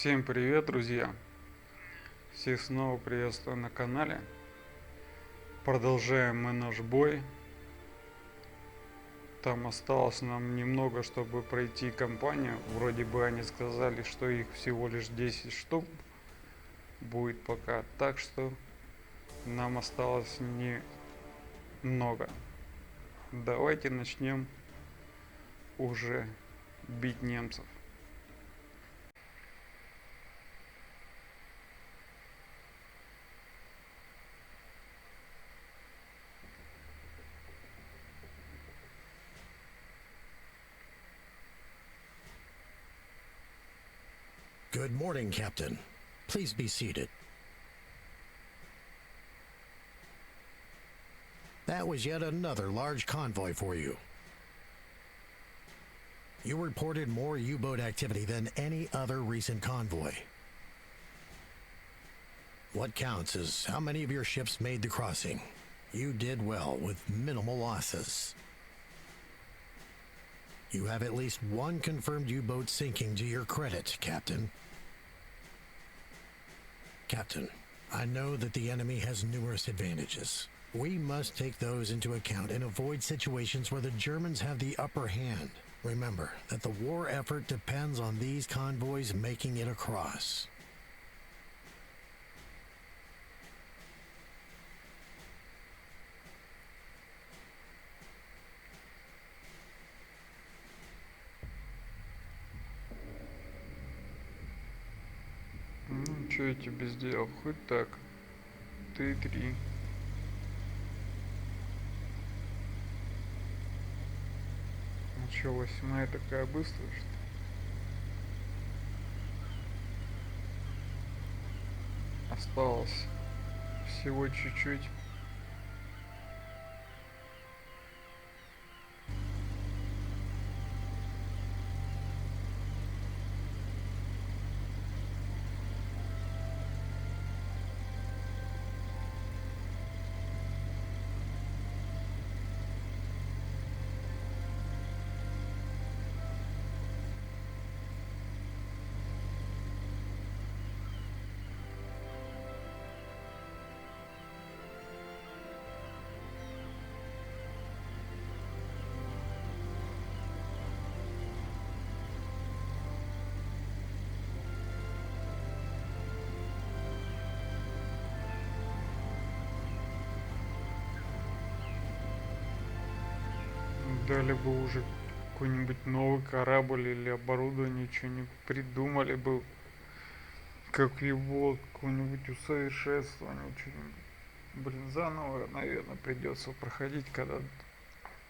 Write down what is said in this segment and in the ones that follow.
Всем привет, друзья! Всех снова приветствую на канале. Продолжаем мы наш бой. Там осталось нам немного, чтобы пройти компанию. Вроде бы они сказали, что их всего лишь 10 штук будет пока. Так что нам осталось немного. Давайте начнем уже бить немцев. Good morning, Captain. Please be seated. That was yet another large convoy for you. You reported more U-boat activity than any other recent convoy. What counts is how many of your ships made the crossing. You did well with minimal losses. You have at least one confirmed U-boat sinking to your credit, Captain. Captain, I know that the enemy has numerous advantages. We must take those into account and avoid situations where the Germans have the upper hand. Remember that the war effort depends on these convoys making it across. Ну, что я тебе сделал? Хоть так. 3-3. Ну что, 8-я такая быстрая, что ли? Осталось всего чуть-чуть. Дали бы уже какой-нибудь новый корабль или оборудование, что-нибудь придумали бы, как его какое-нибудь усовершенствование, что-нибудь. Блин, заново, наверное, придется проходить, когда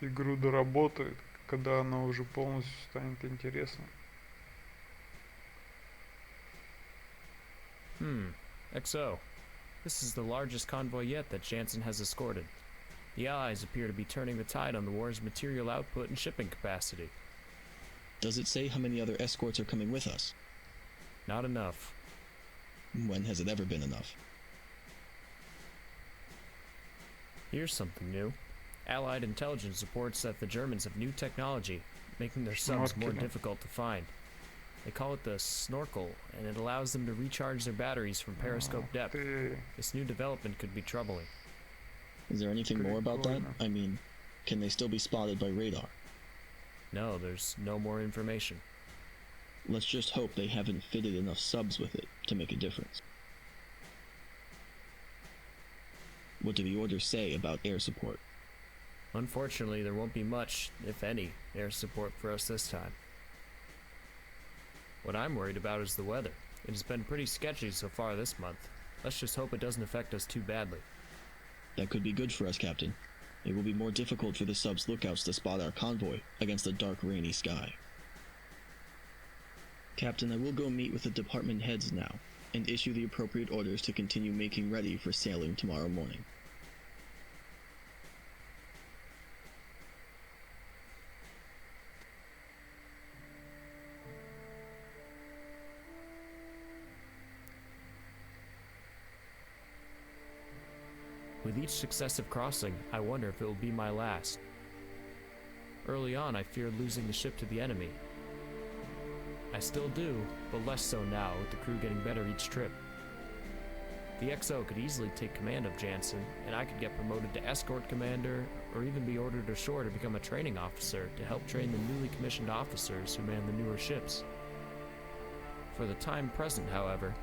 игру доработают, когда она уже полностью станет интересной. XO. This is the largest convoy yet that Jansen has escorted. The Allies appear to be turning the tide on the war's material output and shipping capacity. Does it say how many other escorts are coming with us? Not enough. When has it ever been enough? Here's something new. Allied intelligence reports that the Germans have new technology, making their subs more difficult to find. They call it the snorkel, and it allows them to recharge their batteries from periscope depth. This new development could be troubling. Is there anything more about that? I mean, can they still be spotted by radar? No, there's no more information. Let's just hope they haven't fitted enough subs with it to make a difference. What do the orders say about air support? Unfortunately, there won't be much, if any, air support for us this time. What I'm worried about is the weather. It has been pretty sketchy so far this month. Let's just hope it doesn't affect us too badly. That could be good for us, Captain. It will be more difficult for the sub's lookouts to spot our convoy against a dark, rainy sky. Captain, I will go meet with the department heads now and issue the appropriate orders to continue making ready for sailing tomorrow morning. With each successive crossing, I wonder if it will be my last. Early on, I feared losing the ship to the enemy. I still do, but less so now, with the crew getting better each trip. The XO could easily take command of Jansen, and I could get promoted to escort commander, or even be ordered ashore to become a training officer to help train the newly commissioned officers who man the newer ships. For the time present, however,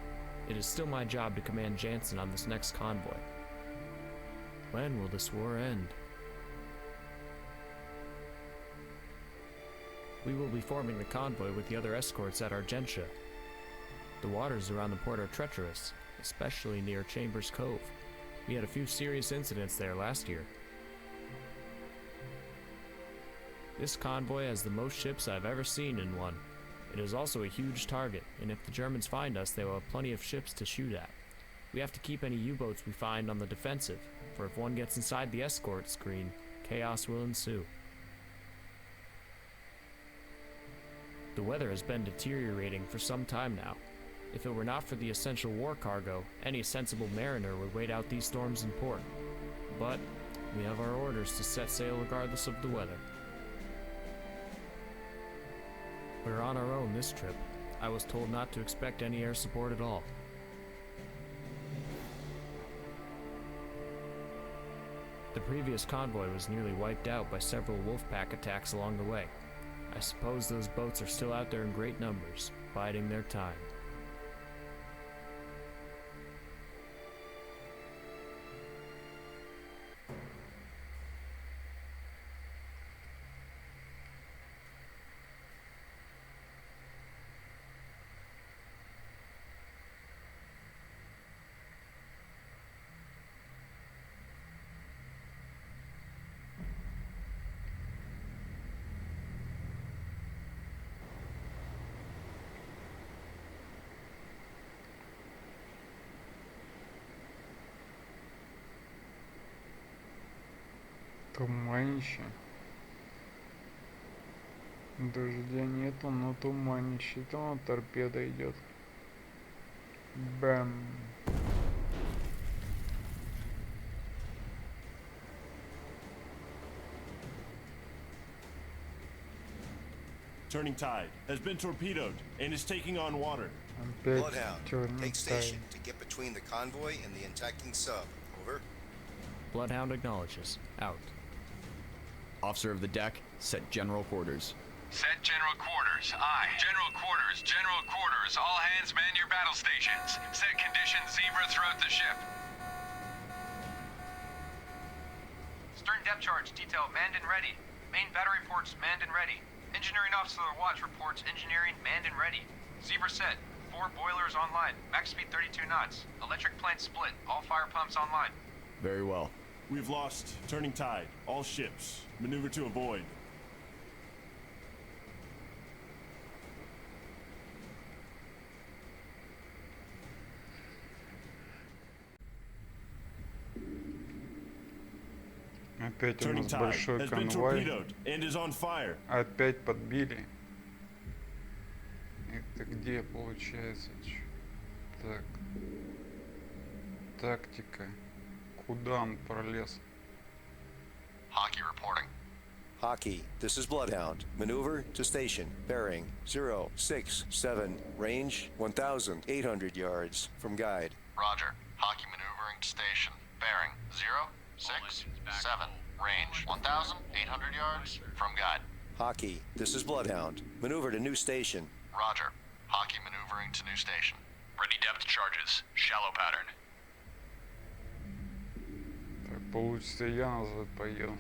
it is still my job to command Jansen on this next convoy. When will this war end? We will be forming the convoy with the other escorts at Argentia. The waters around the port are treacherous, especially near Chambers Cove. We had a few serious incidents there last year. This convoy has the most ships I've ever seen in one. It is also a huge target, and if the Germans find us, they will have plenty of ships to shoot at. We have to keep any U-boats we find on the defensive, for if one gets inside the escort screen, chaos will ensue. The weather has been deteriorating for some time now. If it were not for the essential war cargo, any sensible mariner would wait out these storms in port. But we have our orders to set sail regardless of the weather. We're on our own this trip. I was told not to expect any air support at all. The previous convoy was nearly wiped out by several wolfpack attacks along the way. I suppose those boats are still out there in great numbers, biding their time. Туманище. Дождя нету, но туманище. Там торпеда идет. Бэм. Turning tide has been torpedoed and is taking on water. Опять Bloodhound, черный take стай. station to get between the convoy and the attacking sub. Over. Bloodhound acknowledges. Out. Officer of the deck, set general quarters. Set general quarters. Aye. General quarters. General quarters. All hands man your battle stations. Set conditions zebra throughout the ship. Stern depth charge detail manned and ready. Main battery ports manned and ready. Engineering officer of the watch reports engineering manned and ready. Zebra set. 4 boilers online. Max speed 32 knots. Electric plant split. All fire pumps online. Very well. We've lost turning tide. All ships. Maneuver to avoid. Опять у Turning нас tide большой has been конвой. torpedoed and is on fire. Опять подбили. Это где получается? Так. Тактика. Куда он пролез? Hockey reporting. Hockey, this is Bloodhound. Maneuver to station. Bearing 067. Range 1,800 yards. From guide. Roger. Hockey maneuvering to station. Bearing 067. Range 1,800 yards. From guide. Hockey, this is Bloodhound. Maneuver to new station. Roger. Hockey maneuvering to new station. Ready depth charges. Shallow pattern. Так, получится я назад поеду.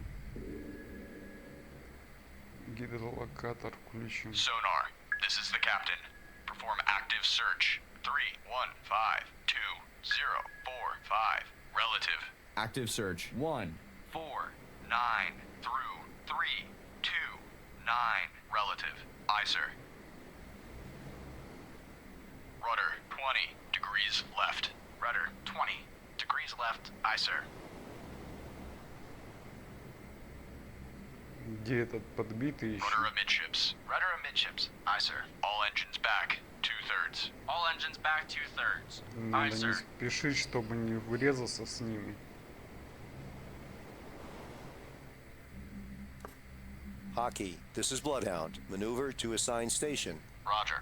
Гидролокатор включим. Sonar. This is the captain. Perform active search. 3152045. Relative. Active search. 1. 4-9 through 3-2-9. Relative. Aye, sir. Rudder 20 degrees left. Rudder 20 degrees left. Aye, sir. Где этот подбитый еще? Rudder amidships. Rudder amidships. Aye, sir. All engines back. 2/3. All engines back 2/3. Aye, Надо не sir. спешить, чтобы не врезаться с ними. Hockey, this is Bloodhound. Maneuver to assigned station. Roger.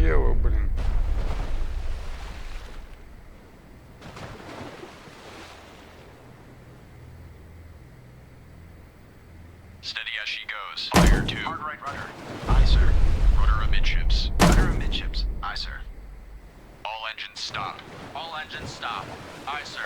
Где вы, блин? Steady as she goes. Fire 2. Hard right rudder. Aye, sir. Rudder amidships. Rudder amidships. Aye, sir. All engines stop. All engines stop. Aye, sir.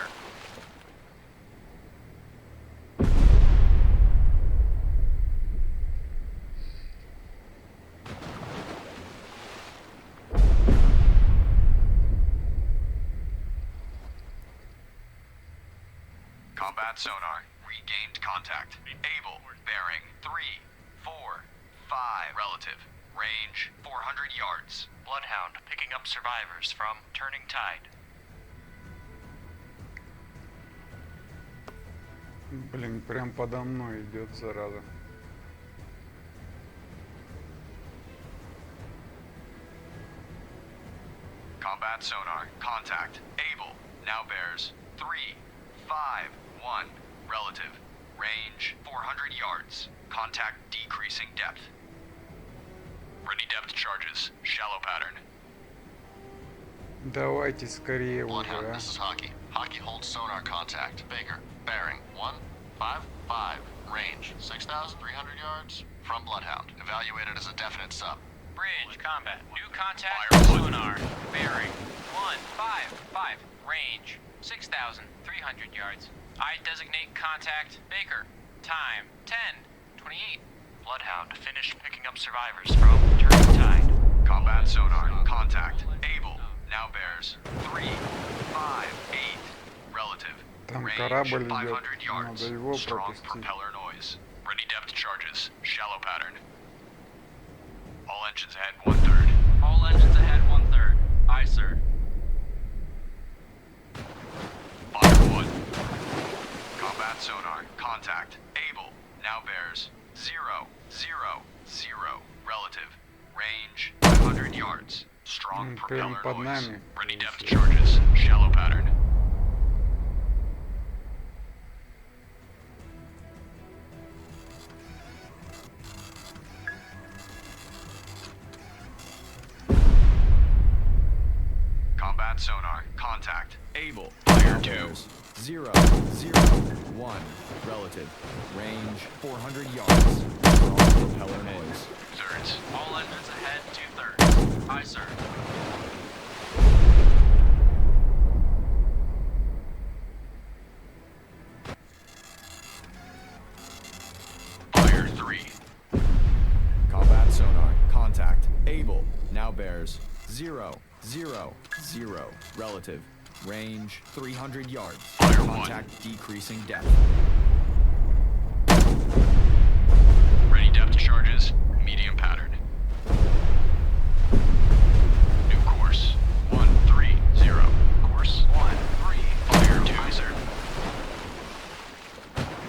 Combat sonar. Regained contact. Able. Bearing 3, 4, 5. Relative. Range 400 yards. Bloodhound picking up survivors from turning tide. Блин, прям подо мной идет, зараза. Combat sonar. Contact. Able. Now bears 3, 5, 1. Relative. Range 400 yards. Contact decreasing depth. Ready depth charges. Shallow pattern. Давайте скорее уже, Bloodhound, а. this is Hockey. Hockey holds sonar contact. Baker. Bearing 155. Range 6,300 yards. From Bloodhound. Evaluated as a definite sub. Bridge, combat. New contact Fire from one. sonar. Bearing 155. Range 6,300 yards. I designate contact Baker. Time 10:28. Bloodhound finished picking up survivors from turning tide. Combat sonar. Contact. Able. Now bears 3, 5, 8. Relative. Там Range корабль 500 идет, yards. надо его Strong пропустить. propeller noise. Ready depth charges. Shallow pattern. All engines ahead 1/3. All engines ahead 1/3. Aye, sir. Fire 1. Combat sonar. Contact. Able. Now bears 0, 0, 0. Relative. Range 500 yards. Strong Прям propeller под noise. нами. Ready depth charges. Shallow pattern. Combat sonar. Contact. Able. Fire 2. 0, 0, 1. Relative. Range 400 yards. Strong propeller noise. Thirds. All engines ahead 2/3. Aye, sir. Fire 3. Combat sonar. Contact. Able. Now bears 0, 0, 0. Relative. Range 300 yards. Fire 1. Contact decreasing depth. Ready depth charges. Medium pattern. New course. 130. Course 13. Fire 2, sir.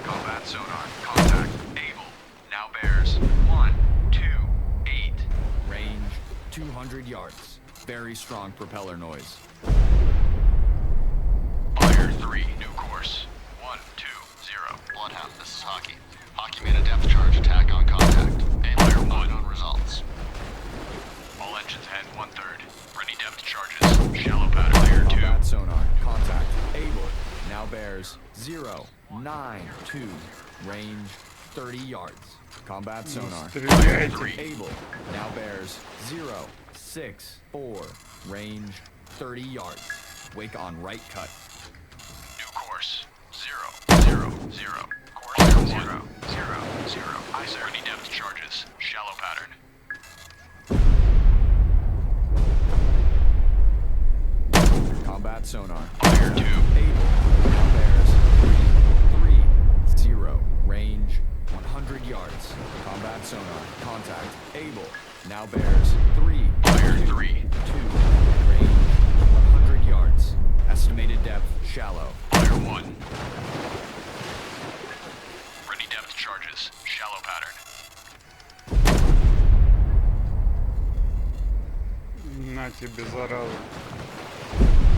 Combat sonar. Contact. Able. Now bears 128. Range 200 yards. Very strong propeller noise. Fire 3. New course. 120. Bloodhound, this is Hockey. Hockey made a depth charge attack on contact. Fire 1 on results. All engines head 1/3. Ready depth charges. Shallow pattern. Fire 2. Combat sonar. Contact. Able. Now bears 0, 9, 2. Range 30 yards. Combat sonar. Стреляйте. Able. Now bears 0, 6, 4. Range 30 yards. Wake on right cut. New course. 0, 0, 0. Course 0, 0, 0. Aye, sir. Ready depth charges. Shallow pattern. Combat sonar. Fire 2. Able. Now bears 3, 0. Range 100 yards. Combat sonar. Contact. Able. Now bears 3, Fire 2, 3. 2. Range 100 yards. Estimated depth shallow. Fire 1. Ready depth charges. Shallow pattern. На тебе, зараза.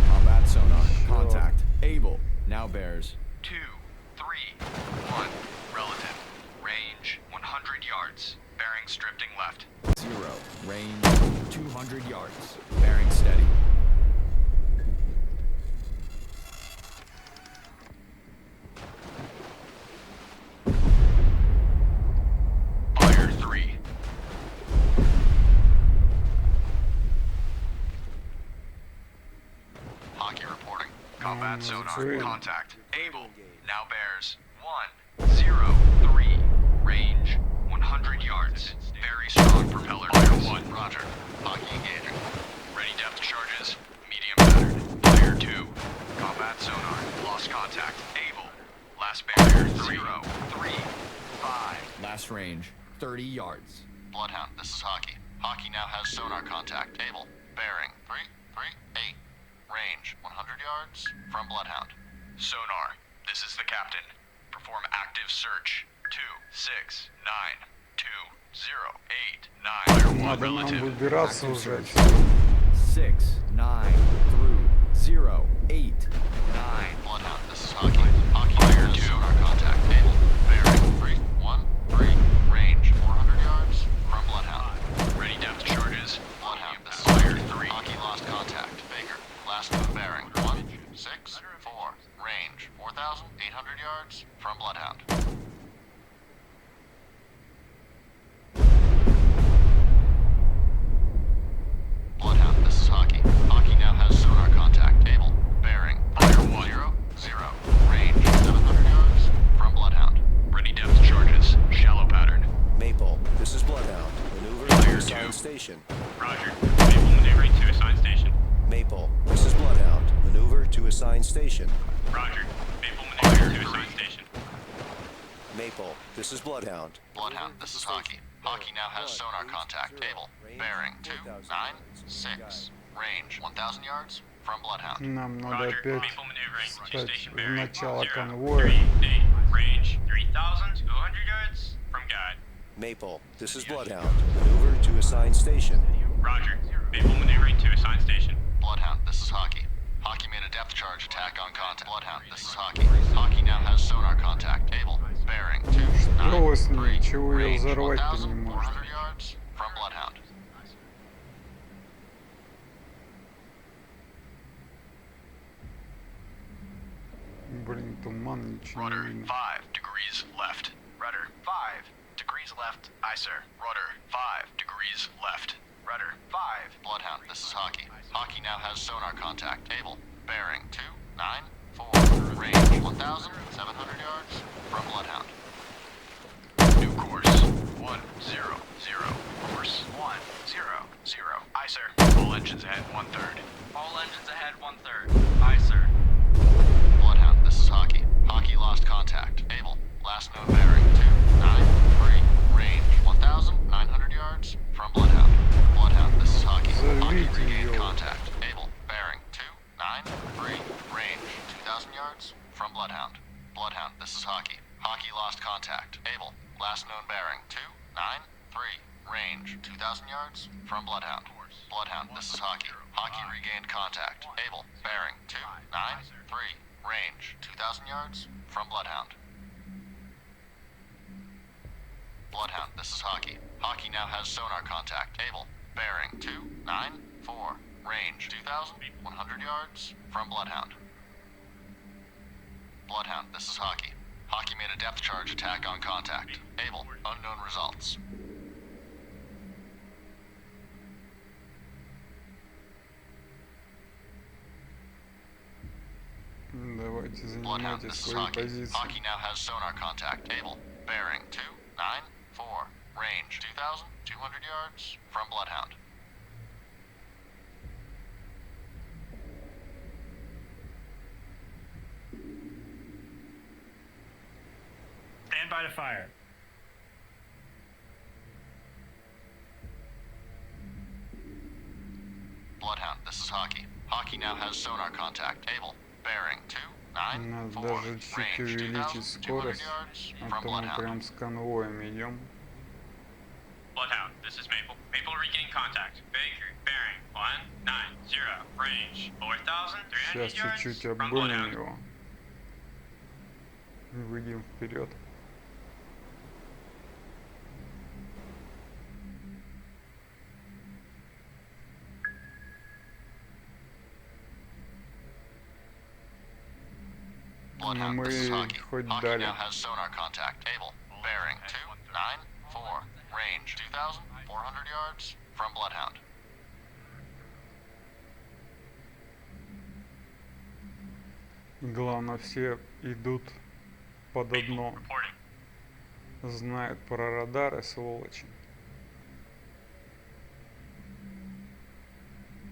Combat sonar. Contact. Able. Now bears 2, 3, 1. Relative. Range 100 yards. Bearings drifting left. 0. Range 200 yards. Bearing steady. Fire 3. Hockey reporting. Combat sonar. Contact. Able. Now bears 103. Range 100 yards. Very strong propeller. Fire 1. Roger. Hockey engaging. Ready depth charges. Medium pattern. Fire 2. Combat sonar. Lost contact. Able. Last barrier 0, 3, 5. Last range 30 yards. Bloodhound, this is Hockey. Hockey now has sonar contact. Able. Bearing 338. Range 100 yards from Bloodhound. Sonar, this is the captain. Perform active search. 269 2089. Надо нам выбираться уже. 6, 9 through 0, 8, 9. Bloodhound, this is Hockey. Hockey fire 2. Sonar contact. Able. Bearing 313. Range 400 yards from Bloodhound. Ready depth charges. Bloodhound, this is fire 3. Hockey lost contact. Baker. Last known bearing 164. Range 4,800 yards from Bloodhound. Bloodhound, this is Hockey. Hockey now has sonar contact. Able. Bearing. Fire 1. 0. Range 700 yards from Bloodhound. Ready depth charges. Shallow pattern. Maple, this is Bloodhound. Maneuver to assigned station. Roger. Maple maneuvering to assigned station. Maple, this is Bloodhound. Maneuver to assigned station. Roger. Maple maneuvering to assigned station. Maple, this is Bloodhound. Bloodhound, this is Hockey. Hockey now has sonar contact. Able. Bearing 296. Range 1,000 yards from Bloodhound. Нам надо Roger. опять Maple maneuvering to встать station в bearing начало 0, конвоя. 3, 8. Range 3,200 yards from guide. Maple, this is Bloodhound. Maneuver to assigned station. Roger. Maple maneuvering to assigned station. Bloodhound, this is Hockey. Hockey made a depth charge attack on contact. Bloodhound, this is Hockey. Hockey now has sonar contact. Able. Bearing 293. Чего ее Range взорвать-то не может? 1,400 yards from Bloodhound. Блин, туман, ничего не Rudder видно. 5 degrees left. Rudder 5 degrees left. Aye, sir. Rudder 5 degrees left. Rudder 5. Bloodhound, this is Hockey. Hockey now has sonar contact. Able. Bearing 294. Range 1,700 yards from Bloodhound. New course 100. Course 100. Aye, sir. All engines ahead 1/3. All engines ahead 1/3. Aye, sir. Bloodhound, this is Hockey. Hockey lost contact. Able. Last known bearing 293. Range 1,900 yards from Bloodhound. Bloodhound, this is Hockey. Hockey regained contact. Able. Bearing 293. Range 2,000 yards from Bloodhound. Bloodhound, this is Hockey. Hockey lost contact. Able. Last known bearing 293. Range 2,000 yards from Bloodhound. Bloodhound, this is Hockey. Hockey regained contact. Able. Bearing 293. Range 2,000 yards from Bloodhound. Bloodhound, this is Hockey. Hockey now has sonar contact. Able. Bearing 294. Range 2,100 yards from Bloodhound. Bloodhound, this is Hockey. Hockey made a depth charge attack on contact. Able. Unknown results. Давайте Bloodhound, занимайте this is свои Hockey. позиции. Hockey now has sonar contact. Able. Bearing 294. Range 2,200 yards from Bloodhound. Stand by to fire. Bloodhound, this is Hockey. Hockey now has sonar contact. Able. Bearing Надо 294. даже чуть Range увеличить 2,200 скорость, yards а from то мы Bloodhound. прям с конвоем идем. Bloodhound, this is Maple. Maple regain contact. Baker, bearing 190. Range 4,300 Сейчас yards чуть-чуть from обгоним Bloodhound. его. И выйдем вперед. Но мы хоть Hockey дали. now has sonar contact. Able. Bearing 294. Range 2,400 yards from Bloodhound. Главное, все идут под одно. Знают про радары, сволочи.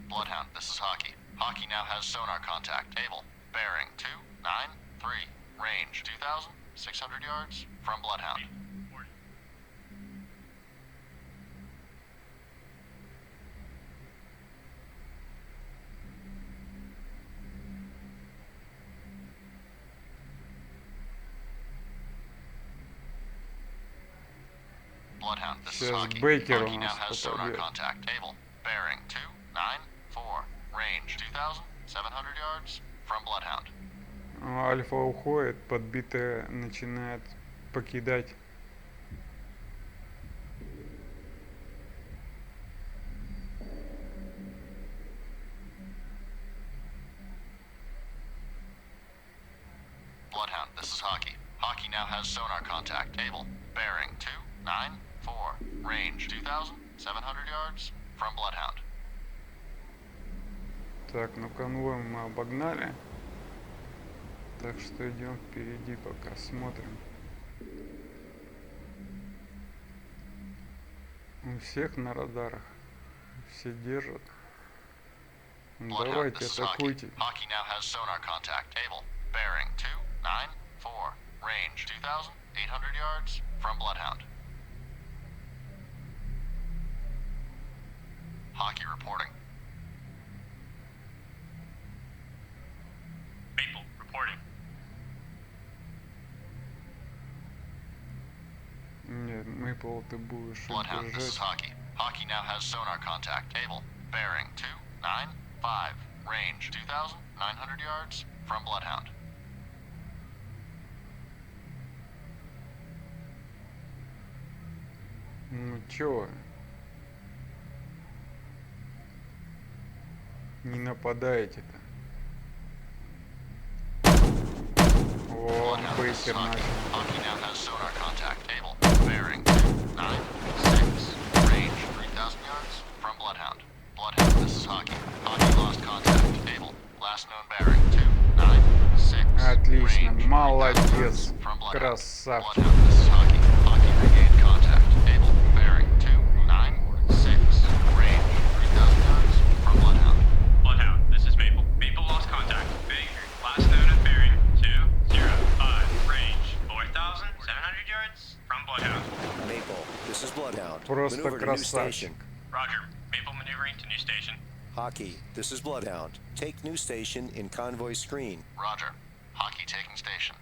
Bloodhound, this is Hockey. Hockey now has sonar contact. Able. Bearing 293. Range 2,600 yards from Bloodhound. Bloodhound, this is Сейчас Hockey. Бейкер у Hockey now нас has sonar попадет. contact. Able. Bearing 294. Range 2,700 yards from Bloodhound. Альфа уходит, подбитая начинает покидать. Bloodhound, this is Hockey. Hockey now has sonar contact. Able. Bearing 294. Range 2,700 yards from Bloodhound. Так, ну конвой мы обогнали. Так что идем впереди, пока смотрим. У всех на радарах. Все держат. Bloodhound, Давайте, this is Hockey. атакуйте. Hockey now has sonar contact. Able. Bearing 294. Range 2,800 yards from Bloodhound. Hockey reporting. Maple, reporting. Нет, Мэйпл, ты будешь Bloodhound, this is держать. Hockey. Hockey now has sonar contact. Able. Bearing 295. Range 2,900 yards from Bloodhound. Ну чё? Не нападаете-то. О, Bloodhound, this is Бейкер Hockey. начал. Hockey now has sonar contact. Able. Bearing 296. Range 3,000 yards from Bloodhound. Bloodhound, this is Hockey. Hockey lost contact. Able. Last known bearing 296. Отлично, Range 3,000 молодец, yards from Bloodhound. красавчик. Bloodhound, this is Hockey. Hockey regained contact. Able. Bearing 296. Range 3,000 yards from Bloodhound. Bloodhound, this is Maple. Maple lost contact. Baker, last known at bearing 205. Range 4,700 yards from Bloodhound. Maple, this is Bloodhound. Просто Maneuver to new красавчик. station. Roger. Maple maneuvering to new station. Hockey, this is Bloodhound. Take new station in convoy screen. Roger. Hockey taking station.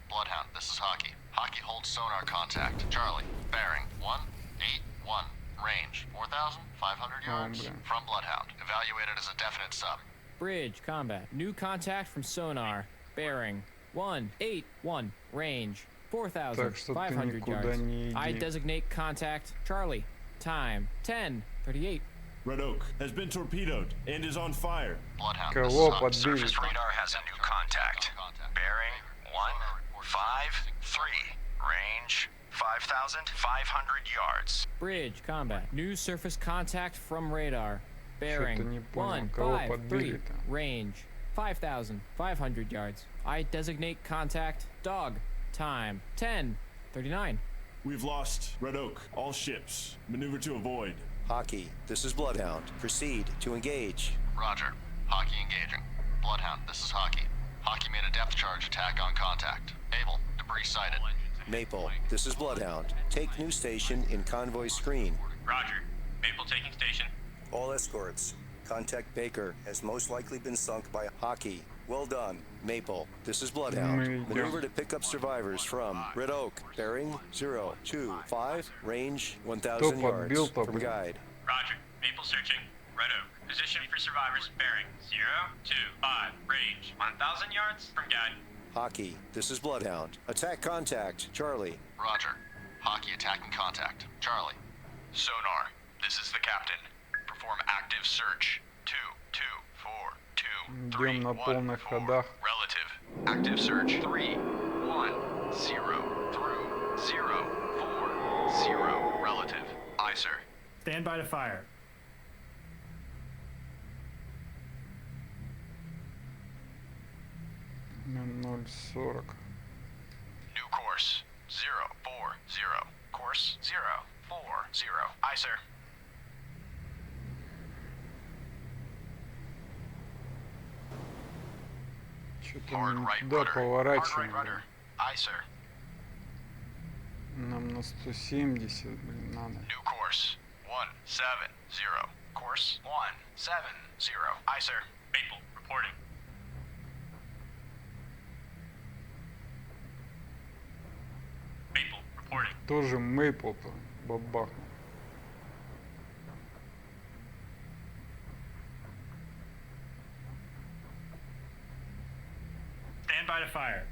Bloodhound, this is Hockey. Hockey holds sonar contact. Charlie, bearing 181. Range 4,500 yards блин. from Bloodhound. Evaluated as a definite sub. Bridge combat. New contact from sonar. Bearing 181. Range Так что ты 4,500 никуда yards. не I иди. designate contact Charlie. Time 10:38. Red Oak has been torpedoed and is on fire. Bloodhound, Кого this is Hockey. подбили? Surface radar has a new contact. Bearing 153. Range 5,500 yards. Bridge combat. New surface contact from radar. Bearing не понял, кого 153. подбили-то? Range 5,500 yards. I designate contact Dog. Time 10:39. We've lost Red Oak. All ships. Maneuver to avoid. Hockey, this is Bloodhound. Proceed to engage. Roger. Hockey engaging. Bloodhound, this is Hockey. Hockey made a depth charge attack on contact. Able. Debris sighted. Maple, this is Bloodhound. Take new station in convoy screen. Roger. Maple taking station. All escorts. Contact Baker has most likely been sunk by Hockey. Well done. Maple, this is Bloodhound. Мы идем. Maneuver to pick up survivors from Red Oak. Bearing 025. Range 1,000 Кто yards подбил-то, from блин? guide. Roger. Maple searching. Red Oak. Position for survivors bearing 025. Range 1,000 yards from guide. Hockey, this is Bloodhound. Attack contact. Charlie. Roger. Hockey attacking contact. Charlie. Sonar. This is the captain. Perform active search. 2, 2, 4, 2, 3, Идем на 1, полных 4. ходах. Relative. Active search. 3, 1, 0, through, 0, 4, 0. Relative. Aye, sir. Stand by to fire. На 0,40. New course. 0, 4, 0. Course 0, 4, 0. Aye, sir. Что-то Hard мы не right туда rudder. Hard right поворачиваем. rudder. Aye, sir. Нам на 170, блин, надо. New course. 1, 7, 0. Course 1, 7, 0. Aye, sir. Maple, reporting. Maple, reporting. Тоже Мейпл-то бабахнул. Stand by to fire.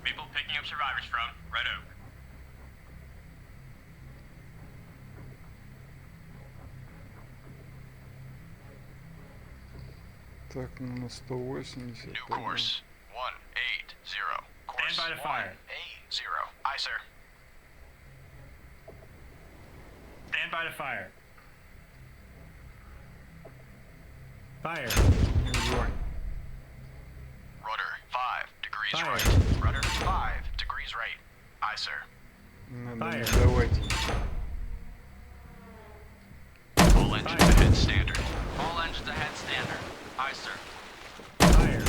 Maple picking up survivors from Red Oak. Так, ну на 180. New тогда. course 1, 8, 0. Course Stand by to 1, fire. 8, 0. Aye, sir. Stand by to fire. Fire. Огонь. Rudder 5 degrees Fire. right. Rudder 5 degrees right. Aye, sir. Надо Fire. не давать. All engines ahead standard. All engines ahead standard. Aye, sir. Fire.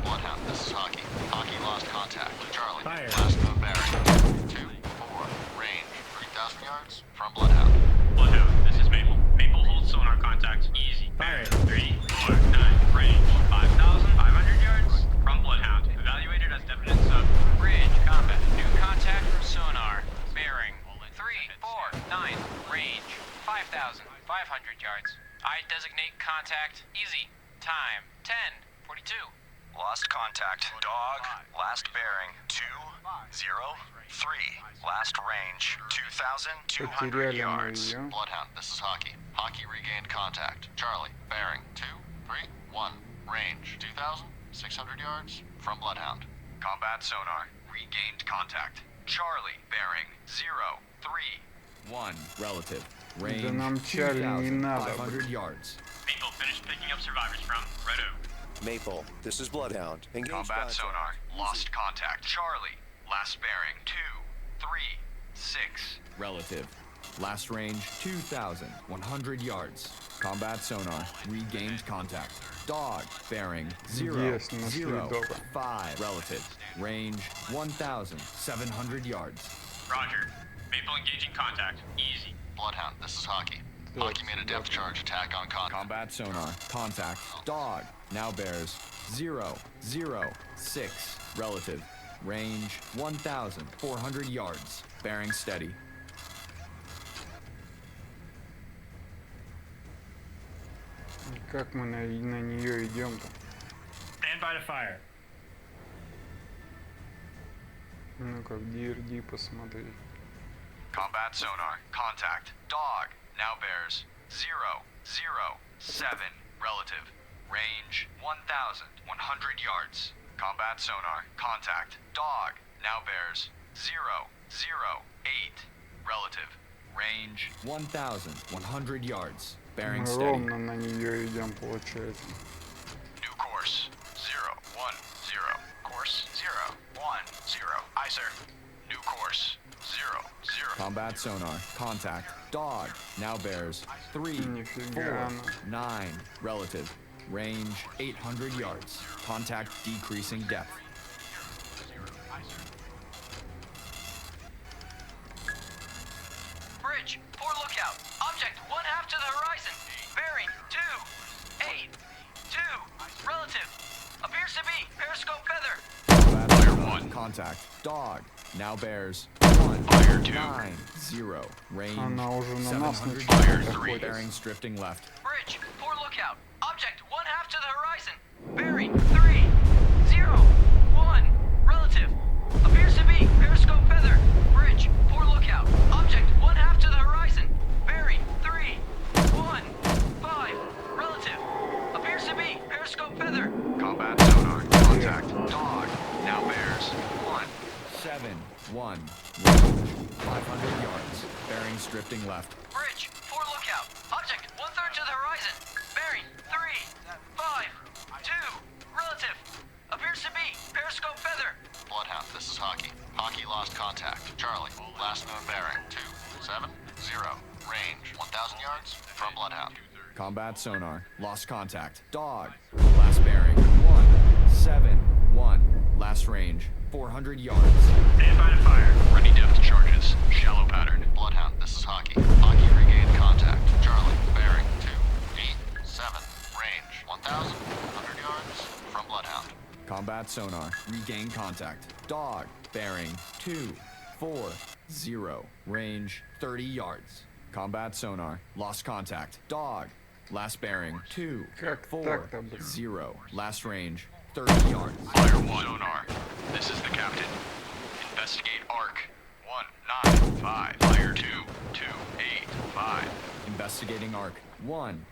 Bloodhound, this is Hockey. Hockey lost contact. Charlie, Fire. last known bearing. 2, 4, range 3,000 yards from Bloodhound. Bloodhound, this is Maple. Maple holds sonar contact. Easy. Fire. 3, 4, 9. Range 5,500 yards from Bloodhound. Evaluated as definite sub. Bridge, combat. New contact from sonar. Bearing 3, 4, 9. Range 5,500 yards. I designate contact. Easy. Time 10, 42. Lost contact. Dog, last bearing 2, 0, 3. Last range 2,200 Потеряли мы yards. ее. Bloodhound, this is Hockey. Hockey regained contact. Charlie, bearing 2, 3, 1. Range 2,600 yards from Bloodhound. Combat sonar. Regained contact. Charlie, bearing 0, 3, 1. Relative. Range Да нам Чарли не надо. 2,500 yards. Maple finished picking up survivors from Red Oak. Maple, this is Bloodhound. Engage combat contact. sonar. Lost contact. Charlie, last bearing 2, 3, 6. Relative. Last range 2,100 yards. Combat sonar. Regained contact. Dog. Bearing 0, Yes, нашли 0, дога. 5. Relative. Range 1,700 yards. Roger. Maple engaging contact. Easy. Bloodhound, this is Hockey. Hockey made a depth charge attack on contact. Combat sonar. Contact. Dog. Now bears 0, 0, 6. Relative. Range 1,400 yards. Bearing steady. Как мы на нее идем-то? Stand by to fire. Ну-ка, в DRD посмотри. Combat sonar. Contact. Dog. Now bears 0, 0, 7. Relative. Range 1,100 yards. Combat sonar. Contact. Dog. Now bears 0, 0, 8. Relative. Range 1,100 yards. Bearing Мы steady. ровно на нее идем, получается. new course 0, 1, 0. Course 0, 1, 0. Aye, sir. New course 0, 0. Combat sonar. Contact. Dog. Now bears 3, Нифига 4, она. 9. Relative. Range 800 yards. Contact decreasing depth. Bridge, poor lookout. Object 1/2 to the horizon. Bearing 2, 8, 2. Relative. Appears to be periscope feather. Combat sonar. Contact. contact. Dog now bears 190. Range Она уже на нас 700 начинает yards. охотиться. Bearings drifting left. Bridge, poor lookout. Object 1/2 to the horizon. Bearing 3, 0, 1. Relative. Appears to be periscope feather. Bridge, poor lookout. Object 1/2 to the horizon. Bearing 3, 1, 5. Relative. Appears to be periscope feather. Combat sonar. Contact. Dog. Now bears 171. Range 500 yards. Bearings drifting left. Bridge, poor lookout. Object 1/3 to the horizon. Bearing 3, 5, 2. Relative. Appears to be periscope feather. Bloodhound, this is Hockey. Hockey lost contact. Charlie, last known bearing 270. Range 1,000 yards from Bloodhound. Combat sonar. Lost contact. Dog. Last bearing 171. Last range 400 yards. Stand by to fire. Ready depth charges. Shallow pattern. Bloodhound, this is Hockey. Hockey regained contact. Charlie, bearing 287. Range 1,100 yards from Bloodhound. Combat sonar. Regain contact. Dog. Bearing 240. Range 30 yards. Combat sonar. Lost contact. Dog. Last bearing Как так-то, блин? 240. Last range 30 yards. Fire 1. Sonar. This is the captain. Investigate arc. 195. Fire 285. Investigating arc.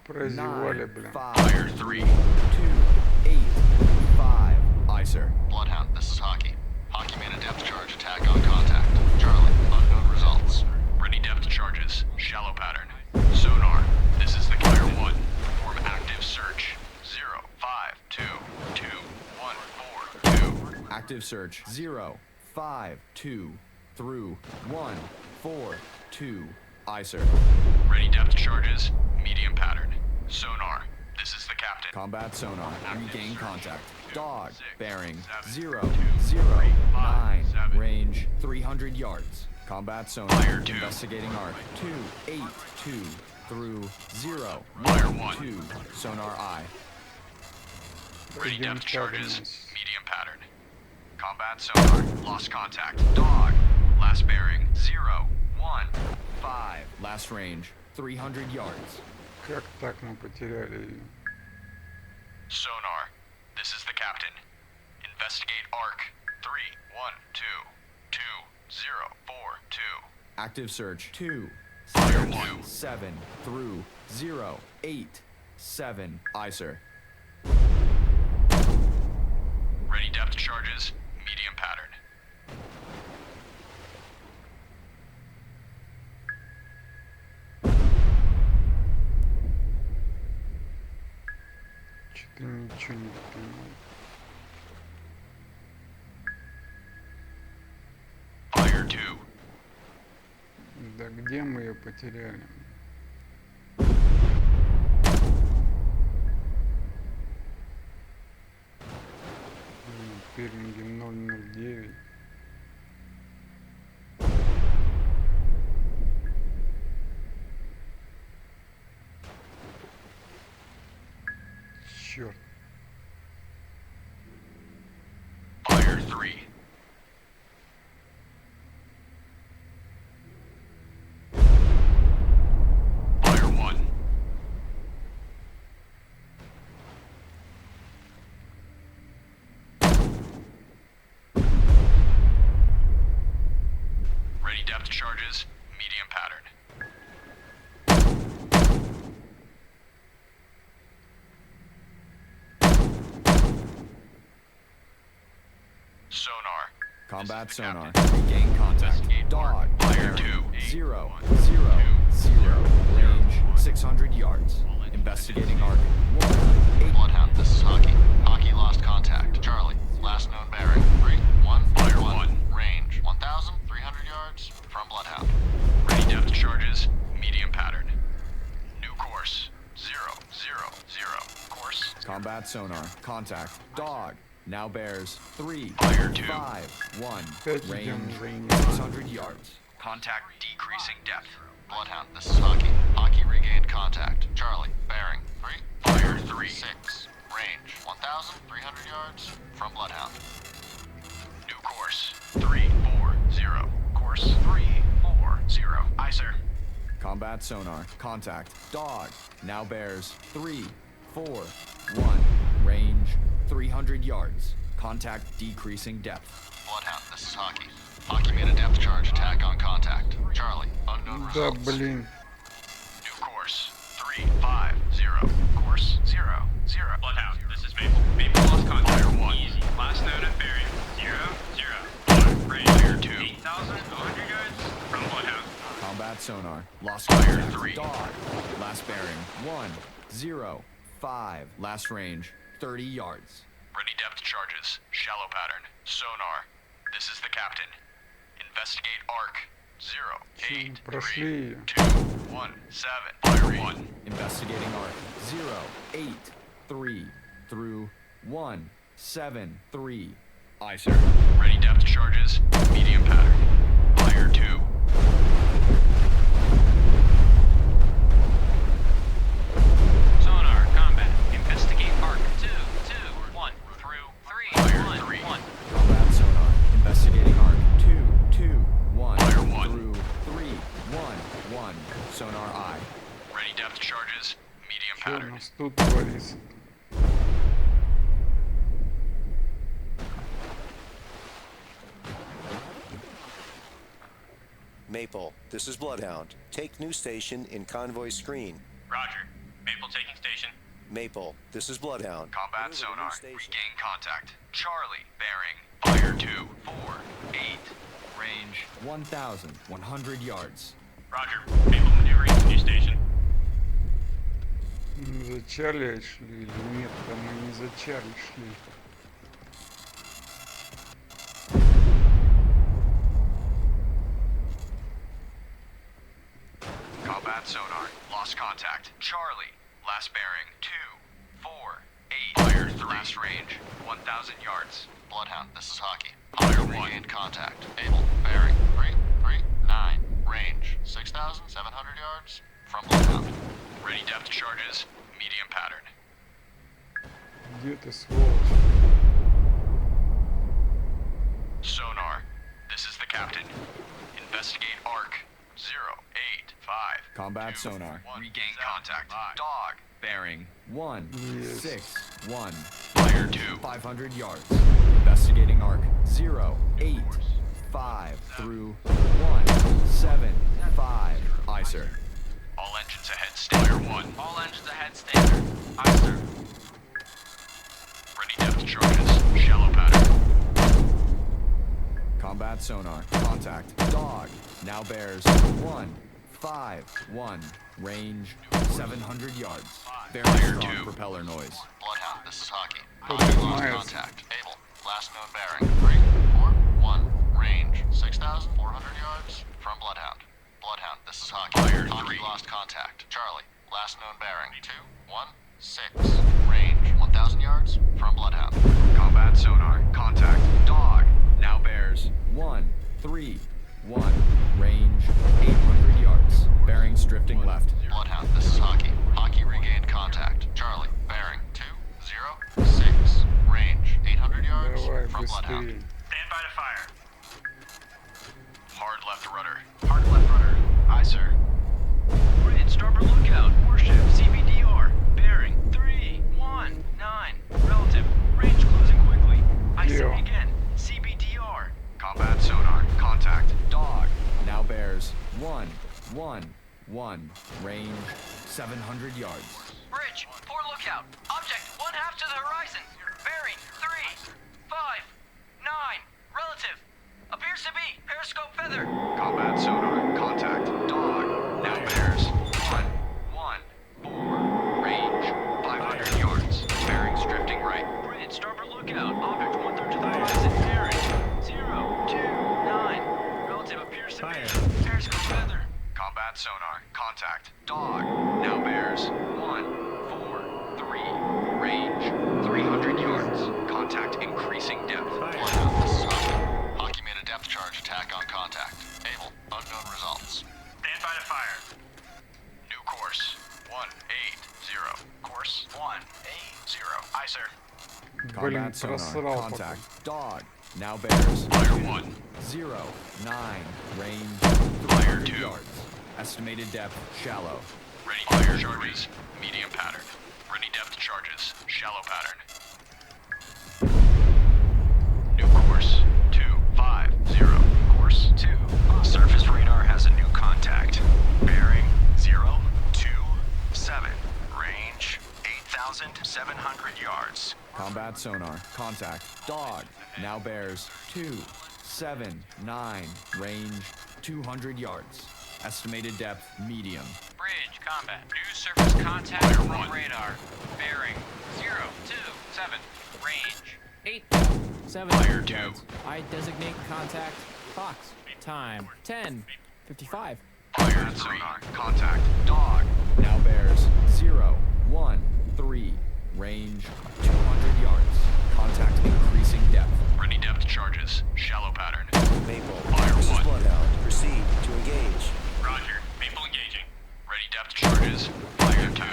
Прозевали, блин. 195. Fire 3. 285. Aye, sir. Bloodhound, this is Hockey. Hockey made a depth charge attack on contact. Charlie, unknown results. Ready depth charges. Shallow pattern. Sonar, this is the Fire 1. Perform active search. 0522142. Active search 052 through 142. Aye, sir. Ready depth charges. Medium pattern. Sonar, this is the captain. Combat sonar. Regain search. contact. Dog. 6, Bearing 7, 009. 7. Range 300 yards. Combat sonar. Fire 2. Investigating arc. 282 through Fire 1. 012. Sonar eye. Ready Medium depth charges. pattern. Medium pattern. Combat sonar. Lost contact. Dog. Last bearing. 015. Last range 300 yards. Как так мы потеряли ее? Sonar. This is the captain. Investigate arc. 3122042. Active search 2 Fire 2. 7 through 087. Aye, sir. Ready depth charges. Medium pattern. Что-то ничего не понимаю. Fire 2. Да где мы ее потеряли? Перминги 009. Черт. Fire 3. Fire 1. Ready depth charges. Medium pattern. Sonar. Combat This is the sonar. captain. Regain contact. Investigate Dog. arc. Fire Bearing 2. 000. 0. Range 600 yards. Investigating arc. 1 Bloodhound, this is Hockey. Hockey lost contact. Charlie, last known bearing. 3-1. Fire 1. Range 1,300 yards from Bloodhound. Ready depth charges. Medium pattern. New course. 000. Course. Combat sonar. Contact. Dog. Now bears 3 Fire 2. 5 1. Опять Range идем. 600 yards. Contact decreasing depth. Bloodhound, this is Hockey. Hockey regained contact. Charlie, bearing. 3. Fire 3. 6. Range 1,300 yards from Bloodhound. New course. course. 340. Course 340. Aye, sir. Combat sonar. Contact. Dog. Now bears 3, 4, 1. Range 300 yards. Contact decreasing depth. Bloodhound, this is Hockey. Hockey made a depth charge attack on contact. Charlie, unknown Да, results. блин. New course 350. Course 00. Bloodhound, this is Maple. Maple lost contact. Fire 1. Easy. Last known at bearing 00. Range fire 2. 8,200 yards from Bloodhound. Combat sonar. Lost Fire contact. 3. Dog. Last bearing 1, 0, 5. Last range 30 yards. Ready depth charges. Shallow pattern. Sonar. This is the captain. Investigate arc. 0, 8, 3, Прошли. 2, 1, 7. Fire 1. Investigating arc 0, 8, 3 through 1, 7, 3. Aye, sir. Ready depth charges. Medium pattern. Fire 2. Sonar, combat. Investigate arc 2, 2, 1 through 3, Fire 1, 3. 1. Combat sonar. Investigating arc 2, 2, 1 Fire 1. through 3, 1, 1. Sonar eye. Ready depth charges. Medium Что у pattern. нас тут творится? Maple, this is Bloodhound. Take new station in convoy screen. Roger. Maple taking station. Maple, this is Bloodhound. Combat Maneuver to new sonar. station. Regain contact. Charlie. Bearing. Fire 2, 4, 8. Range 1,100 yards. Roger. Maple maneuvering to new station. За Чарли шли или нет? Там мы не за Чарли шли. Combat sonar. Lost contact. Charlie. Last bearing. 2, 4, 8. Fire 3. Last range. 1,000 yards. Bloodhound, this is Hockey. Fire 1. Regained contact. Able. Bearing. 3, 3, 9. Range. 6,700 yards. From Bloodhound. Ready depth charges. Medium pattern. Где ты, сволочь? Sonar. This is the captain. Investigate arc. 0, 8, 5. Combat 2, sonar. 1, regain contact. Dog. Bearing 1, Yes. 6, 1. Fire 2. 500 yards. Investigating arc 0, 8, 5 through 1, 7, 5. Aye, sir. All engines ahead. Fire 1. All engines ahead, standard. Aye, sir. Ready depth charges. Shallow pattern. Combat sonar. Contact. Dog. Now bears 1, 5, 1. Range 700 yards. Very Fire strong 2. propeller noise. Bloodhound, this is Hockey. Поднимается. Lost contact. Able. Last known bearing. 3, 4, 1. Range. 6,400 yards. From Bloodhound. Bloodhound, this is Hockey. Fire Hockey 3. lost contact. Charlie. Last known bearing. 2, 1, 6. Range. 1,000 yards. From Bloodhound. Combat sonar. Contact. Dog. Now bears 1, 3, 1. Range 800 yards. Bearings drifting left. Bloodhound, this is Hockey. Hockey regained contact. Charlie. Bearing. 2, 0, 6. Range. 800 yards. Давай, From Bloodhound. быстрее. Stand by to fire. Hard left rudder. Hard left rudder. Aye, sir. Bridge, starboard lookout. Warship, CBDR. Bearing 319. Relative. Range closing quickly. I say Yeah. again. CBDR. Combat sonar. Contact. Dog. Now bears 1, 1, 1. Range 700 yards. Bridge, poor lookout. Object, one half to the horizon. Bearing 3, 5, 9. Relative. Appears to be periscope feather. Combat sonar. Contact. Dog. Now bears 1, 1, 4. Range 500 yards. Bearings drifting right. Bridge, starboard lookout. Object one third to the horizon. Bearing 029. Relative appears to be periscope feather. Combat sonar. Contact. Dog. Now bears 1, 4, 3. Range 300 yards. Contact increasing depth. Bloodhound, this is Hockey. Hockey made a depth charge attack on contact. Able. Unknown results. Stand by to fire. New course. 180. Course 180. Aye, sir. Блин, Combat sonar. просрал пока. Contact. Dog. now bears Fire 1. 0, 9, range Fire 300 2. yards. Estimated depth, shallow. Ready depth charges, medium pattern. Ready depth charges, shallow pattern. New course, 250. Course 2. Surface radar has a new contact. Bearing 027. Range 8,700 yards. Combat sonar, contact, dog, now bears 279, range 200 yards. Estimated depth, medium. Bridge combat. New surface contact from radar. Bearing 027. Range 8,700 Fire 2. yards. I designate contact. Fox. Time 10:55. Fire 3. Contact, dog. Now bears 013, range 200 yards. Contact increasing depth. Ready depth charges, shallow pattern. Maple, Fire this is 1. Bloodhound. Proceed to engage. Roger, people engaging. Ready depth charges, fire 2.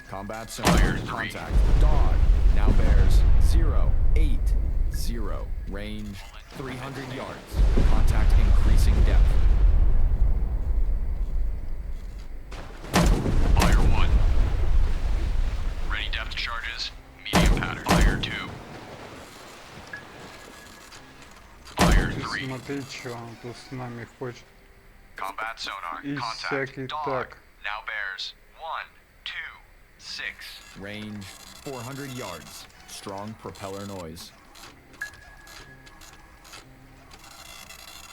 Combat sonar, Fire 3. contact, dog, now bears 080, range 300 yards. Contact increasing depth. Fire 1. Ready depth charges, medium pattern. Fire 2. Fire Ты 3. смотри, что он тут с нами хочет. Combat sonar, И contact, всякий dog. так. Now bears 126. Range 400 yards. Strong propeller noise.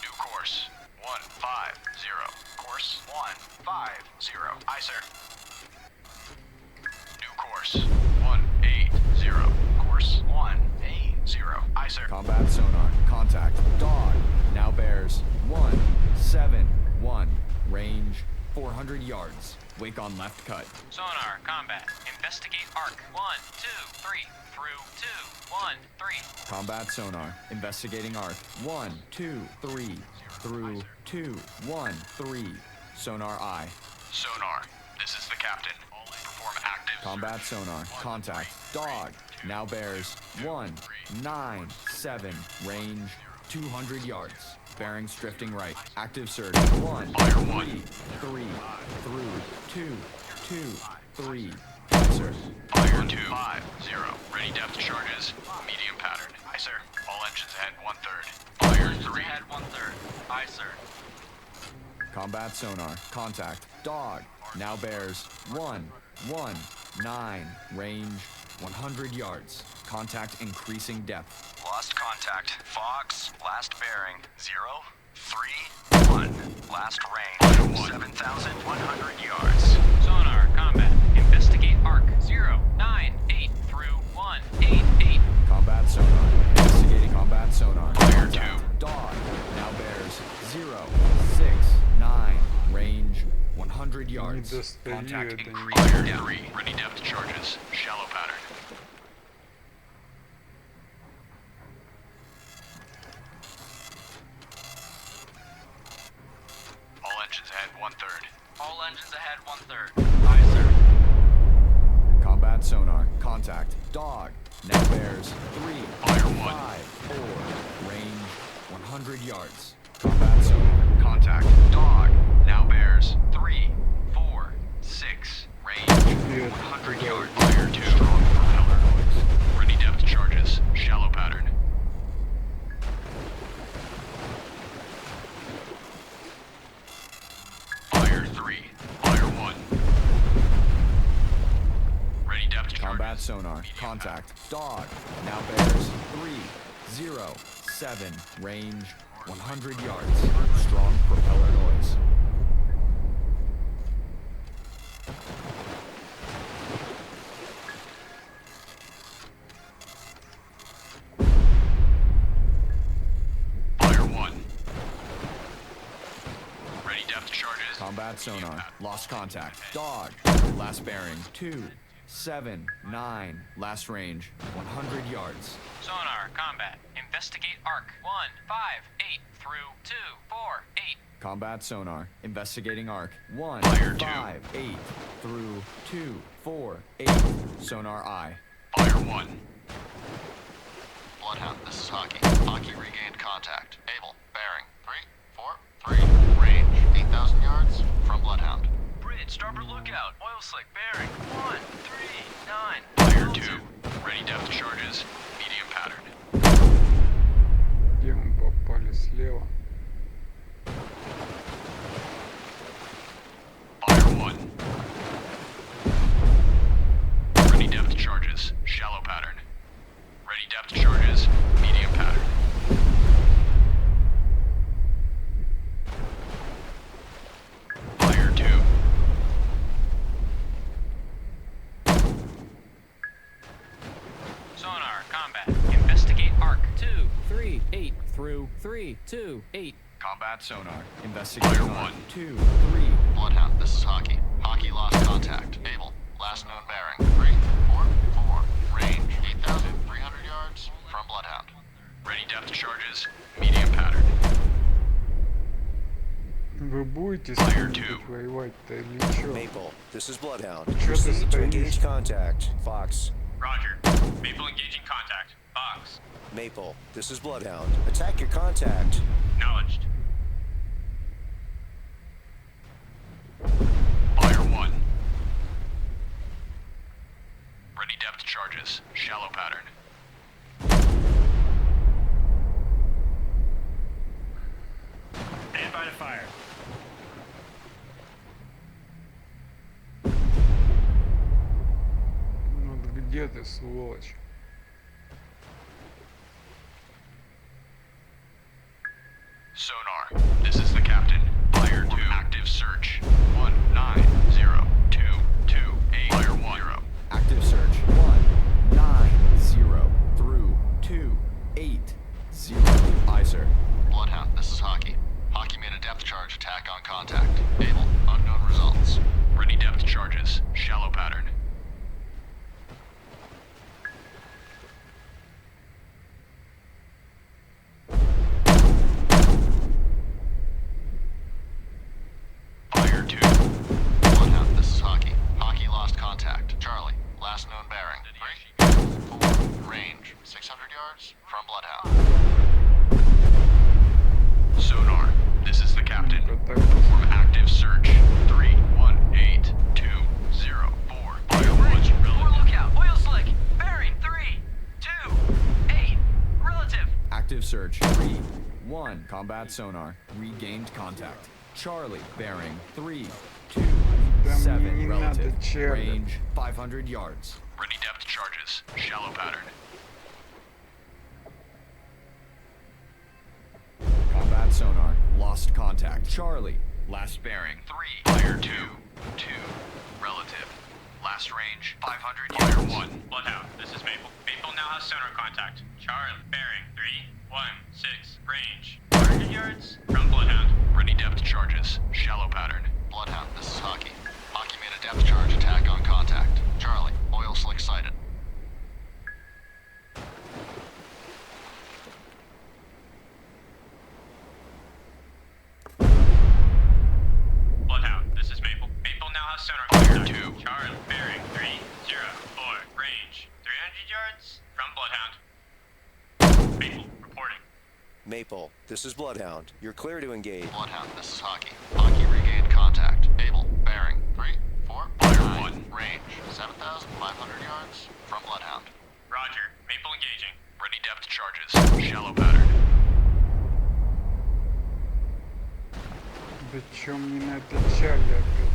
New course, 150. Course 150. Aye, sir. New course, 180. Course 180. Aye, sir. Combat sonar, contact, dog, now bears 171, range 400 yards. Wake on left cut. Sonar combat. Investigate arc. 1, 2, 3. Through 2, 1, 3. Combat sonar, investigating arc. 1, 2, 3. Through 2, 1, 3. Sonar eye. Sonar, this is the captain. Perform active. Combat sonar, contact, dog, now bears 197, range 200 yards. Bearings drifting right. Active surge. 1, Fire 3, 1. 3. Through 2, 2, 3. Sir. Fire 250. Ready depth charges, medium pattern. Aye, sir. All engines ahead 1/3. Fire 3. Head 1/3. Aye, sir. Combat sonar, contact, dog, now bears 119, range 100 yards. Contact increasing depth. Lost contact. Fox, last bearing 031. Last range 7,100 yards. Sonar combat. Investigate arc. 098 through 188. Combat sonar, investigating combat sonar. Fire Contact, 2. dog, now bears 069, range 100 Не yards. достаю Contact это. Fire 3. Ready depth charges, shallow pattern. All engines ahead 1/3. All engines ahead 1/3. Aye, sir. Combat sonar, contact, dog, now bears 3, Fire 1. 5, 4, range 100 yards. Combat sonar, Contact. Dog. Now bears 3, 4, 6. Range 100 yards. Fire 2. Strong propeller noise. Ready depth charges. Shallow pattern. Fire 3. Fire 1. Ready depth charges. combat sonar, contact, dog, now bears 307, range 100 yards, strong propeller noise. Fire 1. Ready depth charges. Combat sonar, lost contact, dog, last bearing 279, last range 100 yards. Sonar combat. Investigate arc. 158 through 248. Combat sonar, investigating arc. Fire 2. 158 through 248. Sonar eye. Fire Fire 1. Bloodhound, this is Hockey. Hockey regained contact. Able. Bearing. 3, 4, 3. Range. 8,000 yards. From Bloodhound. Bridge, starboard lookout. Oil slick, bearing. 1, 3, 9. Fire 2. Ready depth charges. Medium pattern. Где мы попали? Слева. Fire 1. Ready depth charges. Shallow pattern. Ready depth charges. Medium pattern. Fire 2. Sonar, combat. Investigate arc. 2, 3, 8 through 3, 2, 8. Combat sonar. Investigate Fire arc. 1. 2, 3. Bloodhound, this is Hockey. Hockey lost contact. Able. Last known bearing. 3, 4, 4. Range. 8,300 yards. From Bloodhound. Ready depth charges. Medium pattern. Вы будете с Fire кем-нибудь 2. воевать-то или чё? Maple, this is Bloodhound. Чё ты Proceed to стоишь? engage contact. Fox. Roger. Maple engaging contact. Fox. Maple, this is Bloodhound. Attack your contact. Acknowledged. Fire 1. Ready depth charges. Shallow pattern. Stand by to fire. Ну где ты, сволочь? Sonar, this is the captain. Fire 2. Active search. 1902228. Fire 1. 0. Active search. 190 through 280. Aye, sir. Bloodhound, this is Hockey. Hockey made a depth charge attack on contact. Able. Unknown results. Ready depth charges. Shallow pattern. Fire 2. Bloodhound, this is Hockey. Hockey lost contact. Charlie, last known bearing. 3, 4. Range. 600 yards. From Bloodhound. Sonar, this is the captain. Perform active search. 318204. Fire 1. Bridge, forward lookout. Oil slick, bearing. 3, 2, 8. Relative. Active search. 3, 1. Combat sonar. Regained contact. Charlie, bearing. 3, 2, Да мне 7. не надо, Relative. Чарли. Range 500 yards. Ready depth charges. Shallow pattern. Combat sonar. Lost contact. Charlie. Last bearing. 3. Fire 2. 2. Relative. Last range. 500 yards. Fire 1. Bloodhound, this is Maple. Maple now has sonar contact. Charlie, bearing. 3, 1, 6. Range. 100 yards. From Bloodhound. Ready depth charges. Shallow pattern. Bloodhound, this is Hockey. Hockey made a depth charge attack on contact. Charlie, oil slick sighted. Bloodhound, this is Maple. Maple now has sonar Fire contact. 2. Charlie, bearing. 3, 0, 4. Range. 300 yards. From Bloodhound. Maple, reporting. Maple, this is Bloodhound. You're clear to engage. Bloodhound, this is Hockey. Hockey regained contact. Able, bearing. 3, 4, Fire 1. Range. 7,500 yards. From Bloodhound. Roger. Maple engaging. Ready depth charges. Shallow pattern. Да чё мне на это Чарли опять?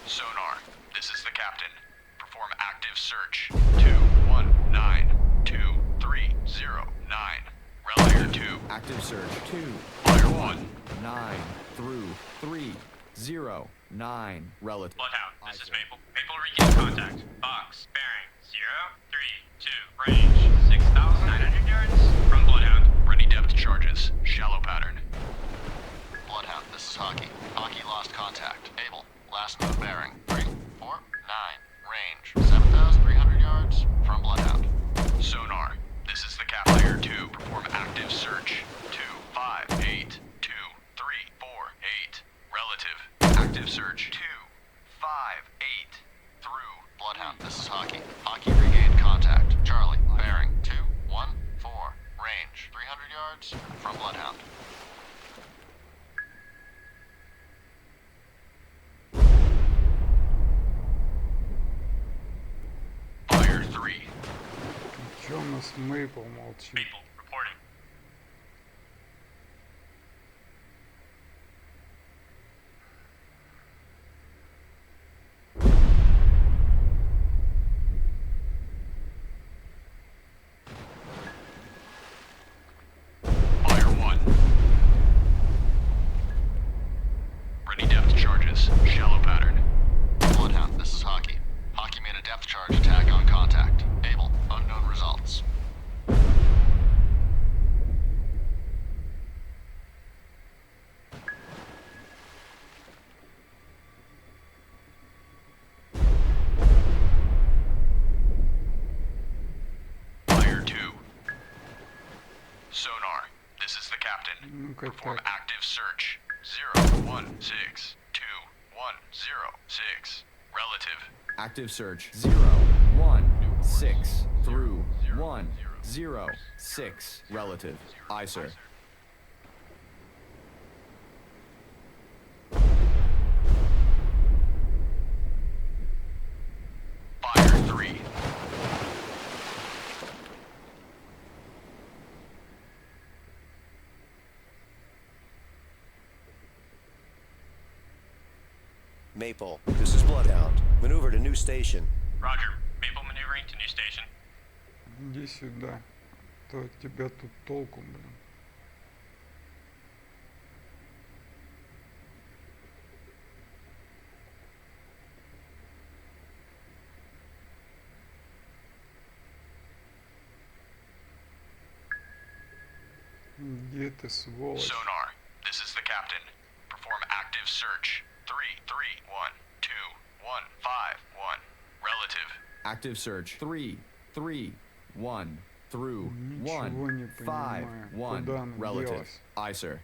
Sonar, this is the captain. Perform active search. 2192309. Relayer 2. Active search. 2, Fire 1. 9 through 3, 0, 9. Relative. Bloodhound, this is Maple. Maple regain contact. Box, bearing. 0, 3, 2. Range. 6,900 yards. From Bloodhound. Ready depth charges. Shallow pattern. Bloodhound, this is Hockey. Hockey lost contact. Able. Last known bearing. 3, 4, 9. Range. 7,300 yards. From Bloodhound. Sonar, this is the cap. Layer 2. Perform active search. 2582348. Relative. Active search. Мейпл молчит. Maple, reporting. Fire 1. Ready depth charges. Shallow pattern. Bloodhound, this is Hockey. Hockey made a depth charge attack on contact. Able, unknown results. Fire 2. Sonar, this is the captain. Ну-ка Perform так. active search. 01621006. Relative. Active search 0, 1, 6 through 1, 0, 6. Relative. Aye, sir. Fire 3. Maple, this is Bloodhound. Maneuver to new station. Roger. Maple maneuvering to new station. Иди сюда. То от тебя тут толку, блин. Где ты, сволочь? Sonar, this is the captain. Perform active search. 3312151. Relative. Active search 3, 3, 1 through Ничего 1, не 5, понимаю. 1. Куда она Relative. делась? Aye, sir.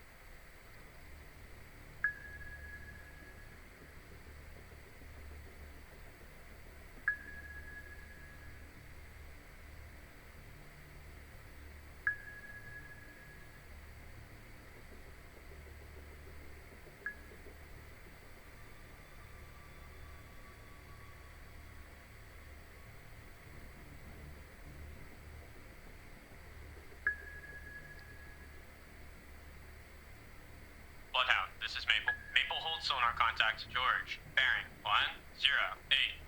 Bloodhound, this is Maple. Maple holds sonar contact. George. Bearing 108.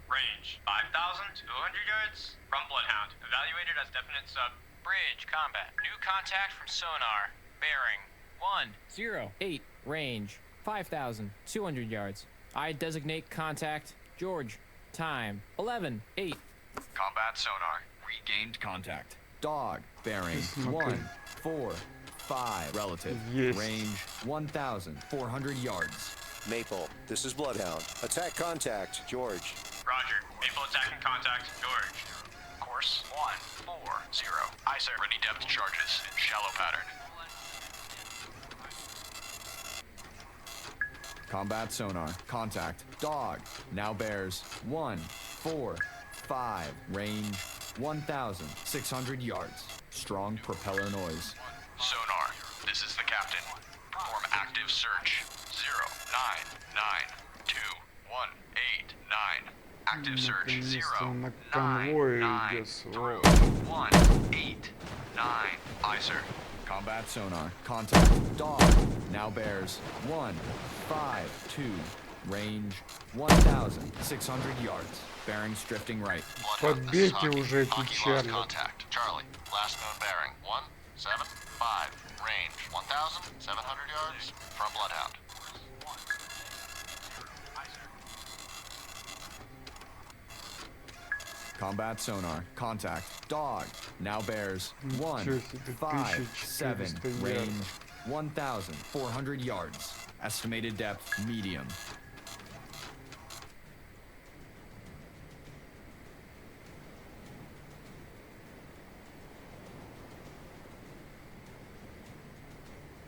Range 5,200 yards. From Bloodhound. Evaluated as definite sub. Bridge combat. New contact from sonar. Bearing 108. Range 5,200 yards. I designate contact. George. Time 11:08. Combat sonar. Regained contact. Dog. Bearing Смотри. 1, 4, 5. Relative. Есть. Range 1,400 yards. Maple, this is Bloodhound. Attack contact. George. Roger. Maple attacking contact. George. Course 140. Aye, sir. Ready depth charges. Shallow pattern. Combat sonar. Contact. Dog. Now bears 1, 4, 5. Range 1,600 yards. Strong propeller noise. Sonar, this is the captain. Perform active search. 09921889. Active search. Наконец-то он на конвое идет, сволочь. 189. Aye, sir. Combat sonar. Contact. Dog. Now bears 1, 5, 2. Range 1,600 yards. Bearings drifting right. Bloodhound, this is Побейте Hockey. уже эту Hockey lost Чарли. contact. Charlie, last known bearing 175. Range 1,700 yards. From Bloodhound. Combat sonar. Contact. Dog. Now bears 1, Ничего себе, 5, 7. 1400 Range ярдов. 1,400 yards. Estimated depth medium.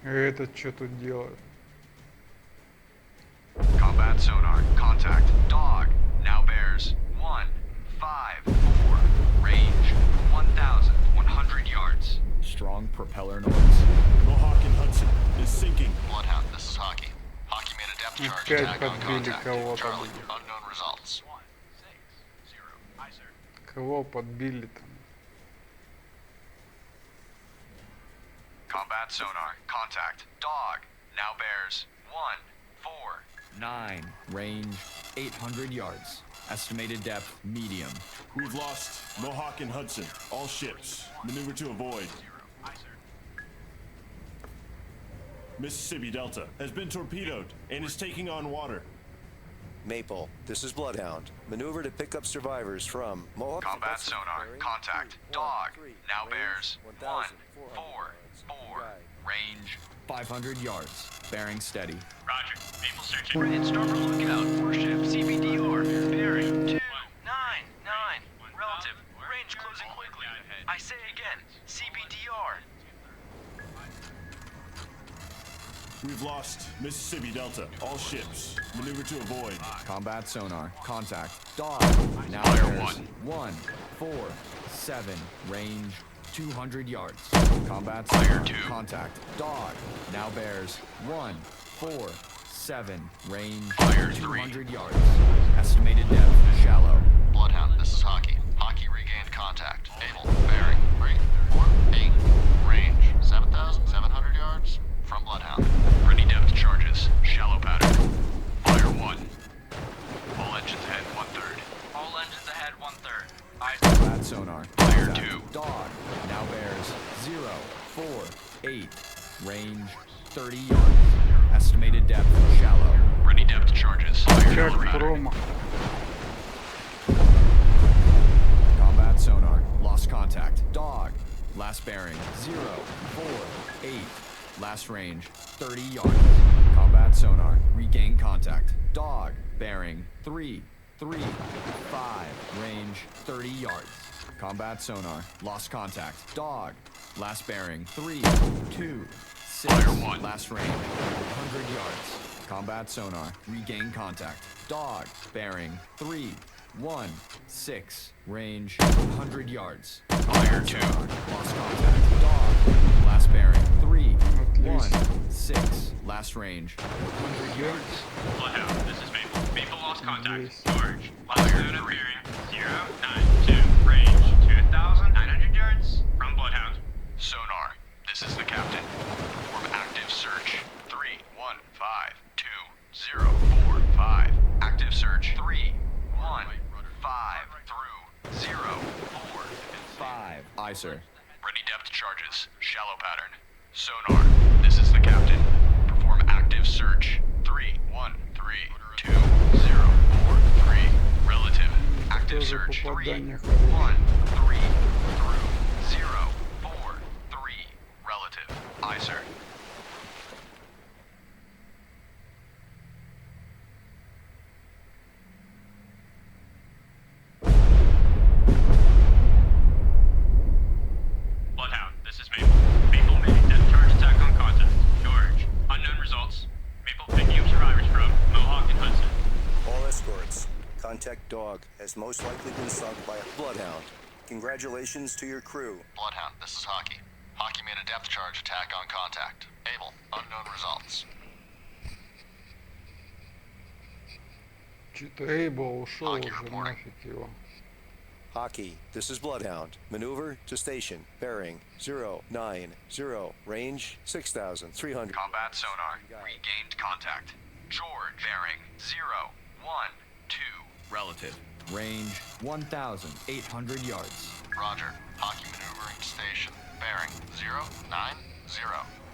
А этот что тут делает? Combat sonar. Contact. Dog. Now bears 154. Range 1,100 yards. Strong propeller noise. Mohawk and Hudson is sinking. Bloodhound, this is Hockey. Hockey made a depth charge Опять attack on подбили contact. кого-то. Charlie, unknown results. 160. Aye, sir. Кого подбили там? Combat sonar. Contact. Dog. Now bears 149. Range 800 yards. Estimated depth medium. We've lost Mohawk and Hudson. All ships. Maneuver to avoid. Mississippi Delta has been torpedoed and is taking on water. Maple, this is Bloodhound. Maneuver to pick up survivors from Mohawk. Combat sonar. Contact. Dog. Now bears 144. Range 500 yards. Bearing steady. Roger. Maple searching. Red Stormer lookout. Warship CBDR. Bearing 299. Relative. Range closing quickly. I say again. CBDR. We've lost Mississippi Delta. All ships. Maneuver to avoid. Combat sonar. Contact. Dog. Now Fire bears 147. Range 200 yards. Combat Fire sonar. 2. Contact. Dog. Now bears 147. Range Fire 3. 200 yards. Estimated depth shallow. Bloodhound, this is Hockey. Hockey regained contact. Able. Bearing 348. Range 7,700 yards. From Bloodhound. Ready depth charges. Shallow pattern. Fire 1. All engines ahead 1/3. All engines ahead 1/3. Combat sonar. Fire Contact. 2. Dog. Now bears 048. Range 30 yards. Estimated depth shallow. Ready depth charges. Fire Как pattern. промо. Combat sonar. Lost contact. Dog. Last bearing 048. Last range 30 yards. Combat sonar. Regain contact. Dog. Bearing 335. Range 30 yards. Combat sonar. Lost contact. Dog. Last bearing 326. Fire 1. Last range 100 yards. Combat sonar. Regain contact. Dog. Bearing 316. Range 100 yards. Fire 2. Lost contact. Dog. Last bearing 316. Last range 100 yards. Bloodhound, this is Maple. Maple lost contact. Yes. George. Last unit bearing 092. Range 2,900 yards. From Bloodhound. Sonar, this is the captain. Perform active search. 3152045. Active search. 315 through 045. Aye, sir. Ready depth charges. Shallow pattern. Sonar, this is the captain. Perform active search. 3132043. Relative. Active Тоже search. попадание 313 through 043. Relative. Aye, sir. Bloodhound, this is Maple. Maple made a depth charge attack on contact. George. Unknown results. Maple picking up survivors from Mohawk and Hudson. All escorts. Contact Dog has most likely been sunk by a Bloodhound. Congratulations to your crew. Bloodhound, this is Hockey. Hockey made a depth charge attack on contact. Able. Unknown results. Что-то Эйбл ушел Hockey уже, reporting. нафиг его. Hockey, this is Bloodhound. Maneuver to station. Bearing 090. Range 6,300. Combat sonar. Regained contact. George. Bearing 012. Relative. Range 1,800 yards. Roger. Hockey maneuvering to station. Bearing 090.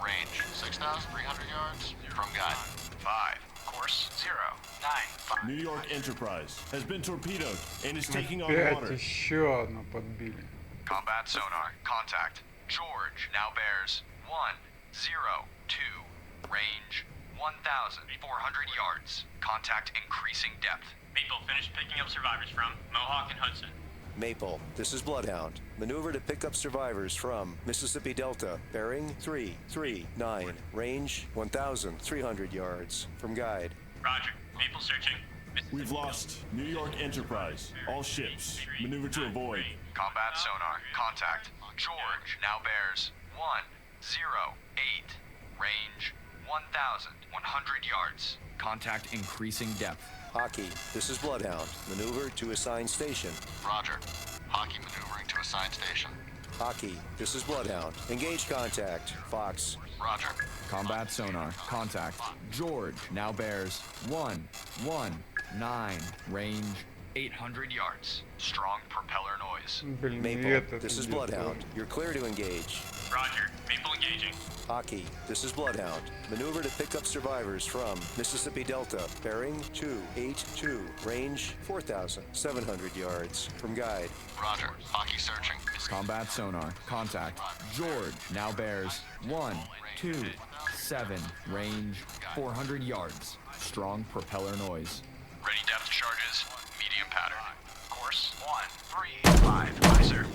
Range 6,300 yards. From guide. 5. Course 095. New York Enterprise has been torpedoed and is taking on Опять water. еще одну подбили. Combat sonar. Contact. George. Now bears 102. Range 1,400 yards. Contact increasing depth. Maple finished picking up survivors from Mohawk and Hudson. Maple, this is Bloodhound. Maneuver to pick up survivors from Mississippi Delta. Bearing 339. Range 1,300 yards. From guide. Roger. Maple searching. We've lost New York Enterprise. All ships. Maneuver to avoid. Combat sonar. Contact. George. Now bears 108. Range 1,100 yards. Contact increasing depth. Hockey, this is Bloodhound. Maneuver to assigned station. Roger. Hockey maneuvering to assigned station. Hockey, this is Bloodhound. Engage contact. Fox. Roger. Combat sonar. Contact. George now bears 119. Range 800 yards. Strong propeller noise. Блин, и Maple, этот this is идет Bloodhound. You're clear to engage. Roger. Maple engaging. Hockey, this is Bloodhound. Maneuver to pick up survivors from Mississippi Delta. Bearing 282. Range 4,700 yards. From guide. Roger. Hockey searching. combat sonar. Contact. George now bears 127. Range 400 yards. Strong propeller noise. Ready depth charges. Medium pattern. Course 135. Aye, sir.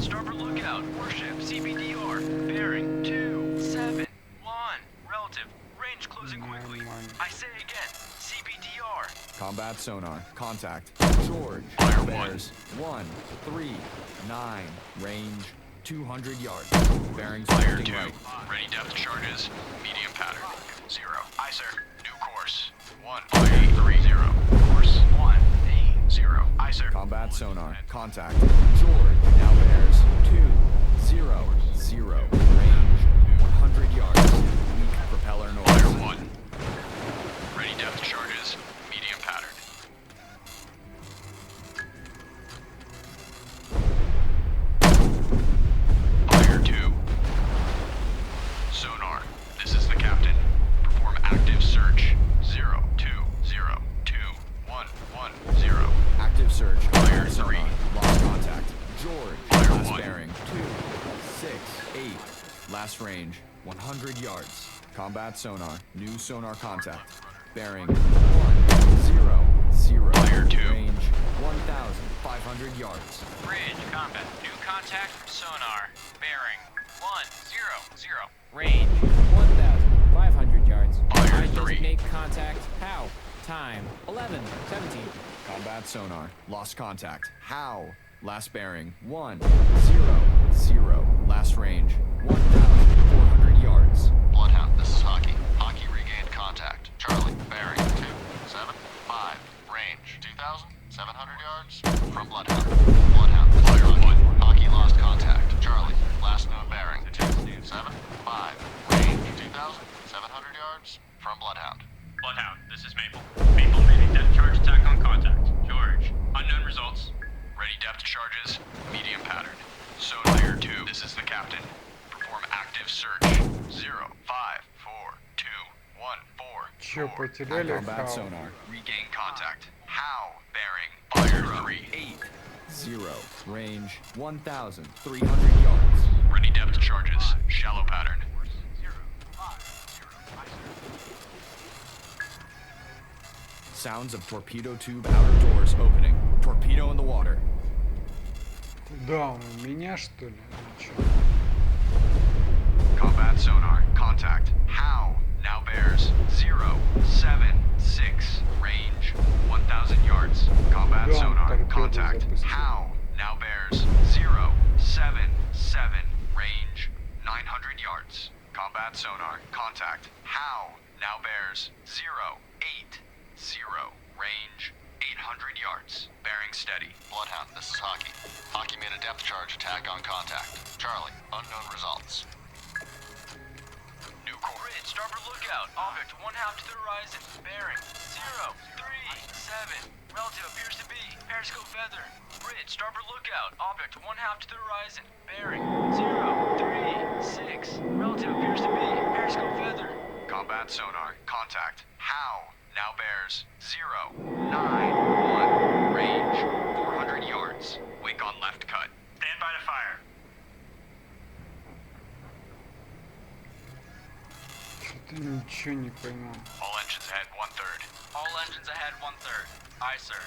Starboard lookout. Warship CBDR. Bearing 271. Relative. Range closing quickly. I say again. CBDR. Combat sonar. Contact. George Fire bears 139. Range 200 yards. Bearings Fire lifting 2. right. Ready depth charges. Medium pattern. 0. Aye, sir. New course. 1830. Course 180. Aye, sir. Combat sonar. Contact. George now bears 200. Range 100 yards. Weak propeller Fire noise. 1. Ready depth charges. Medium pattern. Fire 2. Sonar. This is the captain. Perform active search. 02021110. Active search. Fire Sonar. 3. Lost contact. George. Fire Last 1. bearing 268. Last range 100 yards. Combat sonar. New sonar contact. Bearing 100. Fire 2. Range 1,500 yards. Bridge combat. New contact from sonar. Bearing 100. Range 1,500 yards. Fire I 3. designate contact. How? Time 11:17. Combat sonar. Lost contact. How? Last bearing 100. Last range 1,400 yards. Bloodhound, this is Hockey. Hockey regained contact. Charlie, bearing 275. Range 2,700 yards. From Bloodhound. Bloodhound, this is Hockey. Hockey lost contact. Charlie, last known bearing 275. Range 2,700 yards. From Bloodhound. Bloodhound, this is Maple. Maple made a depth charge attack on contact. George, unknown results. Ready depth charges. Medium pattern. Sonar 2, this is the captain. Perform active search. 054214. Чё, потеряли Combat хау? sonar. Regain contact. How? Bearing. Fire 3. 80. Range 1,300 yards. Ready depth charges. Shallow pattern. Sounds of torpedo tube outer doors opening. Torpedo in the water. Куда он? У меня что ли? Или чё? Combat sonar. Contact. How? Now bears 076. Range 1,000 yards. Combat Да, sonar. торпеду Contact. запустил. How? Now bears 077. Range 900 yards. Combat sonar. Contact. How? Now bears 080. Range 800 yards. Bearing steady. Bloodhound, this is Hockey. Hockey made a depth charge attack on contact. Charlie, unknown results. New course. Bridge, starboard lookout. Object 1 half to the horizon. Bearing 037. Relative appears to be periscope feather. Bridge, starboard lookout. Object 1 half to the horizon. Bearing 036. Relative appears to be periscope feather. Combat sonar. Contact. How? Now bears 091. Range 400 yards. Wake on left cut. Stand by to fire. Что-то ничего не пойму. All engines ahead 1/3. All engines ahead 1/3. Aye, sir.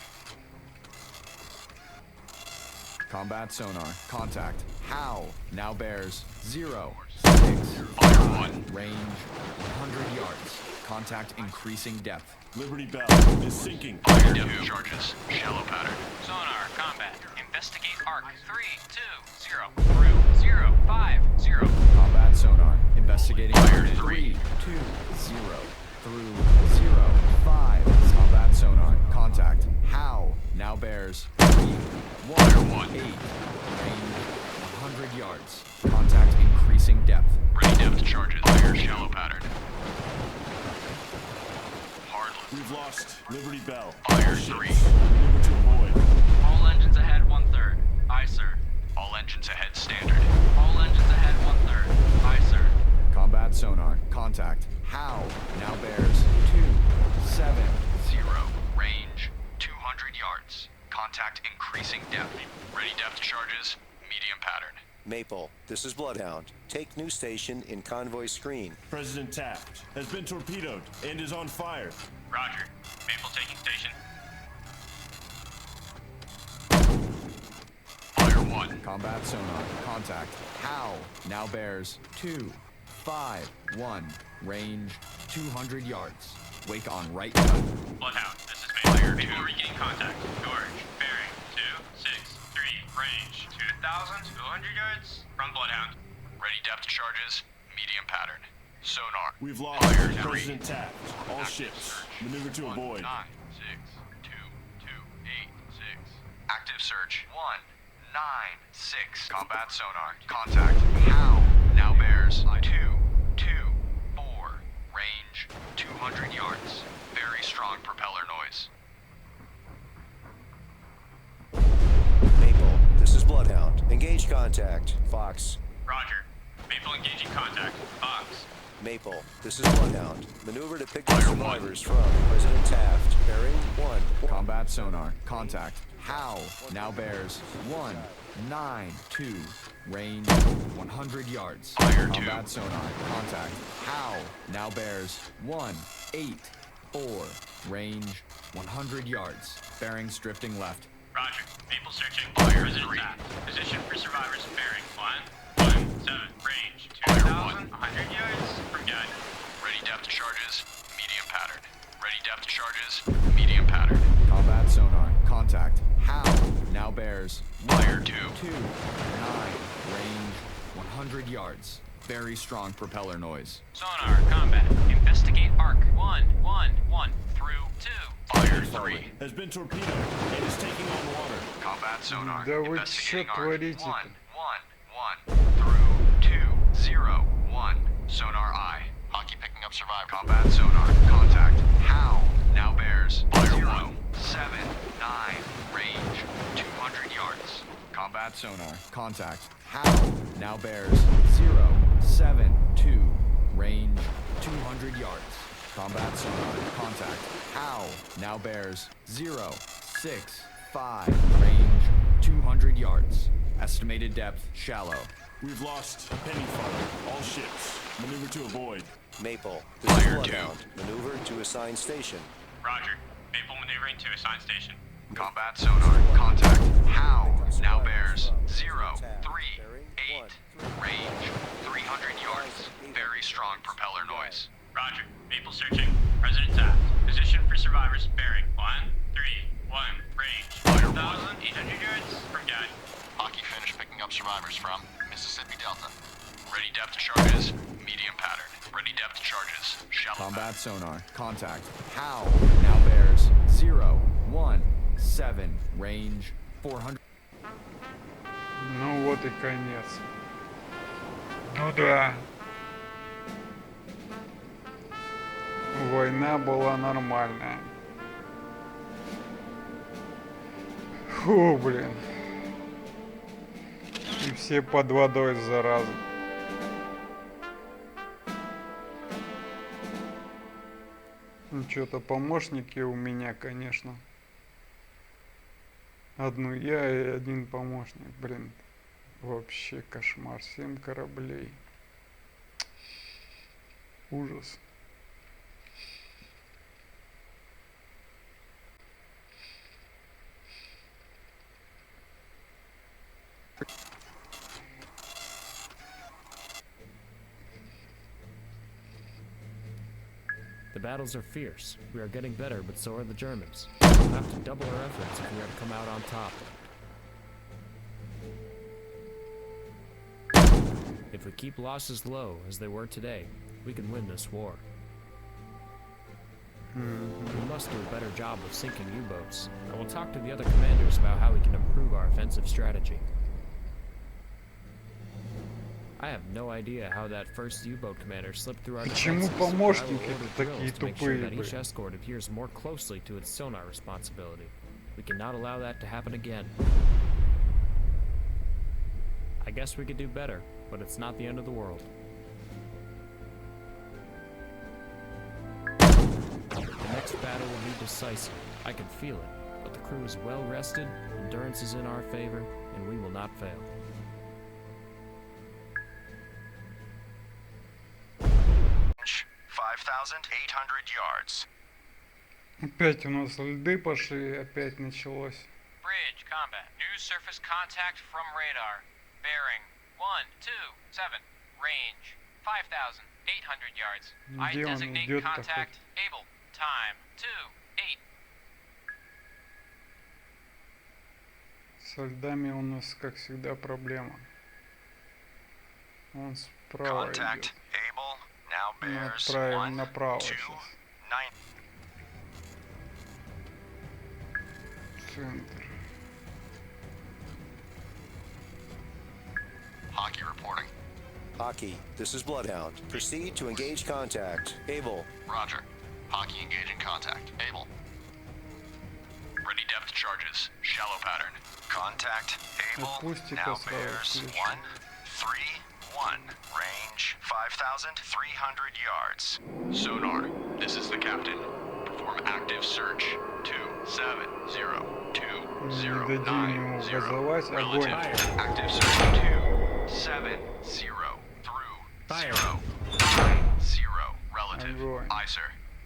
Combat sonar. Contact. How? Now bears 0. Fire 1. Range 100 yards. Contact increasing depth. Liberty Bell is sinking. Fire depth charges. Shallow pattern. Sonar combat. Investigate arc 320 through 050. Combat sonar. Investigating Fire arc 3. 320. through 05. Combat sonar. Contact. How now bears 3-1-8. Range 100 yards. Contact increasing depth. Ready depth charges. Fire shallow pattern. Hardly. We've lost Liberty Bell. Fire All 3. ships. Maneuver to avoid. All engines ahead 1/3. Aye, sir. All engines ahead standard. All engines ahead 1/3. Aye, sir. Combat sonar. Contact. How now bears 2-7. 0. Range 200 yards. Contact increasing depth. Ready depth charges. Medium pattern. Maple, this is Bloodhound. Take new station in convoy screen. President Taft has been torpedoed and is on fire. Roger. Maple taking station. Fire 1. Combat sonar. Contact. How now bears 2-5-1. Range 200 yards. Wake on right cut. Bloodhound, this is Maple. Maple regaining contact. George, bearing 263. Range 2,200 yards from Bloodhound. Ready depth charges. Medium pattern. Sonar. We've lost Fire 3. President Taft. All ships. Maneuver to avoid. 1-9-6-2-2-8-6. Active search. 1-9-6. Combat sonar. Contact. How now bears 2-2-4. Range 200 yards. Very strong propeller noise. Maple, this is Bloodhound. Engage contact. Fox. Roger. Maple engaging contact. Fox. Maple, this is Bloodhound. Maneuver to pick up survivors from President Taft. Bearing 1. Combat sonar. Contact. How now bears 1-9-2. Range 100 yards. Fire 2. Combat sonar. Contact. How now bears 1-8-4. Range 100 yards. Bearings drifting left. Roger. Maple searching. Fire President 3. Taft. Position for survivors bearing 1-1-7. Range 2,100 yards from guide. Ready depth charges. Medium pattern. Ready depth charges. Medium pattern. Combat sonar. Contact. How now bears Fire 2. 2-9. Range 100 yards. Very strong propeller noise. Sonar, combat. Investigate arc. 1-1-1 through 2. Fire 3. Has been torpedoed and is taking on water. Combat sonar. Да вы чё Investigating arc. творите-то? 1-1-1 through 2-0-1. Sonar I. Hockey picking up survivor. Combat sonar. Contact. How now bears 0-7-9. Range 200 yards. Combat sonar. Contact. How now bears 0-7-2. Range 200 yards. Combat sonar. Contact. How now bears 0-6-5. Range 200 yards. Estimated depth shallow. We've lost Penny Farm. All ships. Maneuver to avoid. Maple, this is Fire 2. Bloodhound. Maneuver to assigned station. Roger. Maple maneuvering to assigned station. Combat sonar. Contact. How now bears 0-3-8. Range 300 yards. Very strong propeller noise. Roger. Maple searching. President Taft. Position for survivors bearing 1-3-1. Range 1,800 yards from guide. Hockey finished picking up survivors from Mississippi Delta. Ready depth charges. Medium pattern. Ready depth charges. Shallow Combat sonar. Contact. How now bears 0-1-7. Range 400. Ну вот и конец. Ну да. Война была нормальная. Фу, блин. И все под водой, зараза. Ну, что-то помощники у меня, конечно. Одну я и один помощник, блин. Вообще кошмар. 7 кораблей. Ужас. The battles are fierce. We are getting better, but so are the Germans. We'll have to double our efforts if we are to come out on top. If we keep losses low, as they were today, we can win this war. We must do a better job of sinking U-boats, and we'll talk to the other commanders about how we can improve our offensive strategy. I have no idea how that first U-boat commander slipped through our Почему defenses, but I will помощники order такие drills to make sure тупые, that each блин? escort adheres more closely to its sonar responsibility. We cannot allow that to happen again. I guess we could do better, but it's not the end of the world. The next battle will be decisive. I can feel it, but the crew is well rested, endurance is in our favor, and we will not fail. Range 5,800 yards. Опять у нас льды пошли, опять началось. Bridge, combat. New surface contact from radar. Bearing 127. Range 5,800 yards. I Где он designate идет-то хоть? contact. Able. Time 2-8. Со льдами у нас, как всегда, проблема. Он справа Contact. идет. Able. Now Мы bears отправим 1, направо 2, сейчас. 9. Центр. Hockey reporting. Hockey, this is Bloodhound. Proceed to engage contact. Able. Roger. Hockey engaging contact. Able. Ready depth charges. Shallow pattern. Contact. Able. Акустика Now сразу bears включена. 131. Range 5,300 yards. Sonar. This is the captain. Perform active search. 2702090. Не дадим ему газовать. Огонь. Relative. Active search 270 through 090. Relative. Огонь. Aye, sir.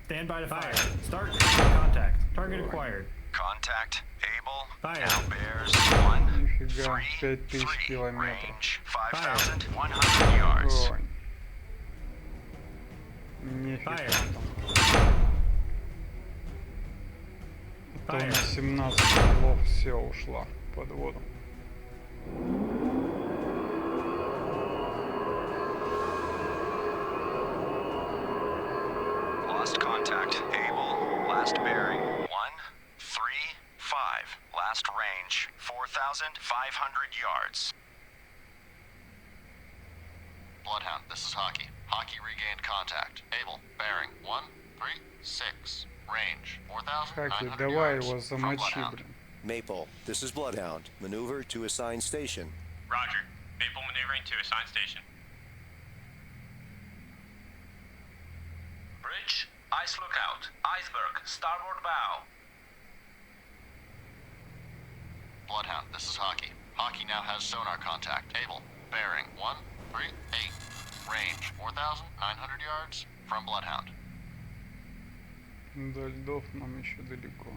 Stand by to fire. Start. Contact. Target acquired. Contact. Able. Fire. Now bears Нифига, 5000 133. километров. Range 5,100 yards. Огонь. Нифига Fire. там. Это у нас 17 килов, все ушла под воду. Lost contact. Able. Last bearing 135. Last range 4,500 yards. Bloodhound, this is Hockey. Hockey regained contact. Able. Bearing 136. Range 4,900 Хаки, yards. давай его From замочи, Bloodhound. блин. Maple, this is Bloodhound. Maneuver to assigned station. Roger. Maple maneuvering to assigned station. Bridge. Ice lookout. Iceberg. Starboard bow. Bloodhound, this is Hockey. Hockey now has sonar contact. Able. Bearing 138. Range 4,900 yards from Bloodhound. До льдов нам еще далеко.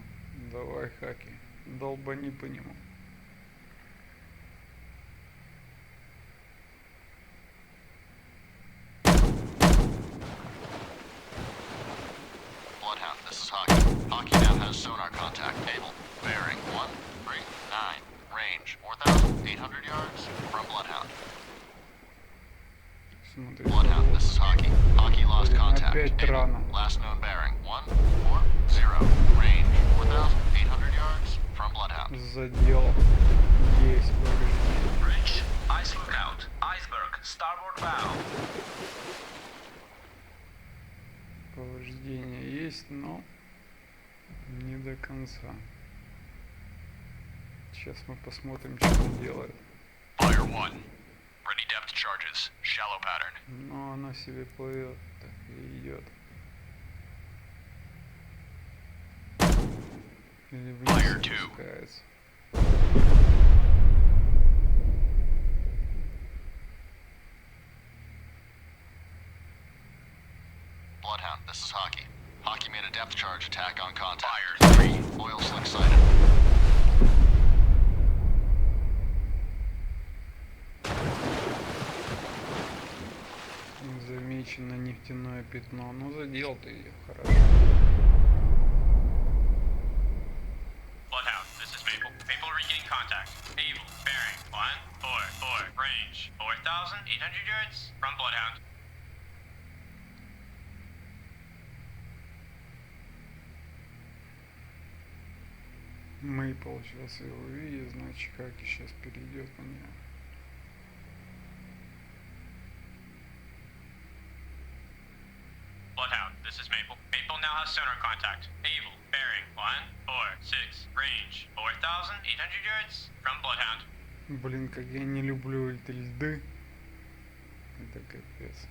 Давай, Хаки, долбани по нему. Bloodhound, this is Hockey. Hockey now has sonar contact. Able. Bearing 139. Range 4,800 yards from Bloodhound. Смотри, Bloodhound, this is Hockey. Hockey lost Блин, contact. опять Able. рано. Last known bearing 140. Range 4,800 yards from Bloodhound. Задел. Есть повреждение. Bridge. Ice lookout. Iceberg. Starboard bow. Повреждение есть, но не до конца. Сейчас мы посмотрим, что он делает. Fire 1. Ready depth charges. Shallow pattern. Но оно себе плывет, так и идет. Или вниз Fire 2. спускается. Bloodhound, this is Hockey. Hockey made a depth charge attack on contact. Fire 3. Oil slick sighted. Замечено нефтяное пятно. Ну задел ты ее, хорошо. Bloodhound, this is Maple. Maple regain contact. Able. Bearing 144. Range 4,800 yards from Bloodhound. Мейпл сейчас его видит, значит, как и сейчас перейдет на него. Bloodhound, this is Maple. Maple now has sonar contact. Able, bearing 146, range 4,800 yards from Bloodhound. Блин, как я не люблю эти льды. Это капец.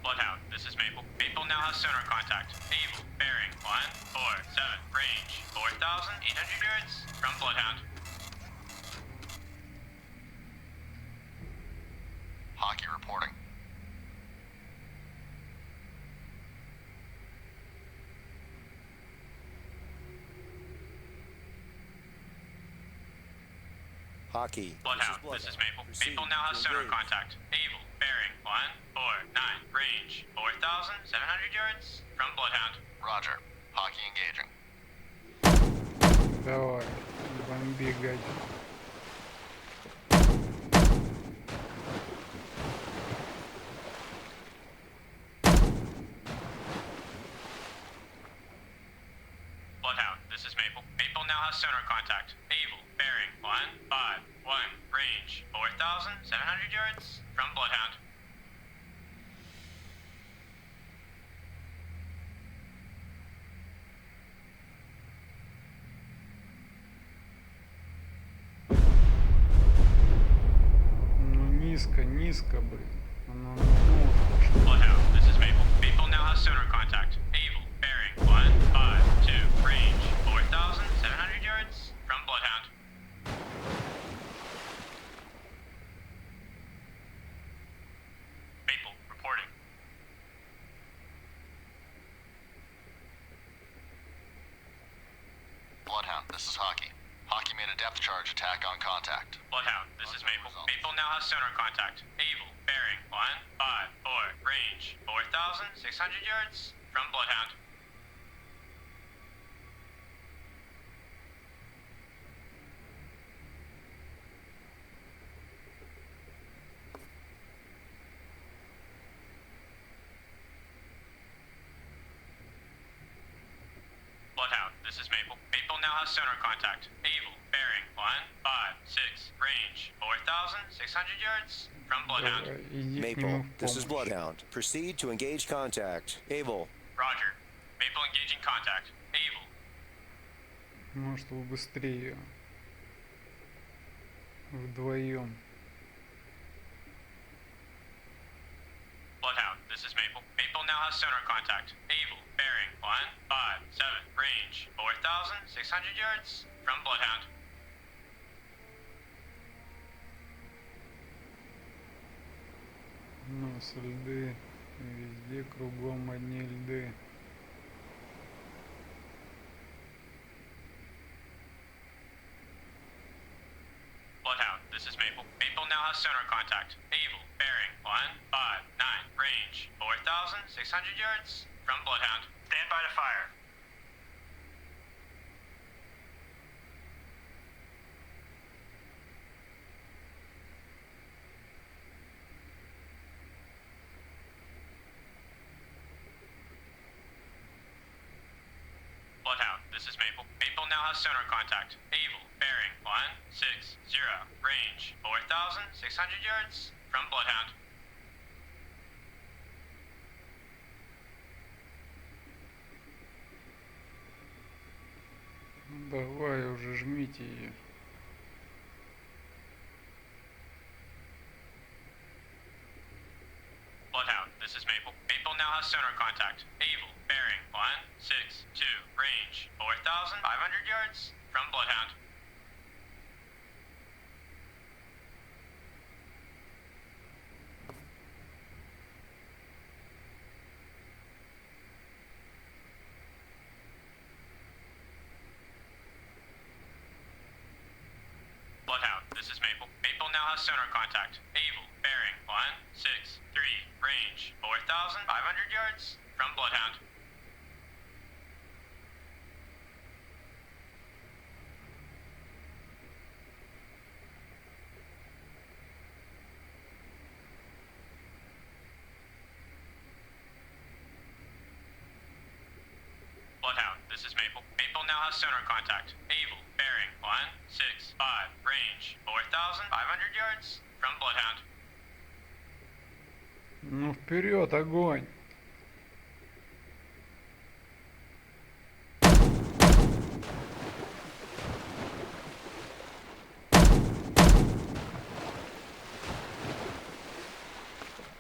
Bloodhound, this is Maple. Maple now has sonar contact. Able, bearing 147, range 4,800 yards from Bloodhound. Hockey reporting. Hockey. Bloodhound, this is Maple. Maple now has sonar contact. Able, bearing 149, range 4,700 yards from Bloodhound. Roger. Hockey engaging. Давай, бомби, гади. Bloodhound, this is Maple. Maple now has sonar contact. Able, bearing 151, range 4,700 yards from Bloodhound. Ну низко, низко, блин. Она на дно пошла. Bloodhound, this is Maple. Maple now has sonar contact. Able, bearing 152, range 4,700 yards from Bloodhound. Maple, reporting. Bloodhound, this is Hockey. Hockey made a depth charge attack on contact. Bloodhound, this is Maple. Maple now has sonar contact. Able, bearing 154, range 4,600 yards from Bloodhound. Bloodhound, this is Maple. Maple now has sonar contact. Able, bearing 156, range 4,600 yards from Bloodhound. Давай, иди к Maple, нему в this is помощь. Bloodhound. Proceed to engage contact. Able. Roger. Maple engaging contact. Able. Может, вы быстрее. Вдвоем. Bloodhound, this is Maple. Maple now has sonar contact. Able, bearing 157, range 4,600 yards from Bloodhound. У нас льды. Везде кругом одни льды. Bloodhound, this is Maple. Maple now has sonar contact. Able, bearing 159, range 4,600 yards from Bloodhound. Stand by to fire. Bloodhound, this is Maple. Maple now has sonar contact. Able, bearing 160, range 4,600 yards from Bloodhound. Давай уже жмите ее. Bloodhound, this is Maple. Maple now has sonar contact. Able, bearing 162, range 4,500 yards from Bloodhound. Bloodhound, this is Maple. Maple now has sonar contact. Able, bearing 163, range 4,500 yards from Bloodhound. now has sonar contact. Able, bearing 165, range 4,500 yards from Bloodhound. Ну вперед, огонь!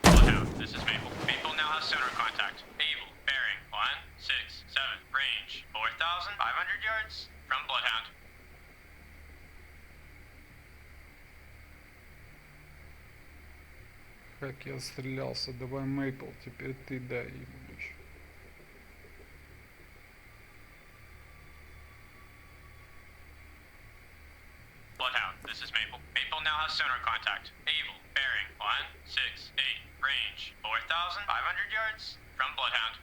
Bloodhound, this is Maple. Maple now has sonar contact. Able, bearing 167, range 4,500 yards from Bloodhound. Как я стрелялся, давай Мейпл, теперь ты дай ему еще. Bloodhound, this is Maple. Maple now has sonar contact. Able, bearing 168, range 4,500 yards from Bloodhound.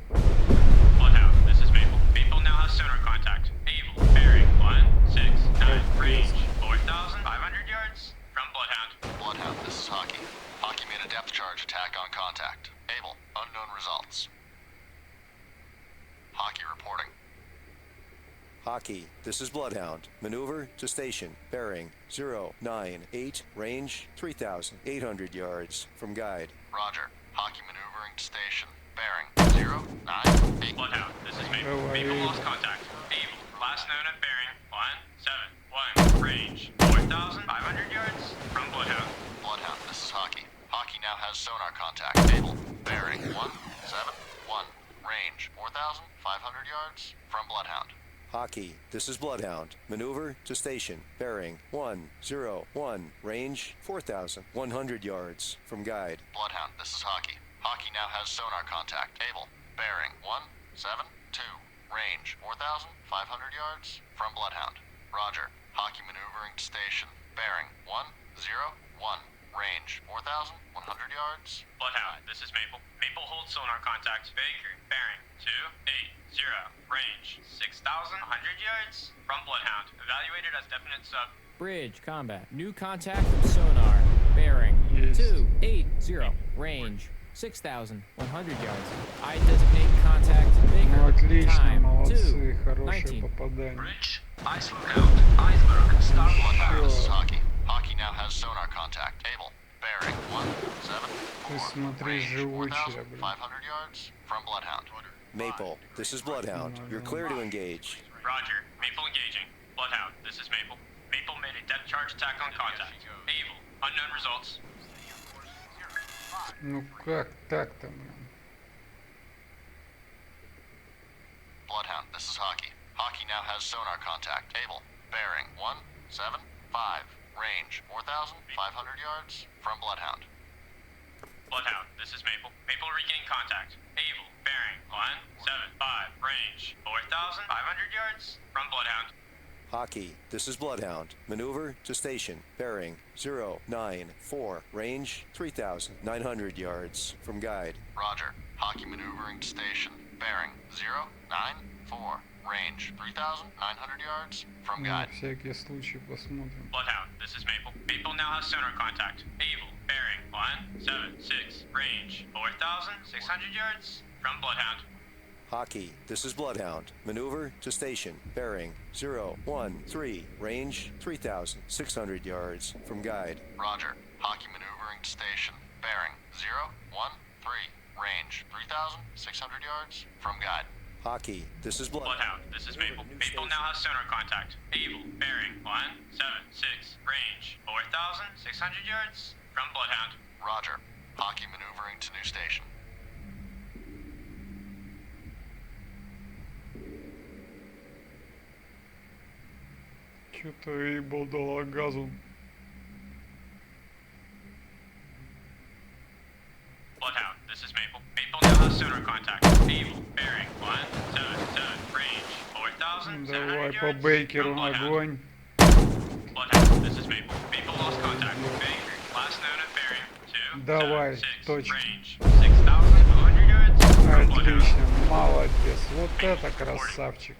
Bloodhound, this is Maple. Maple now has sonar contact. Able, bearing 169, range 4,500 yards from Bloodhound. Bloodhound, this is Hockey. Hockey made a depth charge attack on contact. Able, unknown results. Hockey reporting. Hockey, this is Bloodhound. Maneuver to station. Bearing 098, range 3,800 yards from guide. Roger. Hockey maneuvering to station. Bearing 098. Bloodhound, this is Maple. Maple lost contact. Able, last known at bearing 171, range 4,500 yards from Bloodhound. Bloodhound, this is Hockey. Hockey now has sonar contact. Able, bearing 171, range 4,500 yards from Bloodhound. Hockey, this is Bloodhound. Maneuver to station. Bearing 101, range 4,100 yards from guide. Bloodhound, this is Hockey. Hockey now has sonar contact. Able, bearing 172, range 4,500 yards from Bloodhound. Roger. Hockey maneuvering to station. Bearing 101, range 4,100 yards. Bloodhound, this is Maple. Maple holds sonar contact. Baker, bearing 280, range 6,100 yards from Bloodhound. Evaluated as definite sub. Bridge combat. New contact from sonar. Bearing Yes. 280. Range 6,100 yards. I designate contact. Baker. Ну отлично, Time молодцы, хорошее 2:19. попадание. Bridge, ice lookout, iceberg, start. Bloodhound, this is Hockey. Hockey now has sonar contact. Able, bearing 174, Ты смотри, range живучая, блин. 4,500 yards from Bloodhound. Maple, this is Bloodhound. You're clear to engage. Roger. Maple engaging. Bloodhound, this is Maple. Maple made a depth charge attack on contact. Able, unknown results. Ну как так-то, блин? Bloodhound, this is Hockey. Hockey now has sonar contact. Able, bearing 175, range 4,500 yards from Bloodhound. Bloodhound, this is Maple. Maple regained contact. Able, bearing 175, range 4,500 yards from Bloodhound. Hockey, this is Bloodhound. Maneuver to station. Bearing 094, range 3,900 yards from guide. Roger. Hockey maneuvering to station. Bearing 094, range 3,900 yards from На guide. всякий случай посмотрим. Bloodhound, this is Maple. Maple now has sonar contact. Able, bearing 176, range 4,600 yards from Bloodhound. Hockey, this is Bloodhound. Maneuver to station. Bearing 013, range 3,600 yards from guide. Roger. Hockey maneuvering to station. Bearing 013, range 3,600 yards from guide. Hockey, this is Bloodhound. Bloodhound, this is Maple. Maple now has sonar contact. Able, bearing 176, range 4,600 yards from Bloodhound. Roger. Hockey maneuvering to new station. Что-то Эйбл дала газу. Bloodhound, this is Maple. Maple now has sonar contact. Able, bearing 177, range 4,700 Давай по yards Бейкеру from Bloodhound. огонь. Bloodhound, this is Maple. Maple lost contact. Baker, last known at bearing 276, Давай, точно. range 6,200 yards yards from Bloodhound. Отлично, молодец. Вот это красавчик.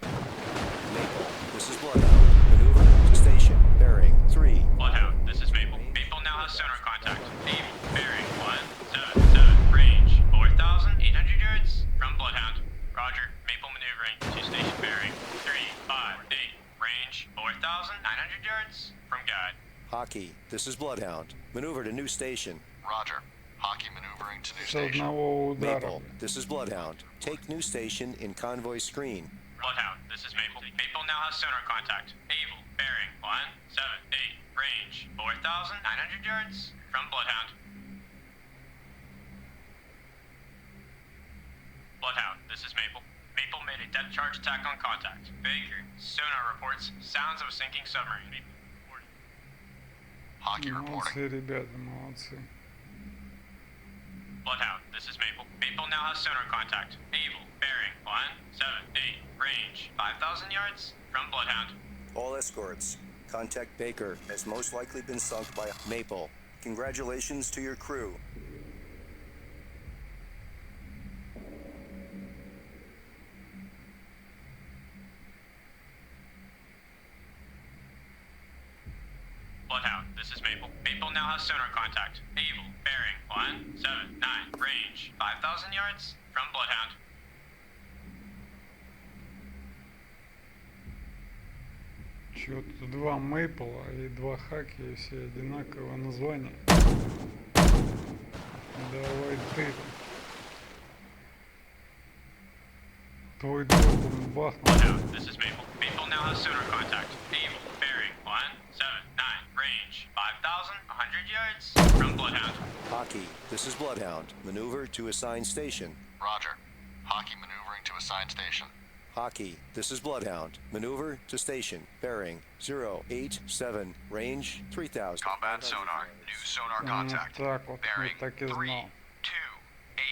Maple, this is Bloodhound. Maneuver to station. Bearing 3. Bloodhound, this is Maple. Maple now has sonar contact. Able, bearing 177, range 4,800 yards from Bloodhound. Roger, Maple maneuvering to station bearing 358, range 4,900 yards from guide. Hockey, this is Bloodhound. Maneuver to new station. Roger. Hockey maneuvering to new С station. одного удара. Maple, this is Bloodhound. Take new station in convoy screen. Bloodhound, this is Maple. Maple now has sonar contact. Able, bearing 178, range 4,900 yards from Bloodhound. Bloodhound, this is Maple. Maple made a depth charge attack on contact. Baker, sonar reports sounds of a sinking submarine. Hockey reporting. Молодцы, ребята, молодцы. Bloodhound, this is Maple. Maple now has sonar contact. Able, bearing 178, range 5,000 yards from Bloodhound. All escorts. Contact Baker has most likely been sunk by Maple. Congratulations to your crew. Bloodhound, this is Maple. Maple now has sonar contact. Able, bearing 179, range 5,000 yards from Bloodhound. Чё-то два Мейпла и два Хаки, и все одинаковое название. Давай ты. Твой друг он бахнул. Bloodhound, this is Maple. Maple now has sonar contact. Able, bearing 179, range 5,100 yards from Bloodhound. Hockey, this is Bloodhound. Maneuver to assigned station. Roger. Hockey maneuvering to assigned station. Hockey, this is Bloodhound. Maneuver to station. Bearing 087, range 3,000. Combat sonar. New sonar Ну contact. так вот, Bearing я так и знал.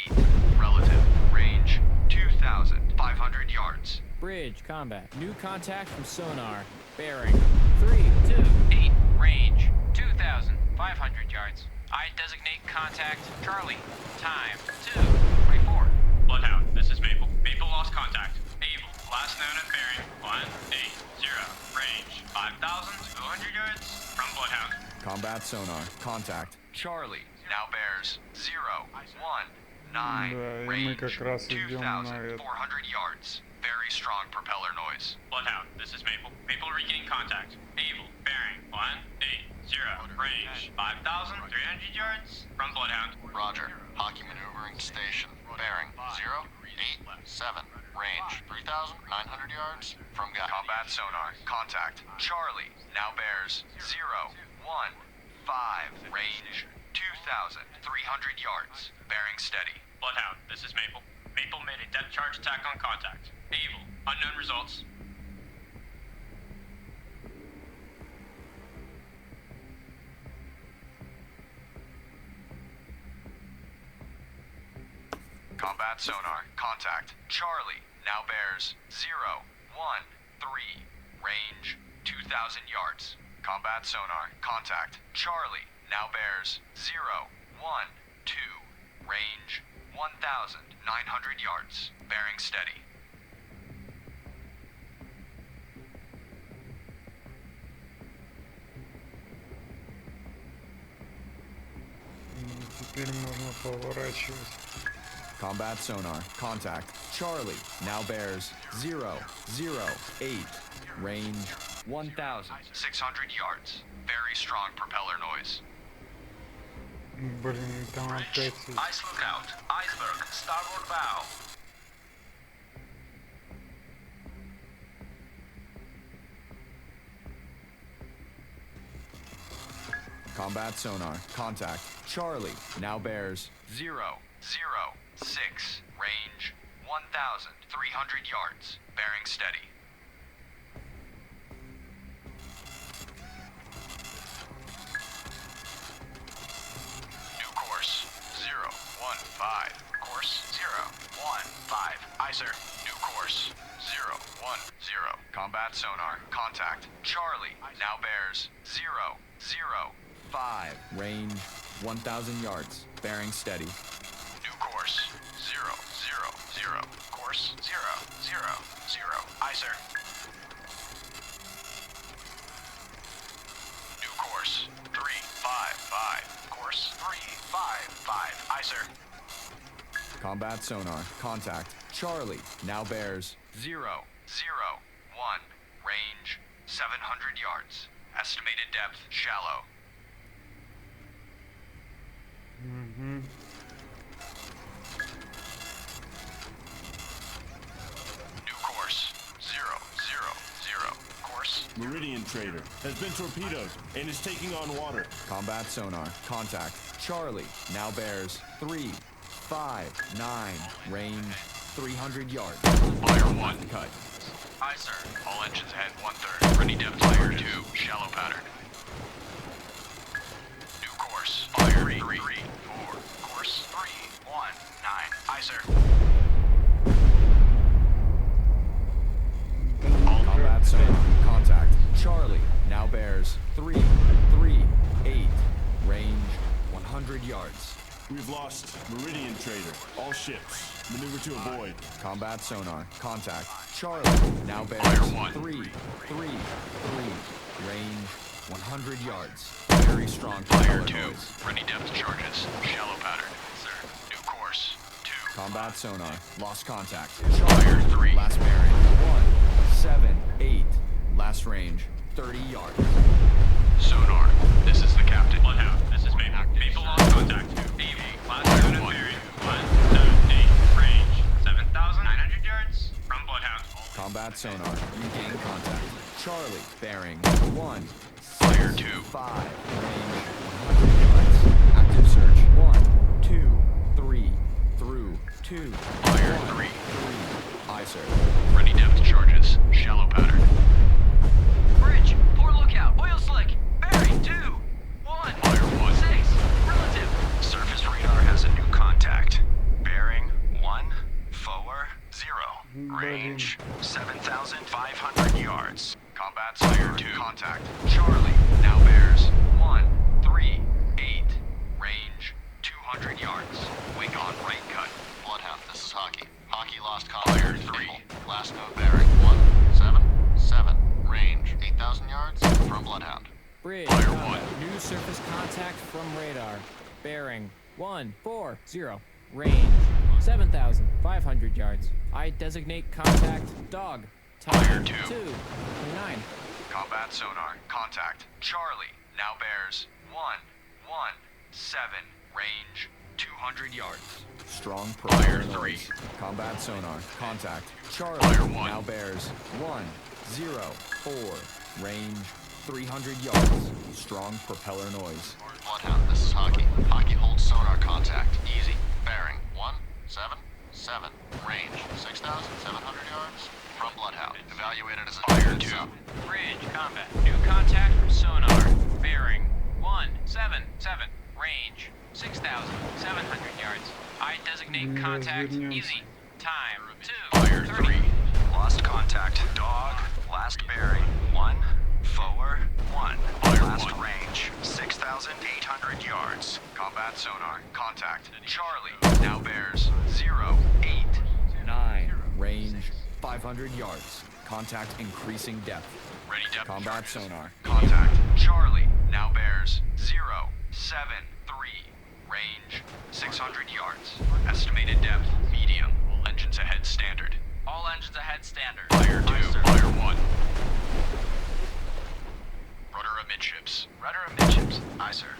328. Relative. Range 2,500 yards. Bridge combat. New contact from sonar. Bearing 328. Range 2,500 yards. I designate contact Charlie. Time 2:24. Bloodhound, this is Maple. Maple lost contact. Able, last known at bearing 180, range 5,200 yards from Bloodhound. Combat sonar. Contact. Charlie now bears 019. Да, и мы как Range раз идем на это. 2,400 yards. Very strong propeller noise. Bloodhound, this is Maple. Maple regaining contact. Able, bearing 180, range 5,300 yards from Bloodhound. Roger. Hockey maneuvering to station. Bearing 087. Range 3,900 yards from guide. Combat sonar. Contact. Charlie now bears 015. Range 2,300 yards. Bearing steady. Bloodhound, this is Maple. Maple made a depth charge attack on contact. Able, unknown results. Combat sonar. Contact. Charlie now bears 013. Range 2,000 yards. Combat sonar. Contact. Charlie now bears 012. Range 1,900 yards. Bearing steady. Теперь можно поворачивать. Combat sonar. Contact. Charlie now bears 008. Range 1,600 yards. Very strong propeller noise. Блин, там опять... Ice lookout. Iceberg. Starboard bow. Combat sonar. Contact. Charlie now bears 006. Range 1,300 yards. Bearing steady. New course 015. Course 015. Aye, sir. New course 010. Combat sonar. Contact. Charlie now bears 005. range 1,000 yards. Bearing steady. New course Combat sonar. Contact. Charlie now bears 0, 0, 1. Range 700 yards. Estimated depth shallow. New course 0, 0, 0. Course. Meridian trader has been torpedoed and is taking on water. combat sonar. Contact. Charlie now bears 3, 5, 9. Range 300 yards. Fire 1. Cut. Aye, sir. All engines ahead 1/3. Ready depth fire 2. Shallow pattern. New course. Fire 3, 4. Course 3, 1, 9. Aye, sir. Combat sonar. Contact. Charlie now bears 3, 3, 8. Range 100 yards. We've lost Meridian trader. All ships. Maneuver to avoid. Combat sonar. Contact. Charlie now bears Fire 1. 3, 3, 3. Range 100 yards. Very strong Fire propeller 2. noise. Ready depth charges. Shallow pattern. Sir. New course 2. Combat sonar. Lost contact. Fire 3. Last bearing 1, 7, 8. Last range 30 yards. Sonar. This is the captain. Bloodhound, this is me. People lost contact. Amy, last unit bearing 178. Range 7,900 yards from Bloodhound. Combat sonar. Regain contact. Charlie bearing 1, Fire 2. 5. Range 100 yards. Active search 1, 2, 3. Through 2. Fire 3. 3. Aye, sir. Ready depth charges. Shallow pattern. Bridge, poor lookout, oil slick. Bearing 2, 1, Fire 1. 6. Relative. Surface radar has a new contact. Bearing 1, forward 0. Range 7,500 yards. Combat fire 2. Contact. Charlie now bears 1, 3, 8. Range 200 yards. Wing on right cut. Bloodhound, this is Hockey. Hockey lost Fire contact. 3. Last node bearing 1, 7, 7. Range 8,000 yards from Bloodhound. Bridge. Fire combat. 1. New surface contact from radar. Bearing 140. Range 7,500 yards. I designate contact dog. Fire Time 2. 2:29. Combat sonar. Contact. Charlie now bears 1, 1, 7. Range 200 yards. Strong Fire propeller 3. noise. Combat sonar. Contact. Charlie Fire 1. now bears 1, 0, 4. Range 300 yards. Strong propeller noise. Bloodhound, this is Hockey. Hockey holds sonar contact. Easy. Bearing 1, 7, 7. Range 6,700 yards from Bloodhound. Evaluated as a Fire target 2. sub. Bridge, combat. New contact from sonar. Bearing 177. Range 6,700 yards. I designate contact. Easy. Time 2. Fire 30. 3. Lost contact. Dog. Last bearing 1, forward 1. Last range 6,800 yards. Combat sonar. Contact. Charlie now bears 0, 8. 9. Range 500 yards. Contact increasing depth. Ready depth Combat charges. sonar. Contact. Charlie now bears 0, 7, 3. Range 600 yards. Estimated depth medium. Engines ahead standard. All engines ahead standard. Fire 2. Aye, sir. Fire 1. Rudder amidships. Rudder amidships. Aye, sir.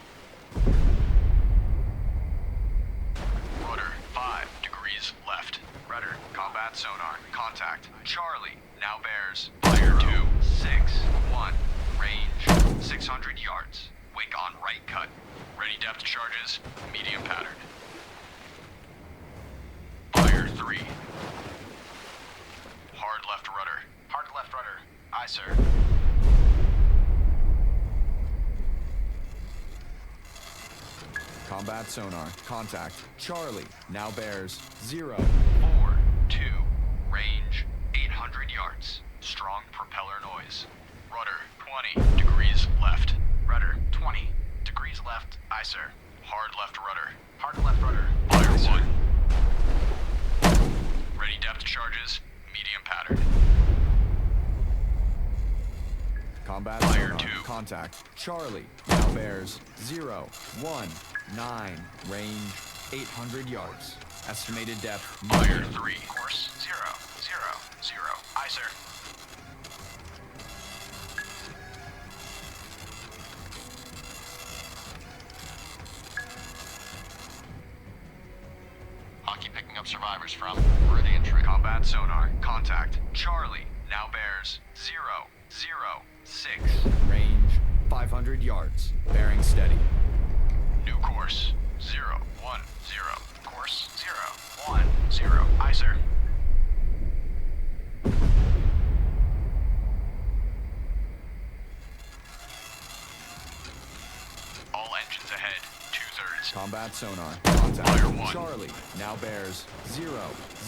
Rudder 5 degrees left. Rudder. Combat sonar. Contact. Charlie now bears Fire 2. 6, 1. Range 600 yards. Wake on right cut. Ready depth charges. Medium pattern. Fire 3. Hard left rudder. Hard left rudder. Aye, sir. Combat sonar. Contact. Charlie now bears 0. 4, 2. Range 800 yards. Strong propeller noise. Rudder 20 degrees left. Rudder 20 degrees left. Aye, sir. Hard left rudder. Hard left rudder. Fire Aye, sir. 1. Ready depth charges. Medium pattern. Combat Fire sonar. 2. Contact. Charlie now bears 0, 1, 9. Range 800 yards. Estimated depth. Fire 3. Course 0, 0, 0. Aye, sir. Hockey picking up survivors from worthy entry. Combat sonar. Contact. Charlie. Now bears 0, 0, 6. Range 500 yards. Bearing steady. New course 0, 1, 0. Course 0, 1, 0. Aye, sir. All engines ahead. 2/3. Combat sonar. Contact. Fire 1. Charlie. Now bears 0,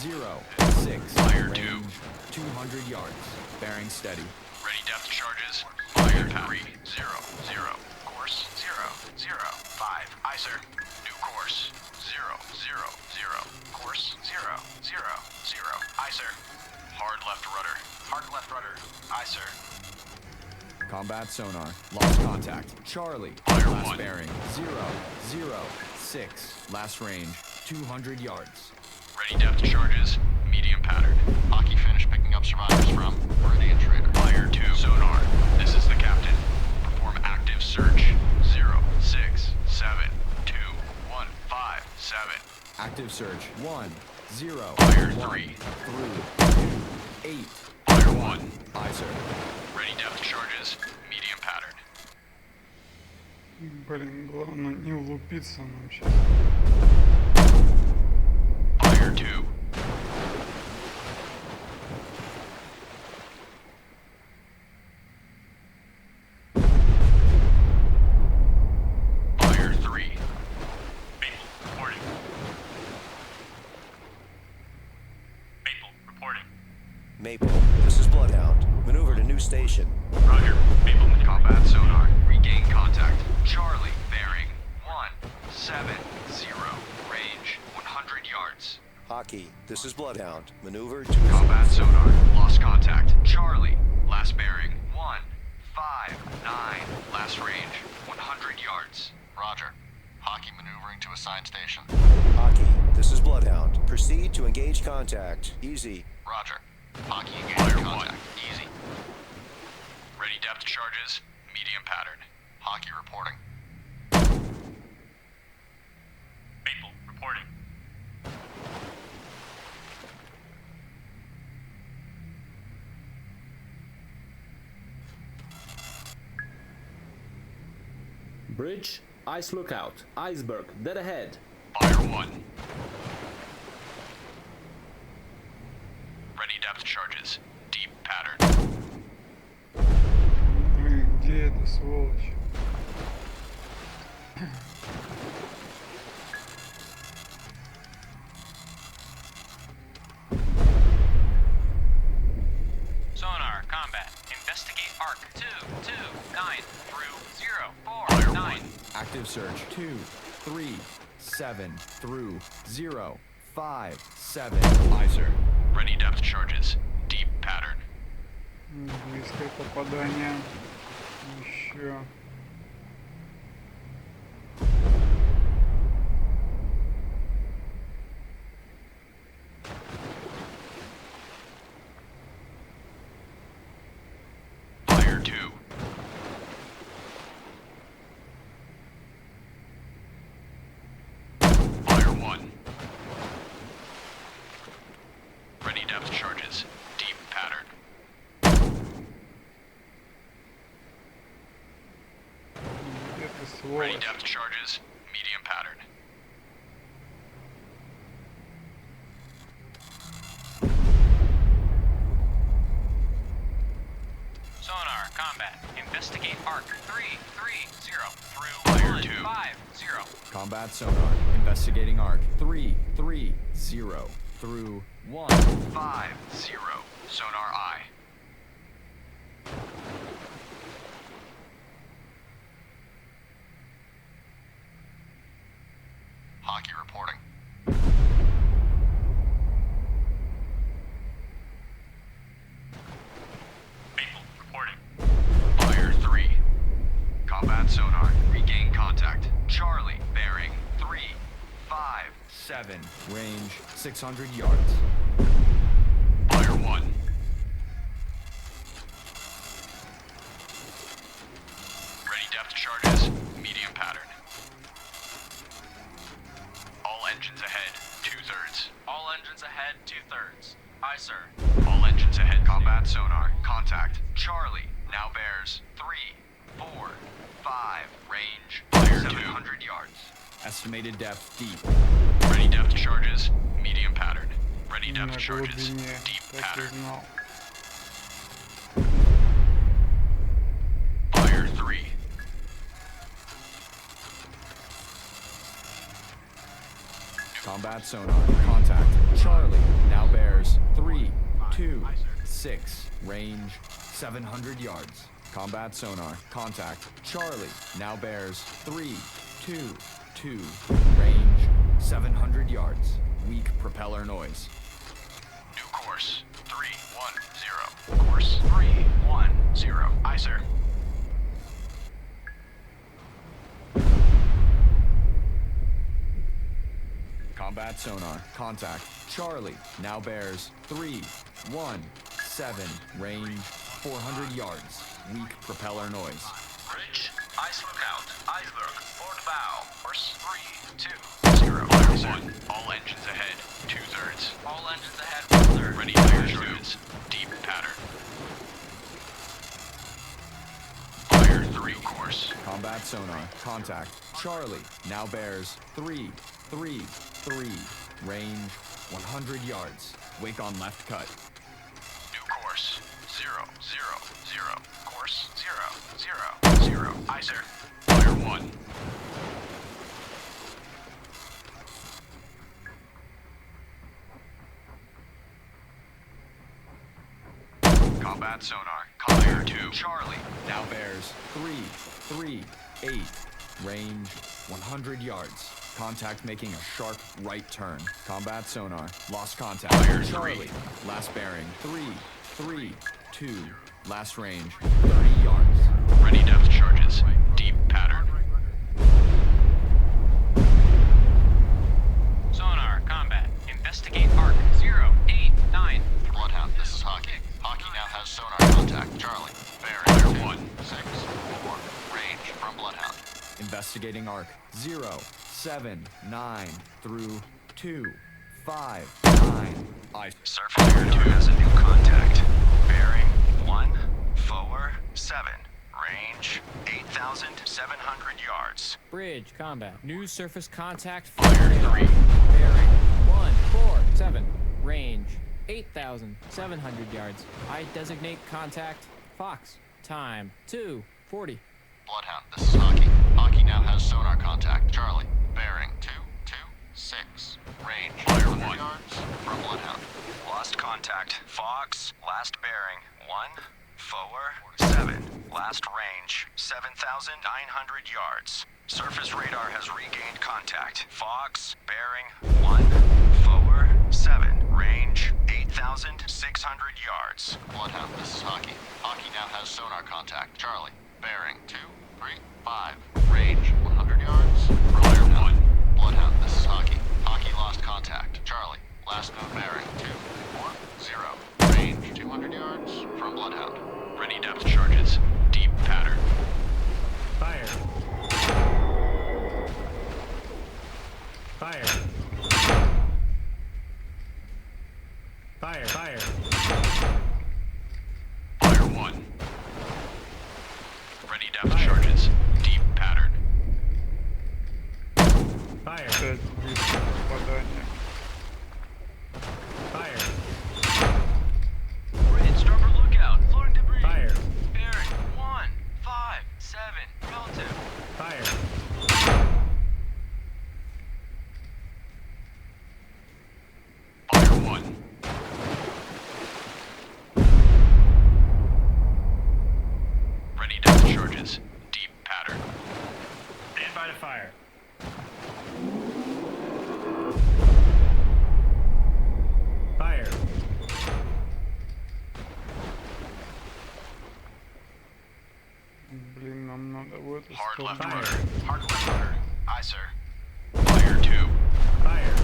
0, 6. Fire 2. Range 200 yards. Bearing steady. Ready depth charges. Fire 3, 0, 0. Course 0, 0, 5. Aye, sir. New course 0, 0, 0. Course 0, 0, 0. Aye, sir. Hard left rudder. Hard left rudder. Aye, sir. Combat sonar. Lost contact. Charlie. Fire Last 1. bearing 0, 0, 6. Last range 200 yards. Ready depth charges. Medium pattern. Hockey finished picking up survivors from worthy entry. Fire 2. Sonar. This is the captain. Perform active search. 0, 6, 7, 2, 1, 5, 7. Active search 1, 0, Fire 1, 3. through 2, 8. Fire 1. Aye, sir. Ready depth charges. Medium pattern. Блин, главное не улупиться нам сейчас. Fire 2. Fire 3. Maple reporting. Maple reporting. Maple, this is Bloodhound. Maneuver to new station. Roger. Maple combat sonar. Regain contact. Charlie bearing 1, 7, 0. Range 100 yards. Hockey, this is Bloodhound. Maneuver to Combat sonar. Lost contact. Charlie. Last bearing 1, 5, 9. Last range 100 yards. Roger. Hockey maneuvering to assigned station. Hockey, this is Bloodhound. Proceed to engage contact. Easy. Roger. Hockey Fire engaging 1. contact. Easy. Ready depth charges. Medium pattern. Hockey reporting. Maple reporting. Bridge, ice lookout, iceberg, dead ahead. Fire 1. Ready depth charges. Deep pattern. Ну и где эта сволочь? Sonar, combat. Investigate arc 2, 2, 9 through 0, 4, Fire 9. 1. Active search 2, 3, 7 through 0, 5, 7. Aye, sir. Ready depth charges. Deep pattern. Близкое попадание. Еще. Fire 2. Fire 1. Ready depth charges. Deep pattern. Где ты, Ready сволочь? depth charges. Medium pattern. Sonar, combat. Investigate arc 3, 3, 0 through Fire 1, 2. 5, 0. Combat sonar. Investigating arc 3, 3, 0 through 1. 5, 0. Sonar eye. Hockey reporting. Maple reporting. Fire 3. Combat sonar. Regain contact. Charlie bearing 3, 5, 7. range 600 yards. Fire 1. Ready depth charges, medium pattern. All engines ahead, 2/3. All engines ahead, 2/3. Aye, sir. All engines ahead, combat sonar, contact. Charlie, now bears 3, 4, 5, range, fire 700 yards. Estimated depth deep. Ready depth charges, medium pattern. Ready На depth charges, глубине, deep так и pattern. знал. Fire 3. Combat sonar, contact. Charlie, now bears 3, 2, 6, range 700 yards. Combat sonar, contact. Charlie, now bears 3, 2, 2, range 700 yards. Weak propeller noise. New course, 310. Course 310. Aye, sir. Combat sonar, contact. Charlie, now bears 3, 1, 7, range 400 yards. Weak propeller noise. Bridge, ice lookout. Iceberg, port bow. Course 320. Fire 1. All engines ahead, 2/3. All engines ahead, 1/3. Ready fire charges, deep pattern. Fire 3 course. Combat sonar, contact. Charlie, now bears 3, 3, 3, range 100 yards. Wake on left cut. New course, 000. Course 000. Aye, sir. Fire 1. Combat sonar, fire 2. Charlie, now bears 3, 3, 8, range 100 yards. Contact making a sharp right turn. Combat sonar, lost contact. Fire Charlie, 3. last bearing 3, 3, 2, last range 30 yards. Ready depth charges, deep pattern. Sonar, combat. Investigate arc 089. Bloodhound, This is Hockey. Hockey now has sonar contact. Charlie, bearing 2, 1. 6, 4, range from Bloodhound. Investigating arc 0, 7, 9 through 2, 5, 9. I Surface Fire 2 has a new contact. Bearing 1, 4, 7. Range 8,700 yards. Bridge, combat. New surface contact. Fire 3. Bearing 1, 4, 7. Range 8,700 yards. I designate contact. Fox. Time 2:40. Bloodhound, this is Hockey. Hockey now has sonar contact. Charlie, bearing 2, 2, 6, range Fire 100 1. yards from Bloodhound. Lost contact. Fox. Last bearing 1, 4, 7. Last range 7,900 yards. Surface radar has regained contact. Fox. Bearing 1, 4, 7. Range 8,600 yards. Bloodhound, this is Hockey. Hockey now has sonar contact. Charlie, bearing 2, 3, 5, range 100 yards from Bloodhound. Bloodhound, this is Hockey. Hockey lost contact. Charlie, last known bearing 2, 4, 0, range 200 yards from Bloodhound. Ready depth charges. Deep pattern. Fire. Fire. Fire. Fire. Fire 1. Ready depth charges. Deep pattern. Fire. Опять быстро попадание. Fire. Bridge, starboard lookout. Floating debris. Fire. Bearing 1, 5, 7. Relative. Fire. Fire 1. Ready depth charges. Deep pattern. Stand by to fire. Fire. Блин, нам надо в эту Hard left сторону. rudder. Hard left rudder. Aye, sir. Fire 2. Fire.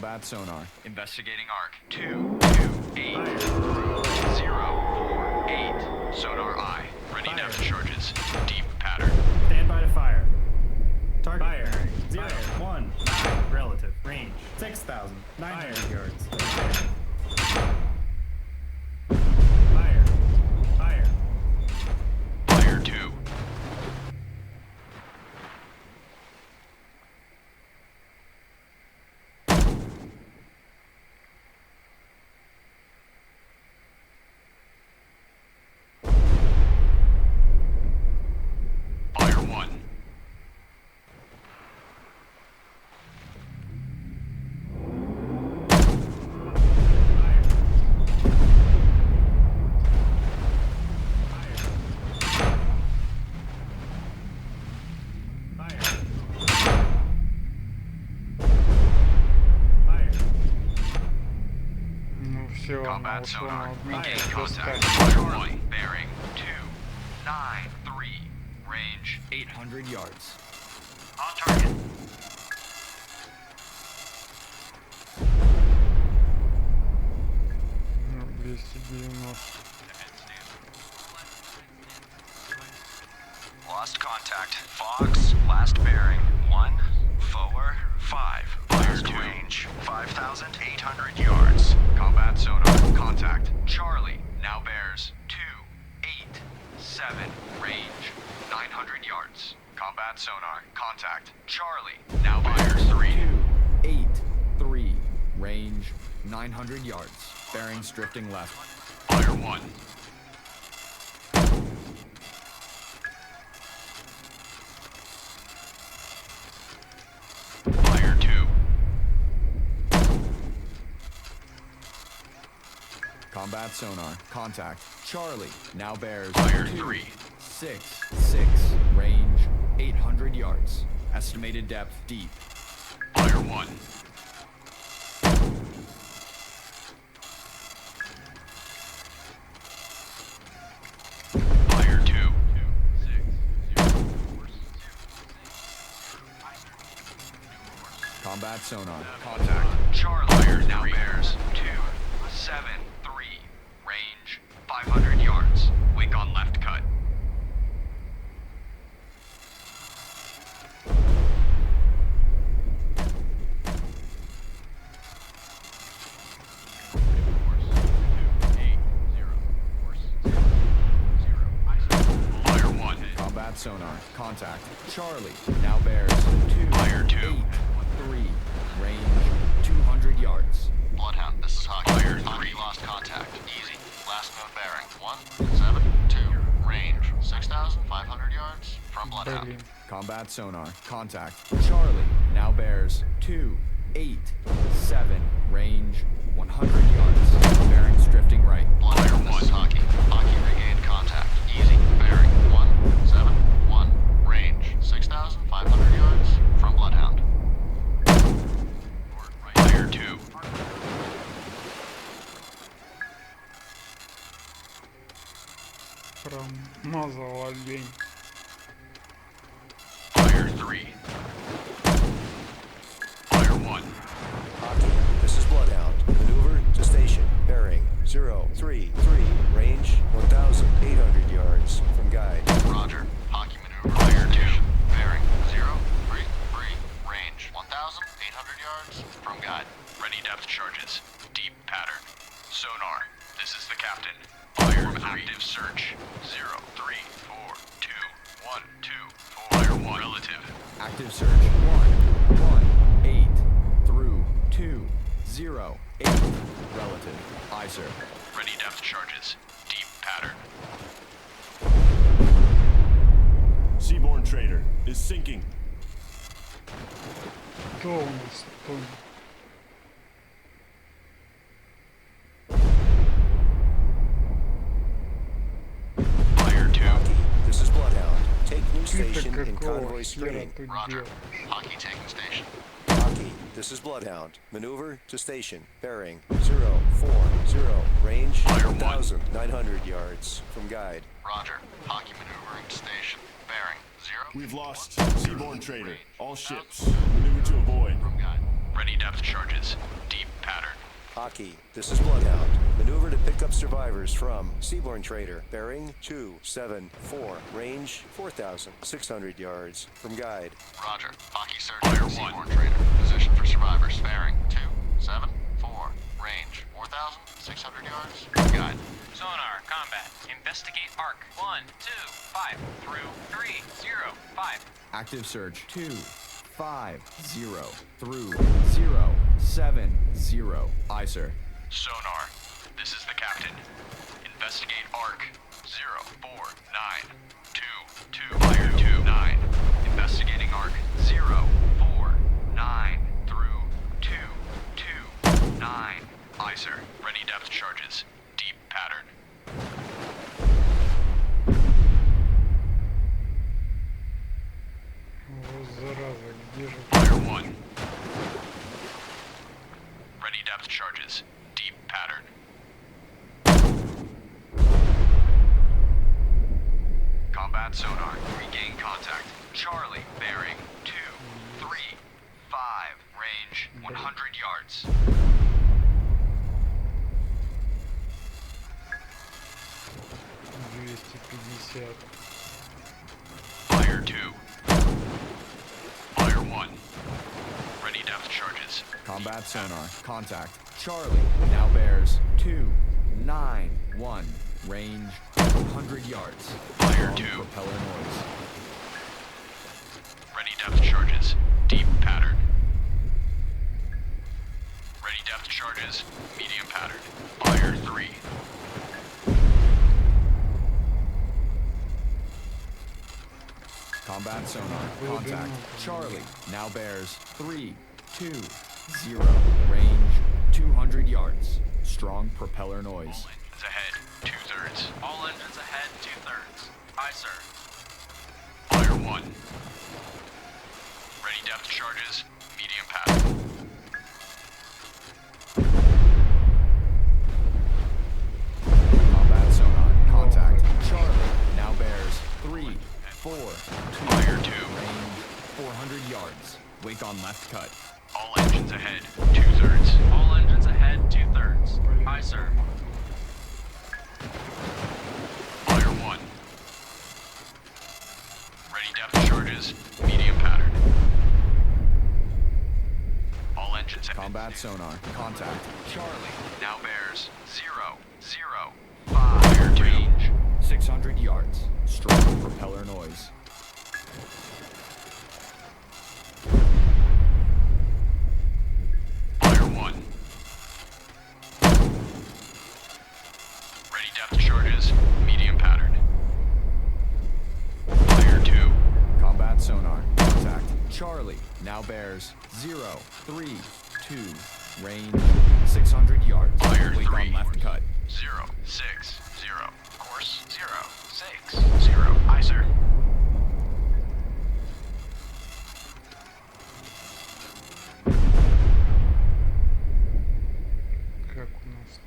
Combat sonar. Investigating arc. 228-048. Sonar eye. Ready depth charges. Deep pattern. Stand by to fire. Target fire. 0, 1, 9, relative. Range 6,900 yards. Fire. Fire. Fire 2. Fire 1. Ну все, она Combat ушла sonar. на одну. Regain Сейчас contact. так. Charlie. Bearing 293. Range 800 yards. on target. Ну, 290. Lost contact. Fox. Last bearing 1. Forward 5. Last range 5,800 yards. Combat sonar. Contact. Charlie. Now bears 287. Range 900 yards. Combat sonar. Contact. Charlie. Now bears 3. 283. Range 900 yards. Bearings drifting left. Fire 1. Fire 2. Combat sonar. Contact. Charlie. Now bears Fire 3. 666. Range 800 yards. Estimated depth deep. Fire 1. Fire 2. Combat sonar. Contact. Charlie. Now bears 273. Range 500 yards. Wake on left cut. Fire 1. Combat sonar. Contact. Charlie. Now bears Fire 2. 283. Range 200 yards. Bloodhound, this is Hockey. Fire Hockey 3. lost contact. Easy. Last known bearing. 172. Range 6,500 yards from Bloodhound. Блин. Combat sonar. Contact. Charlie. Now bears 287. Range 100 yards. Bearings drifting right. Bloodhound, this is Hockey. Hockey regained contact. Easy. Bearing 171. Range 6,500 yards from Bloodhound. Fire 2. Промазал олень. Fire 3. Fire 1. Hockey, this is Bloodhound. Maneuver to station. Bearing 033. Range 1,800 yards from guide. Roger. Hockey maneuver. Fire 2. Bearing 033. Range 1,800 yards from guide. Ready depth charges. Deep pattern. Sonar. This is the captain. Fire from active search. 0342124. Fire 1. Relative. Active search. 118 through 208. Relative. Aye, sir. Ready depth charges. Deep pattern. Seaborne trader is sinking. Кто у нас тут? Fire 2. Hockey, this is Bloodhound. Take new Ты-то station in какого convoy хера screening. тут Roger. делаешь? Hockey taking station. Hockey, this is Bloodhound. Maneuver to station. Bearing 040. Range Fire 1. 1,900 yards from guide. Roger. Hockey maneuvering to station. Bearing 0. We've lost Seaborne trader. All ships. Maneuver to avoid. From guide. Ready depth charges. Deep pattern. Hockey, this is Bloodhound. Maneuver to pick up survivors from Seaborn Trader, bearing 274, range 4,600 yards. From guide. Roger. Hockey search. Seaborn Trader. Position for survivors. Bearing 274, range 4,600 yards. From guide. Sonar, combat. Investigate arc. 1, 2, 5 through 3, 0, 5. Active search 2, 5, 0 through 0, 7, 0. Aye, sir. Sonar. This is the captain. Investigate arc. 049 2 fire 29. Investigating arc. 049 through 229. Aye, sir. Ready depth charges. Deep pattern. О, зараза, где же... Fire 1. Ready depth charges. Deep pattern. Combat sonar. Regain contact. Charlie, bearing 2, 3, 5. Range 100 yards. Fire 2. Fire 1. Ready depth charges. Combat sonar. Contact. Charlie now bears 291, range 100 yards. Fire 2. Propeller noise. Ready depth charges. Deep pattern. Ready depth charges. Medium pattern. Fire 3. Combat sonar. Contact. Charlie now bears 320, range 200 yards. Strong propeller noise. Engines ahead. 2/3. All engines ahead, 2/3. Aye, sir. Fire 1. Ready depth charges. Medium pattern. Combat sonar. Contact. Charlie now bears 3, 4, 2. Fire 2. Range 400 yards. Wake on left cut. All engines ahead. 2/3. All engines ahead, 2/3. Aye, sir. Fire 1. Ready depth charges. Medium pattern. All engines ahead. Combat sonar. Contact. Charlie now bears 005. Fire 2. Range 600 yards. Strong propeller noise. Fire 1. Ready depth charges. Medium pattern. Fire 2. Combat sonar. Contact. Charlie now bears 032, range 600 yards. Fire Wake 3. on left cut. 060. Course 060. Aye, sir. Как у нас?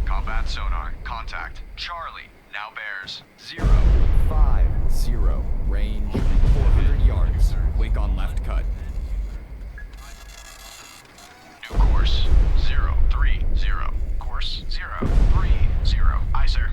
Combat sonar. Contact. Charlie now bears 050, range 400 yards. Wake on left cut. New course 030. Course 030. Aye, sir.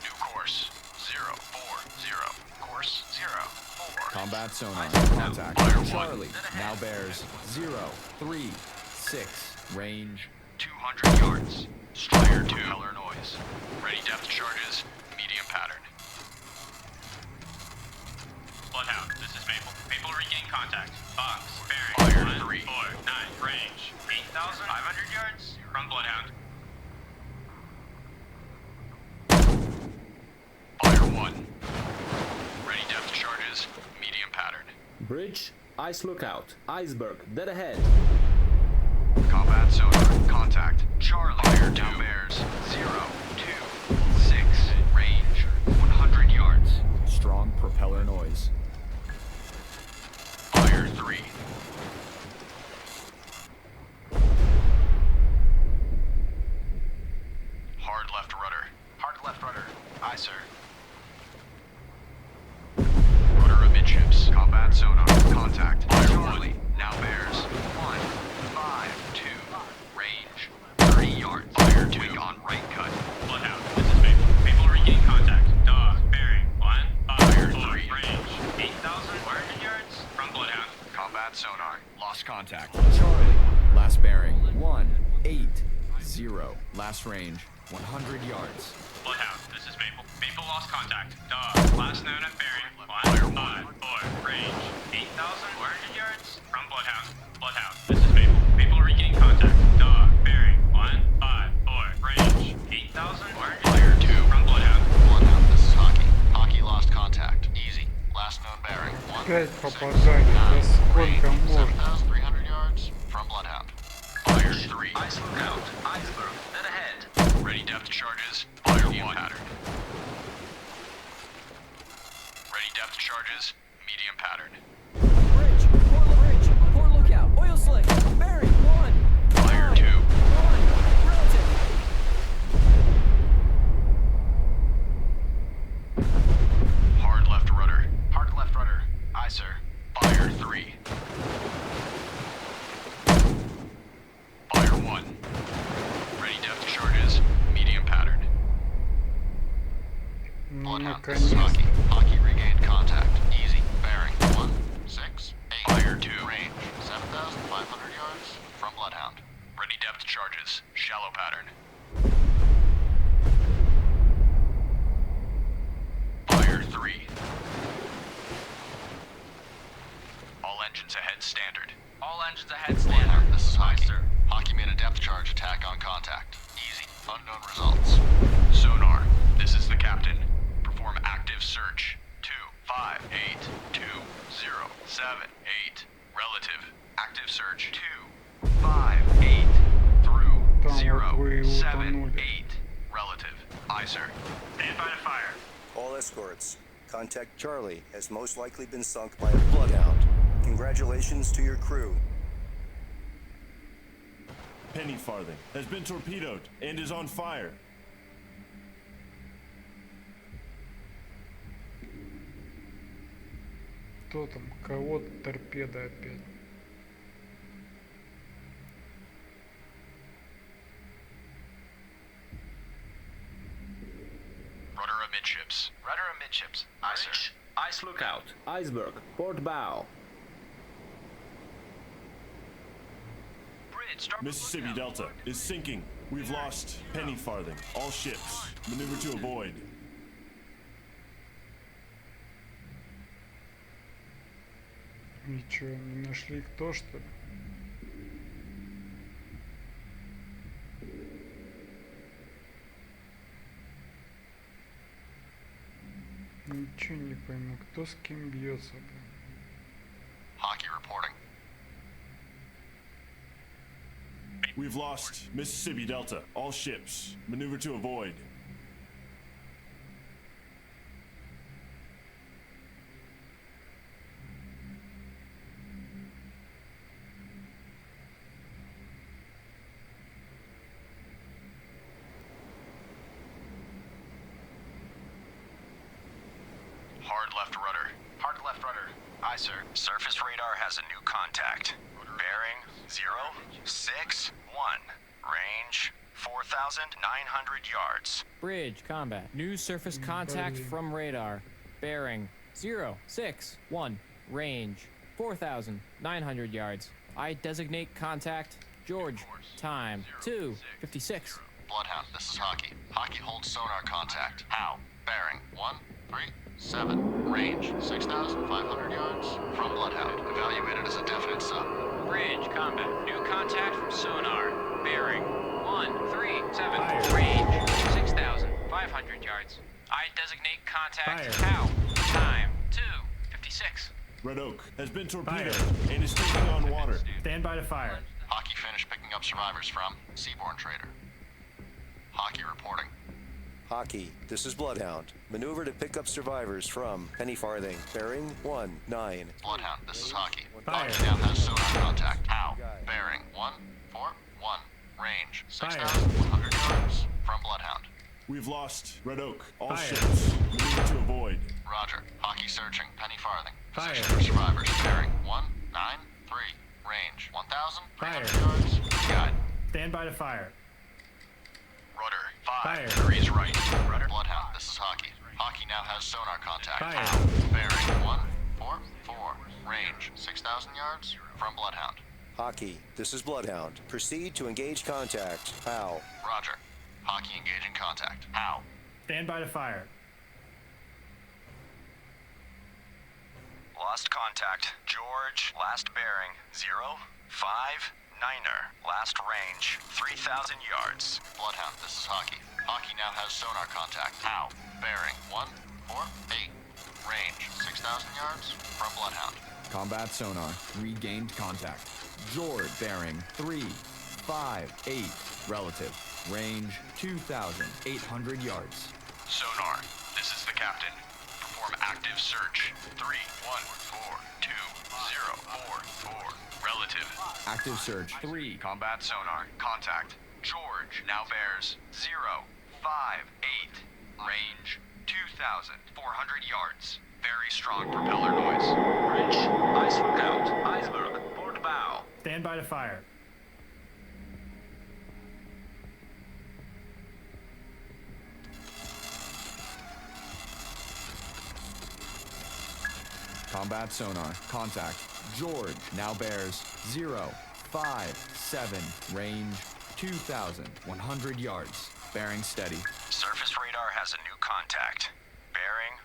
New course 040. Course 04. Combat sonar. Contact. Fire 1. Charlie now bears 036, range 200 yards. Fire 2. Propeller noise. Ready depth charges. Medium pattern. Bloodhound, this is Maple. Maple regain contact. Box. Bearing. Fire 3. 4, 9. Range. 8,500 yards. From Bloodhound. Fire 1. Ready depth charges. Medium pattern. Bridge, ice lookout. Iceberg, dead ahead. Combat sonar. Contact. Charlie. Fire 2. Now bears 026. Range 100 yards. strong propeller noise. Fire 3. Hard left rudder. Hard left rudder. Aye, sir. Rudder Combat sonar. Lost contact. Charlie. Last bearing 180. Last range 100 yards. Bloodhound, this is Maple. Maple lost contact. Dog. Last known at bearing 154. Range 8,400 yards from Bloodhound. Bloodhound, this is Maple. Maple regaining contact. Dog. Bearing 154. Range 8,400 yards from Bloodhound. Bloodhound, this is Hockey. Hockey lost contact. Easy. Last known bearing 5 попаданий, да сколько можно? 7,300 yards from Bloodhound. Fire 3. Ice lookout. Iceberg. Dead ahead. Ready depth charges. Fire 1. Pattern. Ready depth charges. Medium pattern. Bridge, poor lookout, oil slick, bearing 1. Fire 2. 1, relative. Hard left rudder. Hard left rudder. Aye, sir. Fire 3. Fire 1. Ready depth charges. Medium pattern. Ну, Bloodhound, this is Hockey. наконец-то. Hockey regained contact. Easy. Bearing 168. Fire 2. Range 7,500 yards from Bloodhound. Ready depth charges. Shallow pattern. Fire 3. All engines ahead standard. All engines ahead standard. Bloodhound, this is Aye, Hockey. sir. Hockey made a depth charge attack on contact. Easy. Unknown results. Sonar, this is the captain. Perform active search. 258-207-8. Relative. Active search. 258 through Там вот вы и 078. утонули. Relative. Aye, sir. Stand by to fire. All escorts, contact Charlie has most likely been sunk by a bloodhound. Congratulations to your crew. Penny Farthing has been torpedoed and is on fire. Кто там? Кого-то торпеда опять. Rudder amidships. Rudder amidships. Aye, sir. Bridge, ice lookout. Iceberg, port bow. Bridge, starboard Mississippi lookout. Delta is sinking. We've lost Penny Farthing. All ships. Maneuver to avoid. И чё, не нашли кто, что ли? Ничего не пойму, кто с кем бьется, блин. Hockey reporting. We've lost Mississippi Delta. All ships. Maneuver to avoid. Hard left rudder. Hard left rudder. Aye, sir. Surface radar has a new contact. Bearing 061. Range 4,900 yards. Bridge, combat, new surface contact from radar, bearing 061, range 4,900 yards. I designate contact, George, time 2:56. Bloodhound, this is Hockey. Hockey holds sonar contact. How? Bearing 137. Range 6,500 yards from Bloodhound. Evaluated as a definite sub. Bridge, combat, new contact from sonar, bearing 137, Fire. range 6,500 yards. I designate contact, Fire. how, time 2:56. Red Oak has been torpedoed Fire. and is taking on water. Stand by to fire. Hockey finished picking up survivors from Seaborn Trader. Hockey reporting. Hockey, this is Bloodhound. Maneuver to pick up survivors from Penny Farthing, bearing 19. Bloodhound, this is Hockey. Fire. Hockey now has sonar contact. How? Bearing 141. Range 6,100 yards from Bloodhound. We've lost Red Oak. All Fire. ships. Maneuver to avoid. Roger. Hockey searching. Penny Farthing. Fire. Position for survivors. Bearing 193. Range 1,300 Fire. yards. Got it. Stand by to fire. Rudder 5 Fire. degrees right. Rudder. Bloodhound, this is Hockey. Hockey now has sonar contact. Fire. How? Bearing 144. Range 6,000 yards from Bloodhound. Hockey, this is Bloodhound. Proceed to engage contact. How? Roger. Hockey engaging contact. How? Stand by to fire. Lost contact. George, last bearing, 059er. Last range, 3,000 yards. Bloodhound, this is Hockey. Hockey now has sonar contact. How? Bearing 148. Range 6,000 yards from Bloodhound. Combat sonar. Regained contact. George bearing 358. Relative. Range 2,800 yards. Sonar, this is the captain. Perform active search. 3142-044. Relative. Active search. 3. Combat sonar. Contact. George now bears 058. Range 2,400 yards. Very strong propeller noise. Bridge, ice lookout, iceberg, port bow. Stand by to fire. Combat sonar. Contact. George now bears 057. Range 2,100 yards. Bearing steady. Surface radar has a new contact. Bearing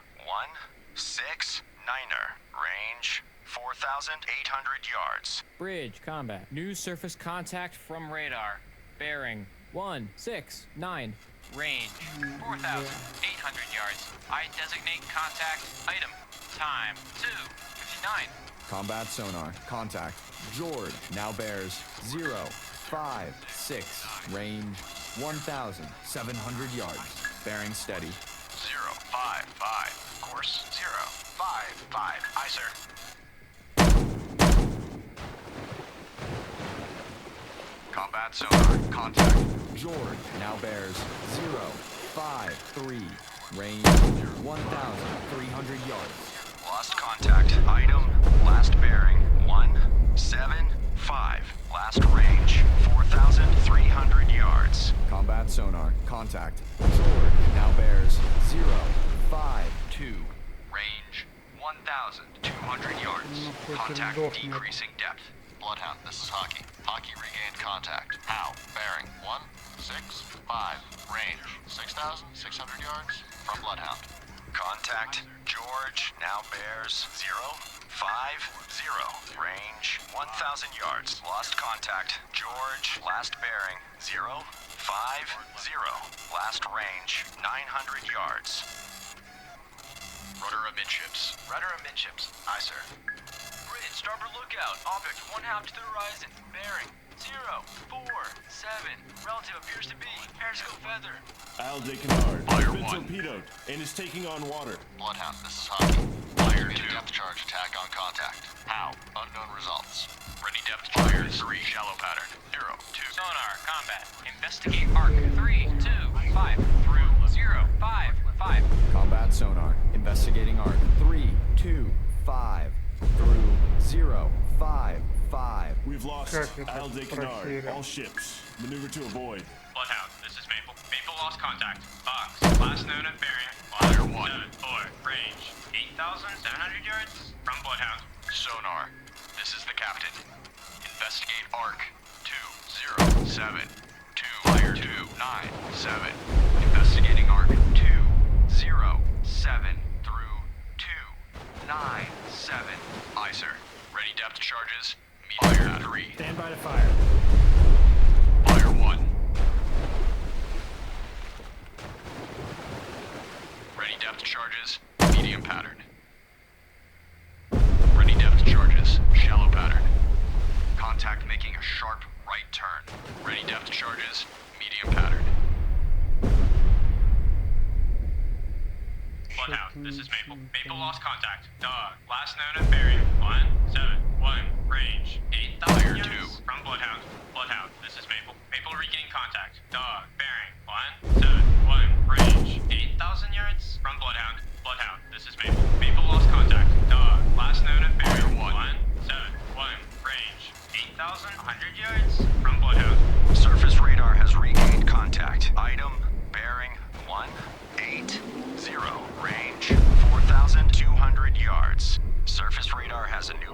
169er. Range 4,800 yards. Bridge combat. New surface contact from radar. Bearing 169. Range 4,800 yards. I designate contact. Item. Time 2:59. Combat sonar. Contact. George now bears 056. Range 1,700 yards. Bearing steady. 055. Course 055. Aye, sir. Combat sonar. Contact. George now bears 053. Range 1,300 yards. Lost contact. Item, last bearing, 175. Last range, 4,300 yards. Combat sonar. Contact. George now bears 052. Range 1,200 yards. Contact decreasing depth. Bloodhound, this is Hockey. Hockey regained contact. How? Bearing 165. Range 6,600 yards from Bloodhound. Contact, George, now bears 050. Range, 1,000 yards. Lost contact, George, last bearing, 050. Last range, 900 yards. Rudder amidships. Rudder amidships. Aye, sir. Bridge, starboard lookout. Object 1/2 to the horizon. Bearing 047. Relative appears to be periscope feather. Al de Canard Fire has been 1. torpedoed and is taking on water. Bloodhound, this is Hockey. Fire Made a 2. depth charge attack on contact. How? Unknown results. Ready depth charge. 3. Shallow pattern. 0-2. Sonar, combat. Investigate arc 325 through 055. Combat sonar. Investigating arc 325 through 055. We've lost Как это Al de Canard. проверим? All ships. Maneuver to avoid. Bloodhound, this is Maple. Maple lost contact. Box, last known at bearing, Fire 1. 74. Range, 8,700 yards from Bloodhound. Sonar, this is the captain. Investigate arc 207. 297. Investigating arc 207 through 297. Aye, sir. Ready depth charges. Medium 3. Stand by to fire. Fire 1. Ready depth charges. Medium pattern. Ready depth charges. Shallow pattern. Contact making a sharp right turn. Ready depth charges. Medium pattern. Bloodhound, this is Maple. Maple lost contact. Dog, last known at bearing, 171. Range, 8,000 yards from Bloodhound. Bloodhound, this is Maple. Maple regained contact. Dog, bearing, 171. Range, 8,000 yards from Bloodhound. Bloodhound, this is Maple. Maple lost contact. Dog, last known at bearing, 171. Range, 8,100 yards from Bloodhound. Surface radar has regained contact. Item, bearing, 180. Range, 4,200 yards. Surface radar has a new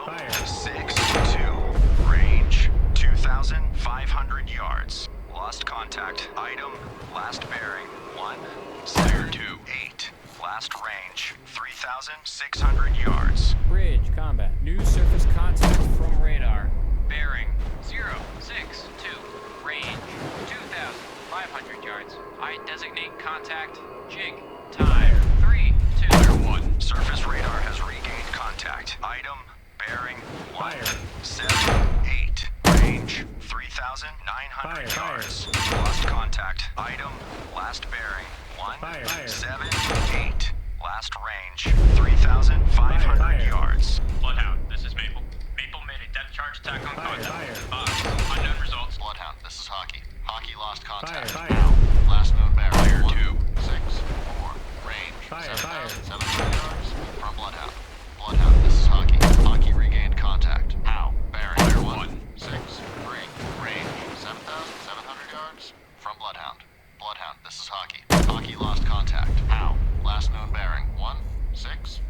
6-2. Range 2,500 yards. Lost contact. Item. Last bearing 1-2-8. Last range 3,600 yards. Bridge combat. New surface contact from radar. Bearing 062. Range 2,500 yards. I designate contact. Jig. Time 3-2. Surface radar has regained contact. Item. Bearing 1-7-8. Range 3,900 yards. Lost contact. Item. Last bearing 1-7-8. Last range 3,500 yards. Bloodhound, this is Maple. Maple made a depth charge attack on contact. Unknown results. Bloodhound, this is Hockey. Hockey lost contact. Fire. Last known bearer. Fire 2. 6-4. Range 7,700 yards from Bloodhound. Bloodhound, this is Hockey. Hockey regained contact. How? Bearing. Fire 1. 6-3. Range 7,700 yards from Bloodhound. Bloodhound, this is Hockey. Hockey lost contact. How? Last known bearing 1-6-3.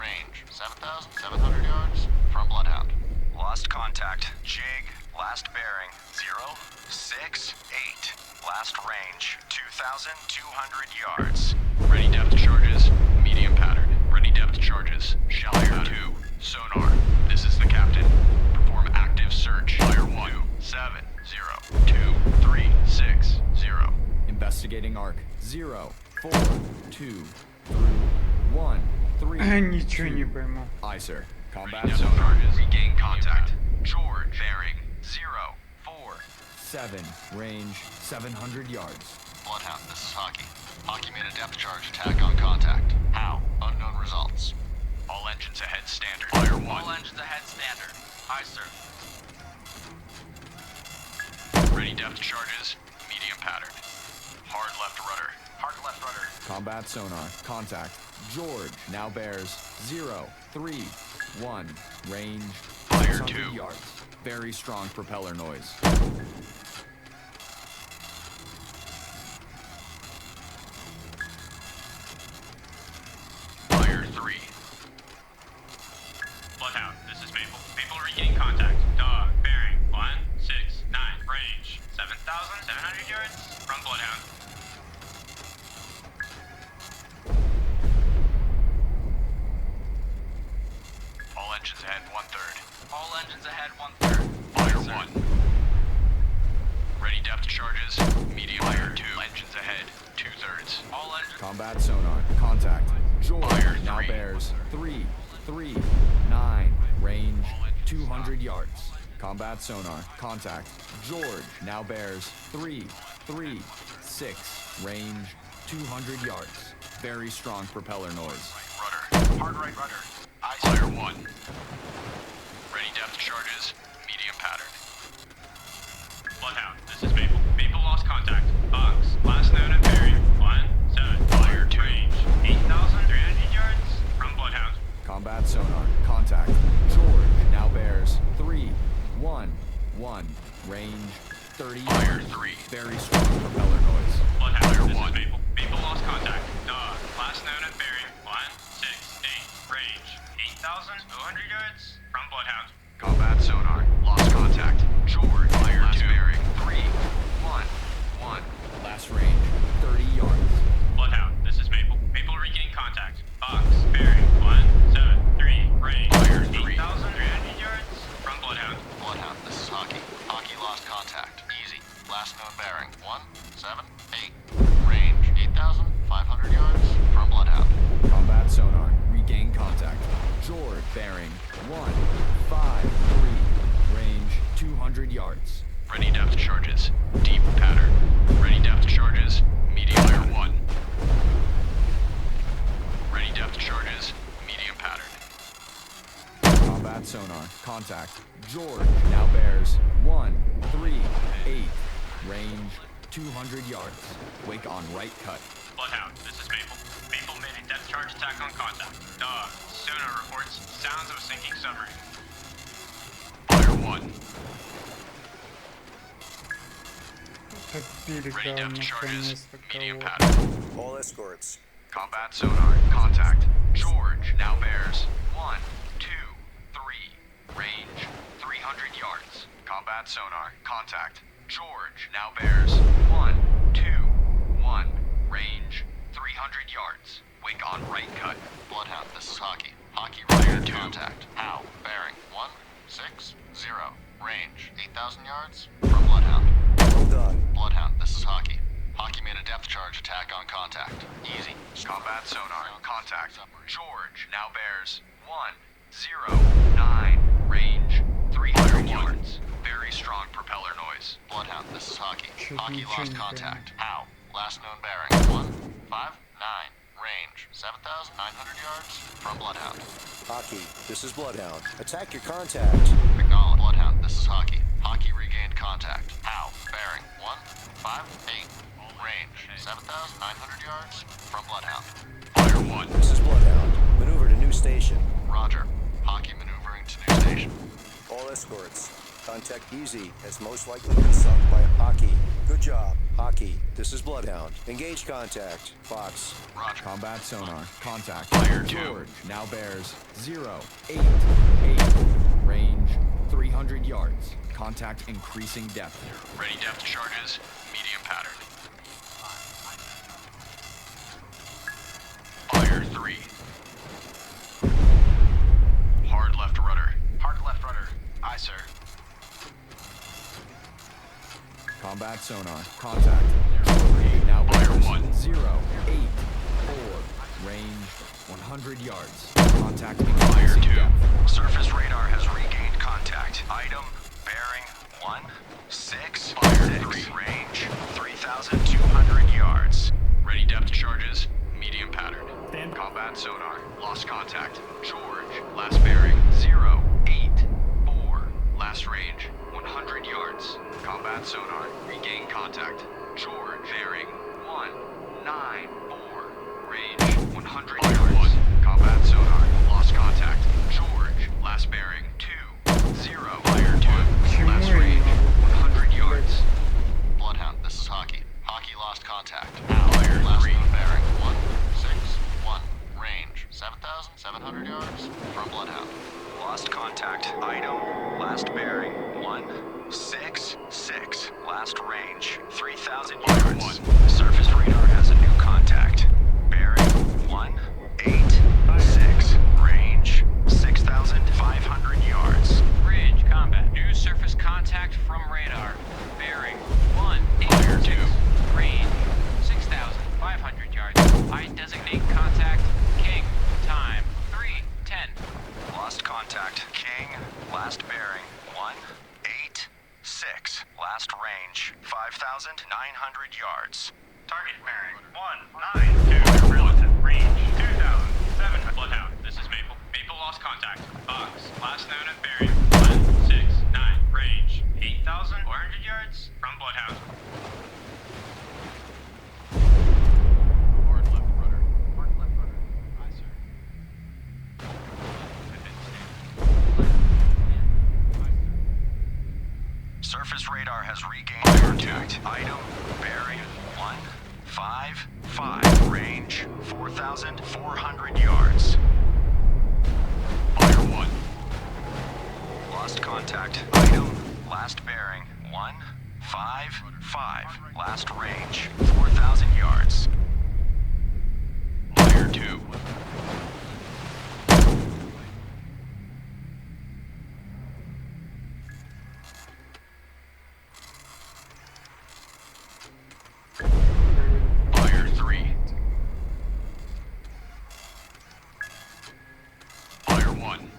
Range 7,700 yards from Bloodhound. Lost contact. Jig. Last bearing 0-6-8. Last range 2,200 yards. Ready depth charges. Medium pattern. Ready depth charges. Fire 2. Sonar. This is the captain. Perform active search. Fire 1. 7-0-2-3-6-0. Investigating arc 0, 4, 2, through 1, 3. Ничего не пойму. Aye, sir. Combat Ready zone. depth charges. Regain contact. George. Bearing 0-4. 7, range 700 yards. Bloodhound, this is Hockey. Hockey made a depth charge attack on contact. How? Unknown results. All engines ahead standard. Fire 1. All engines ahead standard. Aye, sir. Ready depth charges. Medium pattern. Hard left rudder. Hard left rudder. Combat sonar. Contact. George now bears 0, 3, 1. Range Fire 600 2. yards. Very strong propeller noise. Fire 3. Bloodhound, this is Maple. Maple regaining contact. Dog, bearing 1-6-9. Range 7,700 yards from Bloodhound. All engines ahead 1/3. All engines ahead 1/3. Fire 1. Ready depth charges. Medium fire 2. Engines ahead 2/3. All engines. Combat sonar. Contact. George Fire now 3. bears 3, 3, 9. Range 200 yards. Combat sonar. Contact. George now bears 3, 3, 6. Range 200 yards. Very strong propeller noise. Rudder. Hard right rudder. Fire 1. Ready depth charges. Medium pattern. Bloodhound, this is Maple. Maple lost contact. Box. Last known at bearing 1-7. Fire 2. Range 8,300 yards from Bloodhound. Combat sonar. Contact. George now bears 3, 1, 1. Range 30 Fire yards. 3. Very strong propeller noise. Bloodhound, Fire this 1. is Maple. Maple lost contact. Dog. Last known at bearing 1-6-8. Range 8,200 yards from Bloodhound. Combat sonar. Lost contact. George. Fire last 2. Bearing 3, 1, 1. Last range 30 yards. Bloodhound, this is Maple. Maple regaining contact. Box. Bearing 1-7-3. Range Fire 3. 8,300 yards from Bloodhound. Bloodhound, this is Hockey. Hockey lost contact. Easy. Last known bearing 1-7-8. Range 8,500 yards from Bloodhound. Combat sonar. Regain contact. George bearing 1-5-3. Range 200 yards. Ready depth charges. Deep pattern. Ready depth charges. Medium fire 1. Ready depth charges. Medium pattern. Combat sonar. Contact. George now bears 1-3-8. Range 200 yards. Wake on right cut. Bloodhound, this is Maple. Maple made a depth charge attack on contact. Dog. Sonar reports sounds of a sinking submarine. Fire 1. Ready depth charges. Medium pattern. All escorts. Combat sonar. Contact. George now bears 1, 2, 3. Combat sonar. Contact. George now bears 1, 2, 1. Range 300 yards. Wing on right cut. Bloodhound, this is Hockey. Hockey right contact. How? Bearing 1, 6, 0. Range 8,000 yards from Bloodhound. Well done. Bloodhound, this is Hockey. Hockey made a depth charge attack on contact. Easy. Combat sonar. Contact. George now bears 1, 0, 9. Range 300 yards. Very strong propeller noise. Bloodhound, this is Hockey. Hockey lost Чуть-чуть, contact. How? Last known bearing 1, 5, 9. Range 7,900 yards from Bloodhound. Hockey, this is Bloodhound. Attack your contact. Acknowledge. Bloodhound, this is Hockey. Hockey regained contact. How? Bearing 1, 5, 8. Range 7,900 yards from Bloodhound. Fire 1. This is Bloodhound. Maneuver to new station. Roger. Hockey maneuvering to new station. All escorts. Contact easy, as most likely been sunk by Hockey. Good job, Hockey. This is Bloodhound. Engage contact. Fox. Roger. Combat sonar. Contact. Fire 2. George now bears 0, 8, 8. Range 300 yards. Contact increasing depth. Ready depth charges. Medium pattern. Fire 3. Hard left rudder. Hard left rudder. Aye, sir. Combat sonar. Contact. George now bears Fire 1. 0, 8, 4. Range 100 yards. Contact increasing Fire 2. depth. Surface radar has regained contact. Item bearing 1, 6, Fire 3. Range 3,200 yards. Ready depth charges. Medium pattern. Stand. Combat sonar. Lost contact. George. Last bearing 0, 8, 4. Last range 100 yards. Combat sonar. Regain contact. George. Bearing 1, 9, 4. Range 100 yards. Combat sonar. Lost contact. George. Last bearing 2, 0. Fire 2. Last range 100 yards. Bloodhound, this is Hockey. Hockey lost contact. Fire Last 3. known bearing 1, 6, 1. Range 7,700 yards from Bloodhound. Lost contact. Item. Last bearing 1, 6, 6. Last range 3,000 yards. Surface radar has a new contact. Bearing 1, 8, 6. Range 6,500 yards. Bridge combat. New surface contact from radar. Bearing 1, 8, Fire 2. range 6,500 yards. I designate contact King. Time 3:10. Lost contact. King. Last bearing 1, 8, 6. Last range 5,900 yards. Target bearing 1, 9, 2. Relative range 2,700. Bloodhound, this is Maple. Maple lost contact. Fox, last known at bearing 1, 6, 9. Range 8,400 yards from Bloodhound. Hard left rudder. Hard left rudder. Aye, sir. Surface radar has regained contact. Item bearing 1, 5, 5. Range 4,400 yards. Fire 1. Lost contact. Item last bearing 1, 5, 5. Last range 4,000 yards. Fire 2. Fire 3. Fire 1.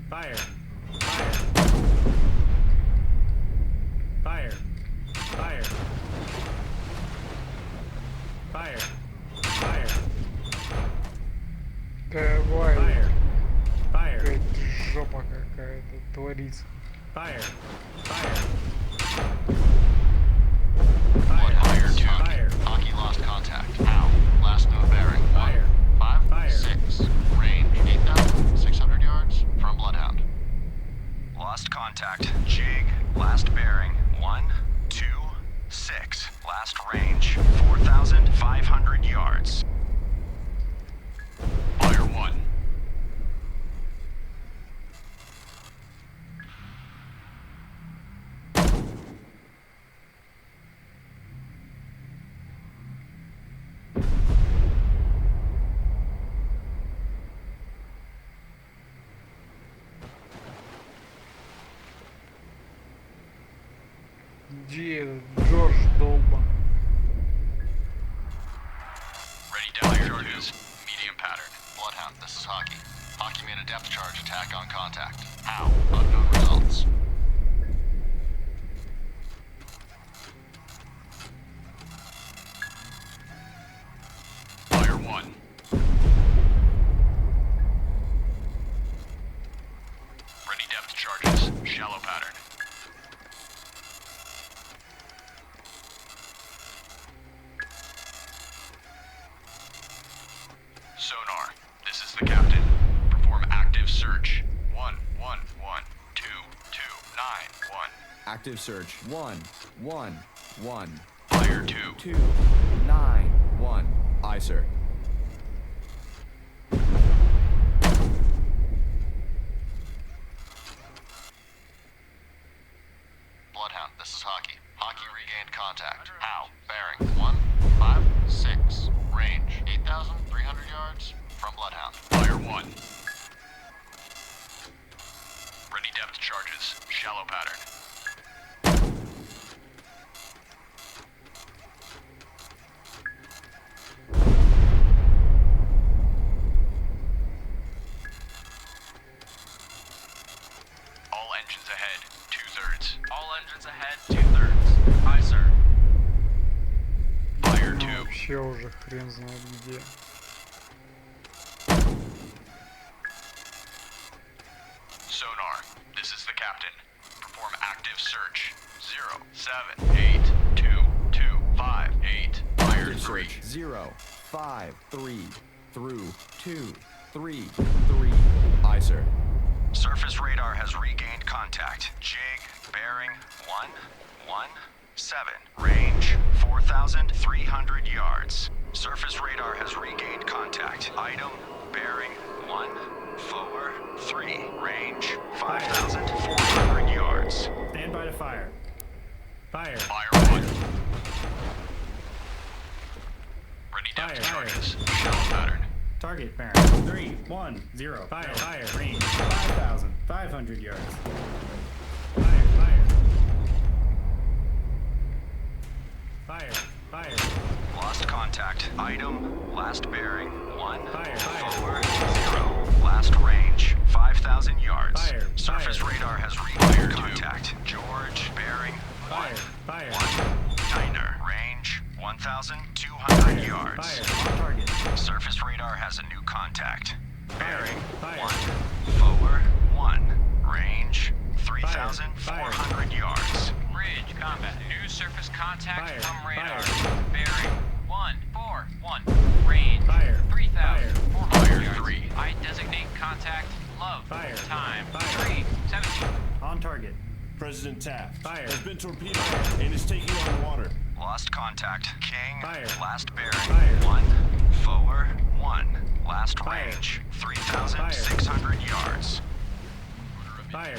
Fire. Fire. Fire. Fire. Fire. Fire. Давай. Fire. Fire. Какая-то жопа какая-то творится. Fire. Fire. Fire. Fire. Fire. Hockey lost contact. How? Last known bearing. Fire. 5, Fire. 6. Range 8,600 yards from Bloodhound. Lost contact. Jig. Last bearing. 1, 2, 6. Last range. 4,500 yards. Fire 1. Где этот Джордж долбан? Ready depth charges. Medium pattern. Bloodhound, this is Hockey. Hockey made a depth charge attack on contact. How? Unknown results. Fire 1. Ready depth charges. Shallow pattern. Sonar, this is the captain. Perform active search. 1, 1, 1, 2, 2, 9, 1. Active search. 1, 1, 1. Fire 2. 2, 9, 1. Aye, sir. Bloodhound, this is Hockey. Hockey regained contact. How? Bearing 1, 5, 6. Range 8,300 yards from Bloodhound. Fire 1. Ready depth charges. Shallow pattern. All engines ahead. 2/3. All engines ahead, 2/3. Aye, sir. Fire Ну, 2. вообще уже хрен знает где. Sonar, this is the captain. Perform active search. 0, 7, 8, 2, 2, 5, 8. Fire Active 3. search. 0, 5, 3, through 2, 3, 3. Aye, sir. Surface radar has regained contact. Jig. Bearing. 1, 1, 7. Range. 4,300 yards. Surface radar has regained contact. Item. Bearing. 1, 4, 3. Range. 5,400 yards. Stand by to fire. Fire. Fire 1. Ready depth Fire. charges. Shallow pattern. Target bearing. 3, 1, 0. Fire. Fire. Range 5,500 yards. Fire. Fire. Fire. Fire. Lost contact. Item. Last bearing. 1, Fire. 4, 0. Last range. 5,000 yards. Fire. Surface Fire. radar has regained contact. George. Bearing. 1, Fire. 1. Niner. Range. 1,200 yards. Fire. On target. Surface radar has a new contact. Bearing. Fire. 1, 4, 1. Range. 3,400 yards. Bridge combat. New surface contact Fire. from radar. Fire. Bearing 1, 4, 1. Range Fire. 3,400 Fire yards. 3. I designate contact. Love. Fire. Time. Fire. 3, 17. On target. President Taft Fire. has been torpedoed and is taking on water. Lost contact. King. Fire. Last bearing. Fire. 1, 4, 1. Last Fire. range. 3,600 yards. Fire.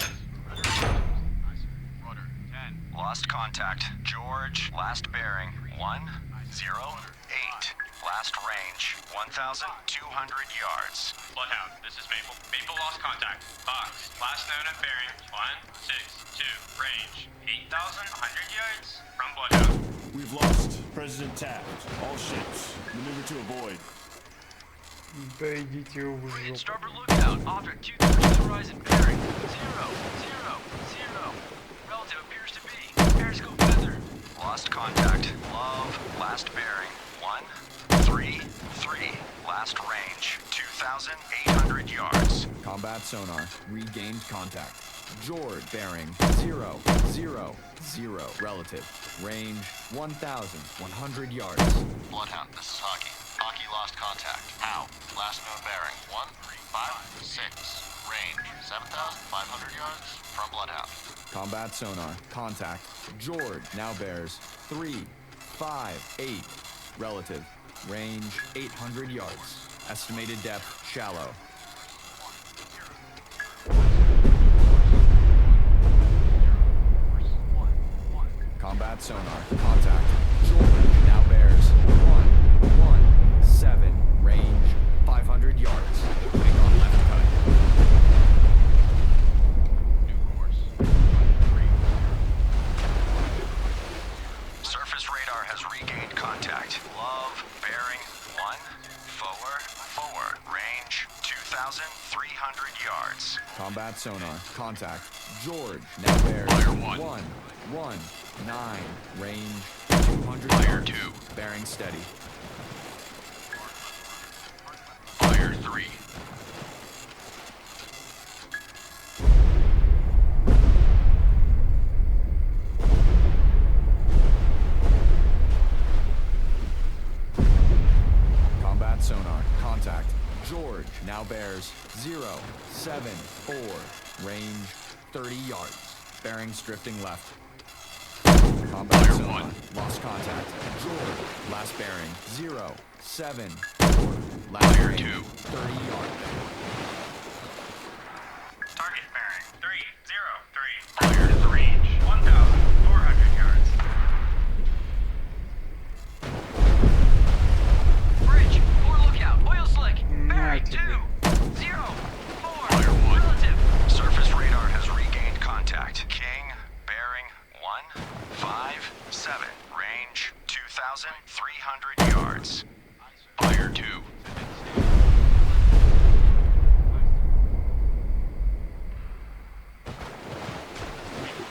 Rudder 10. Lost contact. George. Last bearing. 1, 0, 8. Last range. 1,200 yards. Bloodhound, this is Maple. Maple lost contact. Fox, last known at bearing 162. Range 8,100 yards from Bloodhound. We've lost President Taft. All ships. Maneuver to avoid. Да идите вы в жопу. Starboard lookout. Object 2 horizon bearing Lost contact. Love. Last bearing. 133. Last range. 2,800 yards. Combat sonar. Regained contact. George bearing 000. Relative. Range 1,100 yards. Bloodhound, this is Hockey. Hockey lost contact. How? Last known bearing. 135.6. Range 7,500 yards from Bloodhound. Combat sonar. Contact. George now bears 358. Relative. Range 800 yards. Estimated depth shallow. Combat sonar. Contact. George now bears 117. Range 500 yards. Wing on left cut. New course. Surface radar has regained contact. Love bearing 144. Range 2,300 yards. Combat sonar. Contact. George now bears 119. Range 200 Fire yards. 2. Bearing steady. Fire 3. Combat sonar. Contact. George now bears 074. Range 30 yards. Bearings drifting left. Combat Fire sonar. 1. Lost contact. George. Last bearing 074. Last Fire range 2. 30 yards. Target bearing 303. Fire 3. Range 1,400 yards. Bridge, 4 lookout, oil slick. Bearing 204. Fire 1. Relative. Surface radar has regained contact. King bearing 157. Range 2,300 yards. Fire 2.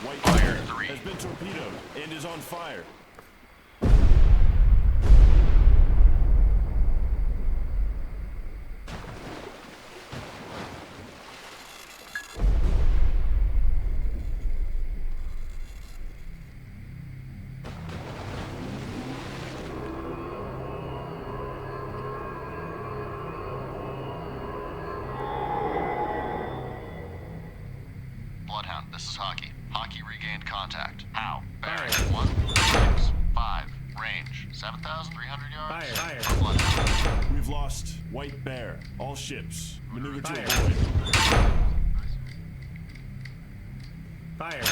White Fire Bear 3. has been torpedoed and is on fire. Bloodhound, this is Hockey. Hockey regained contact. How? Bearing Fire. 165. Range 7,300 yards. Fire. From Bloodhound. We've lost White Bear. All ships. Maneuver to Fire. avoid. Fire.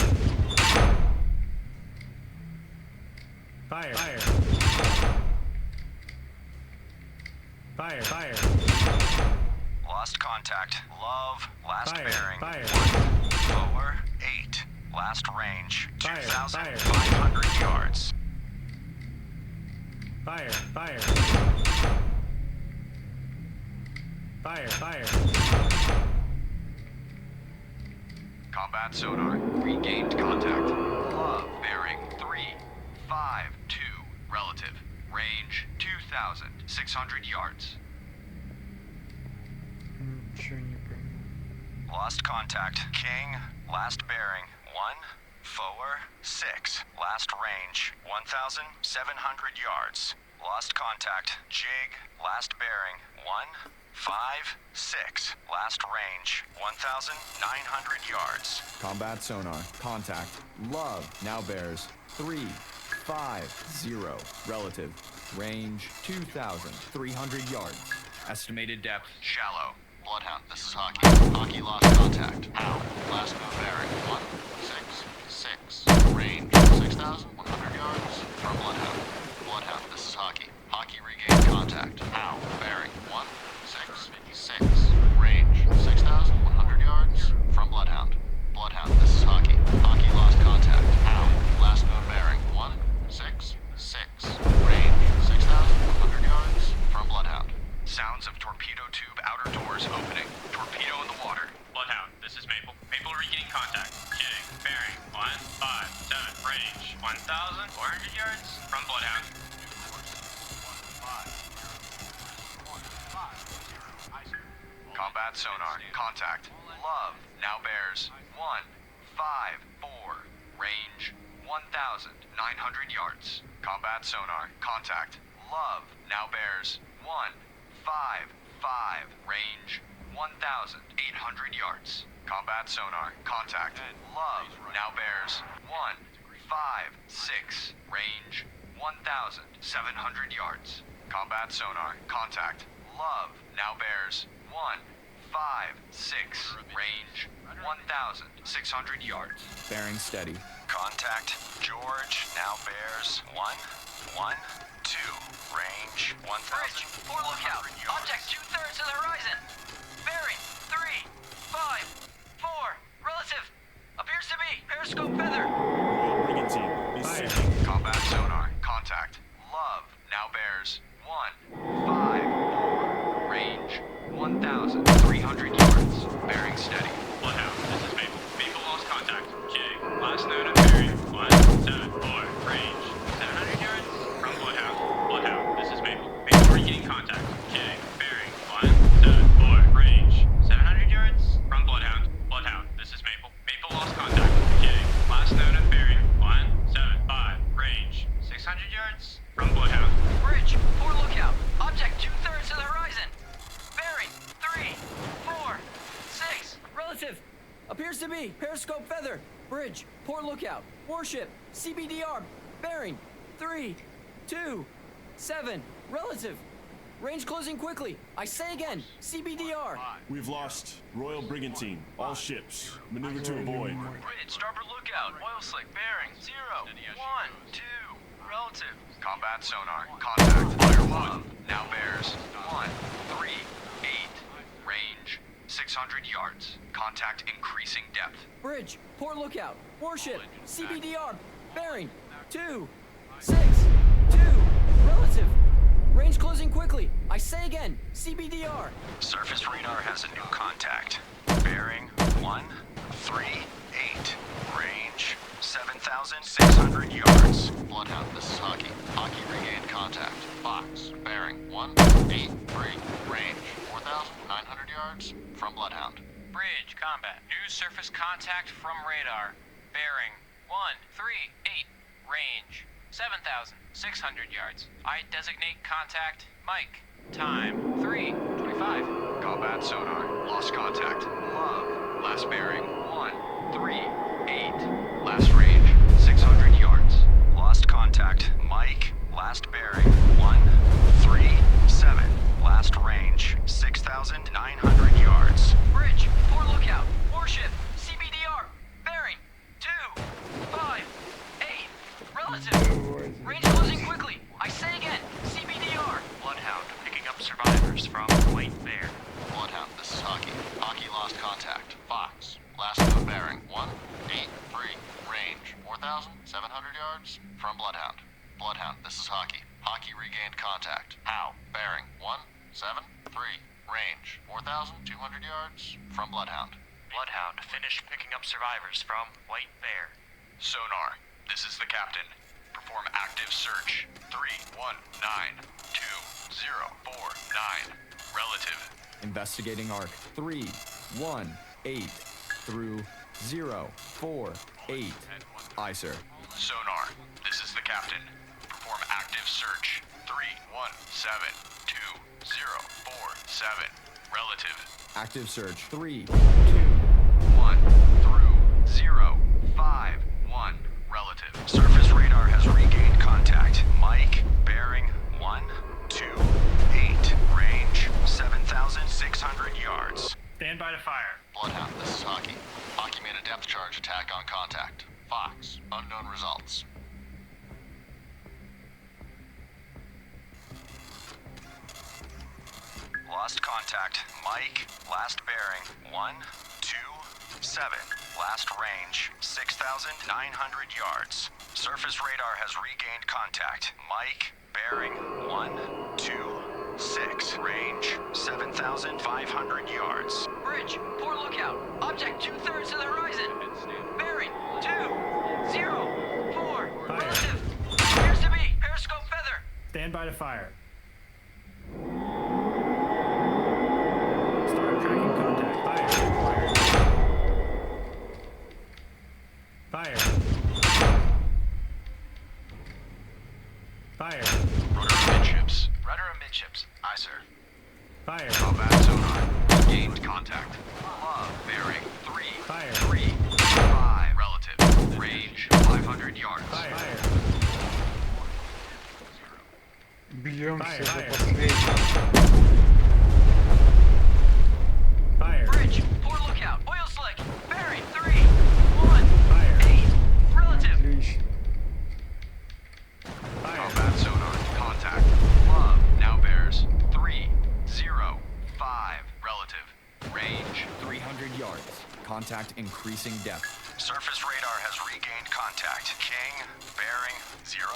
Fire. Fire. Fire. Fire. Lost contact. Love. Last Fire. bearing. Fire. 148. Last range Fire. 2,500 yards. Fire. Fire. Fire. Fire. Combat sonar. Regained contact. Love bearing 352. Relative. Range 2,600 yards. Ничего не понял. Lost contact. King. Last bearing 146. Last range 1,700 yards. Lost contact. Jig. Last bearing 156. Last range 1,900 yards. Combat sonar. Contact. Love now bears 350. Relative. Range 2,300 yards. Estimated depth Shallow. Bloodhound, this is Hockey. Hockey lost contact. How? Last known bearing 166. Range 6,100 yards from Bloodhound. Bloodhound, this is Hockey. Hockey regained contact. How? Bearing 166. Range 6,100 yards from Bloodhound. Bloodhound, this is Hockey. Hockey lost contact. How? Last known bearing 166. Range 6,100 yards from Bloodhound. Sounds of torpedo tube outer doors opening. Torpedo in the water. Bloodhound, this is Maple. Maple regaining contact. Kidding. Combat sonar. Contact. Love now bears 154. Range 1,900 yards. Combat sonar. Contact. Love now bears 155. Range 1,800 yards. Combat sonar. Contact. Love now bears 156. Range 1,700 yards. Combat sonar. Contact. Love now bears 156. Range 1,600 yards. Bearing steady. Contact. George now bears 112. Range 1,000. Bridge, poor lookout. Object 2/3 of the horizon. Bearing 354. Relative. Appears to be periscope feather. Combat sonar. Contact. Love now bears 154. Range 1,300 yards. Bearing steady. Bloodhound, this is Maple. Maple lost contact. J. Last known at bearing 174. Range 700 yards from Bloodhound. Bloodhound, this is Maple. Maple regaining contact. J. Bearing 174. Range 700 yards from Bloodhound. Bloodhound, this is Maple. Maple lost contact. J. Last known at bearing 175. Range 600 yards from Bloodhound. Bridge, poor lookout. Object 2/3 of the horizon. Bearing 346. Relative. Appears to be periscope feather. Bridge, poor lookout. Warship, CBDR. Bearing 327. Relative. Range closing quickly. I say again, CBDR. We've lost Royal Brigantine. All ships. Maneuver to avoid. Bridge, starboard lookout. Oil slick. Bearing 012. Relative. Combat sonar. Contact. Fire love now bears 138. Range 600 yards. Contact increasing depth. Bridge, poor lookout. Warship, CBDR. Bearing 262. Relative. Range closing quickly. I say again, CBDR. Surface radar has a new contact. Bearing 138. Range 7,600 yards. Bloodhound, this is Hockey. Hockey regained contact. Fox, bearing 183. Range 4,900 yards from Bloodhound. Bridge, combat. New surface contact from radar. Bearing 138. Range 7,600 yards. I designate contact Mike. Time 3:25. Combat sonar. Lost contact. Love. Last bearing 138. Last range 600 yards. Lost contact. Mike, last bearing 137. Last range 6,900 yards. Bridge, poor lookout. Warship, CBDR. Bearing 258. Relative. Range closing quickly. I say again, CBDR. Bloodhound picking up survivors from White Bear. Bloodhound, this is Hockey. Hockey lost contact. Fox, last known bearing 183. Range 4,700 yards from Bloodhound. Bloodhound, this is Hockey. Hockey regained contact. How? Bearing 173. Range 4,200 yards from Bloodhound. Bloodhound finished picking up survivors from White Bear. Sonar. This is the captain. Perform active search. 3192049. Relative. Investigating arc 318 through 048. Aye, sir. Sonar. This is the captain. Perform active search. 3172047. Relative. Active search 321 through 051. Relative. Surface radar has regained contact. Mike, bearing 128. Range 7,600 yards. Stand by to fire. Bloodhound, this is Hockey. Hockey made a depth charge attack on contact. Fox, unknown results. Lost contact. Mike, last bearing 127. Last range 6,900 yards. Surface radar has regained contact. Mike, bearing 126. Range 7,500 yards. Bridge, poor lookout. Object 2/3 of the horizon. Bearing 204. Relative. Appears to be periscope feather. Stand by to fire. Start tracking Fire. Combat sonar. Gained contact. Love. Bearing 335. Relative. Range 500 yards. Fire. Бьемся до последнего. Fire. Bridge, poor lookout, oil slick, bearing 318. Relative. Отлично. Combat sonar. Contact. Love. Now bears 305. Relative. Range 300 yards. Contact increasing depth. Surface radar has regained contact. King, bearing 010.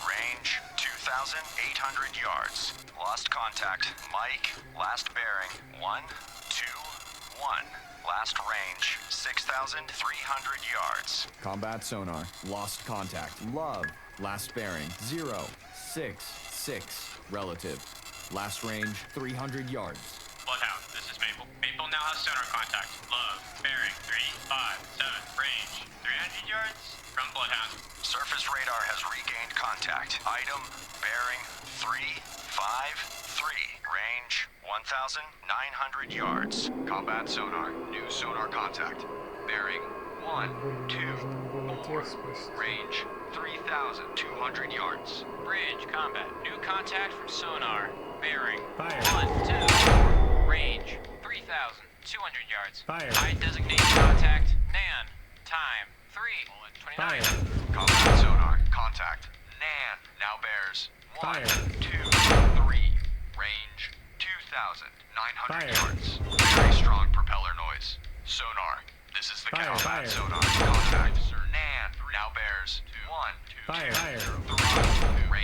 Range 2,800 yards. Lost contact. Mike, last bearing 121. Last range 6,300 yards. Combat sonar. Lost contact. Love. Last bearing 066. Relative. Last range 300 yards. Bloodhound, this is Maple. Maple now has sonar contact. Love, bearing 357. Range 300 yards from Bloodhound. Surface radar has regained contact. Item, bearing 353. Range 1,900 yards. Combat sonar. New sonar contact. Bearing 124. Range 3,200 yards. Bridge, combat. New contact from sonar. Bearing. Fire. 124. Range 3,200 yards. Fire. I designate contact. Nan. Time. 3:29. Fire. Combat sonar. Contact. Nan. Now bears 1, Fire. 2, 3. Range 2,900 Fire. yards. Very strong propeller noise. Sonar. This is the Fire, combat fire. sonar. Contact. Nan. Now bears 1, 2, Fire. Fire. 3. Range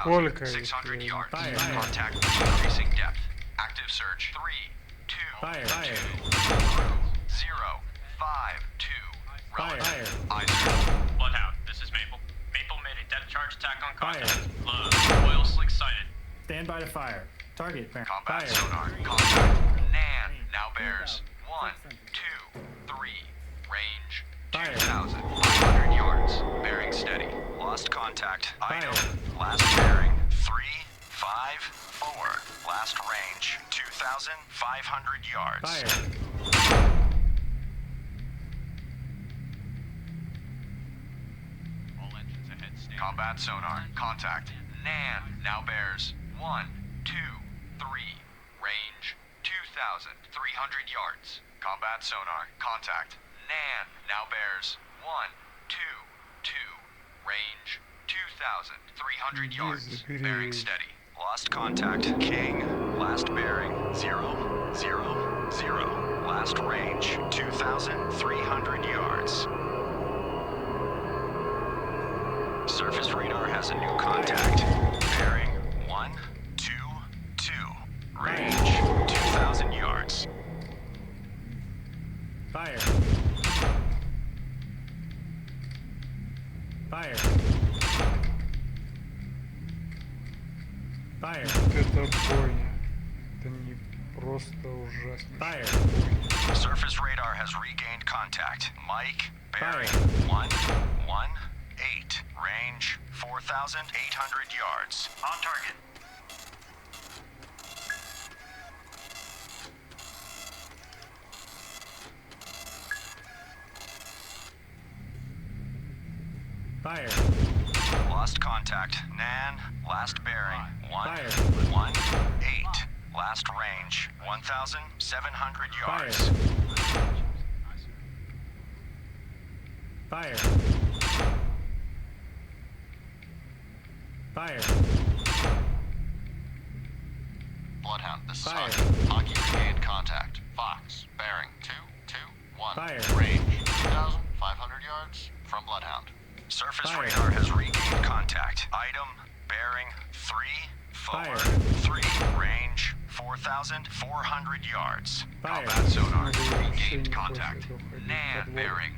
Сколько 2,600 их? yards. Fire. Contact increasing depth. Active search. 3, 2, Fire. 2. Fire. 0, 5, 2. Fire. Relative. Fire. I search. Bloodhound, this is Maple. Maple made a depth charge attack on Fire. contact. Love, oil slick sighted. Stand by to fire. Target. Combat Fire. sonar. Contact. Nan. Now bears 1, 2, 3. Range Fire. 2,500 yards. Bearing steady. Lost contact. Item. Fire. Last bearing 354. Last range 2,500 yards. Fire. All engines ahead. Combat sonar. Contact. Nan. Now bears 1, 2, 3. Range 2,300 yards. Combat sonar. Contact. Nan. Now bears 1, 2, 2. Range 2,300 yards. Bearing steady. Lost contact. King. Last bearing 0, 0, 0. Last range 2,300 yards. Surface radar has a new contact. Bearing 1, 2, 2. Range 2,000 yards. Fire. Fire. Fire. Это бойня. Это не просто ужасно. Fire. Surface radar has regained contact. Mike, bearing Fire. 118. Range 4,800 yards. On target. Fire. Lost contact. Nan, last bearing. Fire. 118. Last range 1,700 yards. Fire. Fire. Bloodhound, this is Fire. Hockey. Hockey regained contact. Fox, bearing 221. Fire. Range 2,500 yards from Bloodhound. Surface Fire. radar has regained contact. Item bearing 343. Range 4,400 yards. Fire. Combat sonar Надо вообще regained не contact. хочет уходить Nan под воду. bearing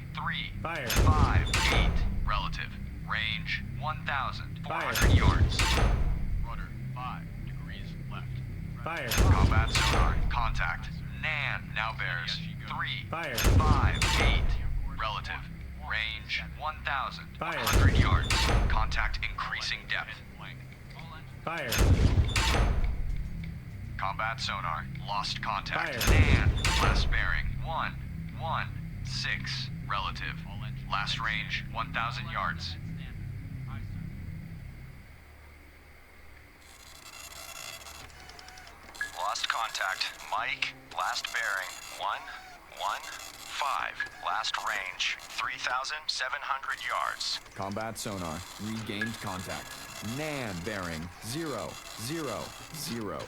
Fire. 358. Relative. Range 1,400 yards. Rudder 5 degrees left. Fire. Combat sonar contact. Nan now bears Fire. 358. Relative. Range 1,100 yards. Contact increasing depth. Fire. Combat sonar. Lost contact. Fire. And last bearing. 116. Relative. Last range 1,000 yards. Lost contact. Mike. Last bearing 115. Last range 3,700 yards. Combat sonar. Regained contact. Nan bearing 000.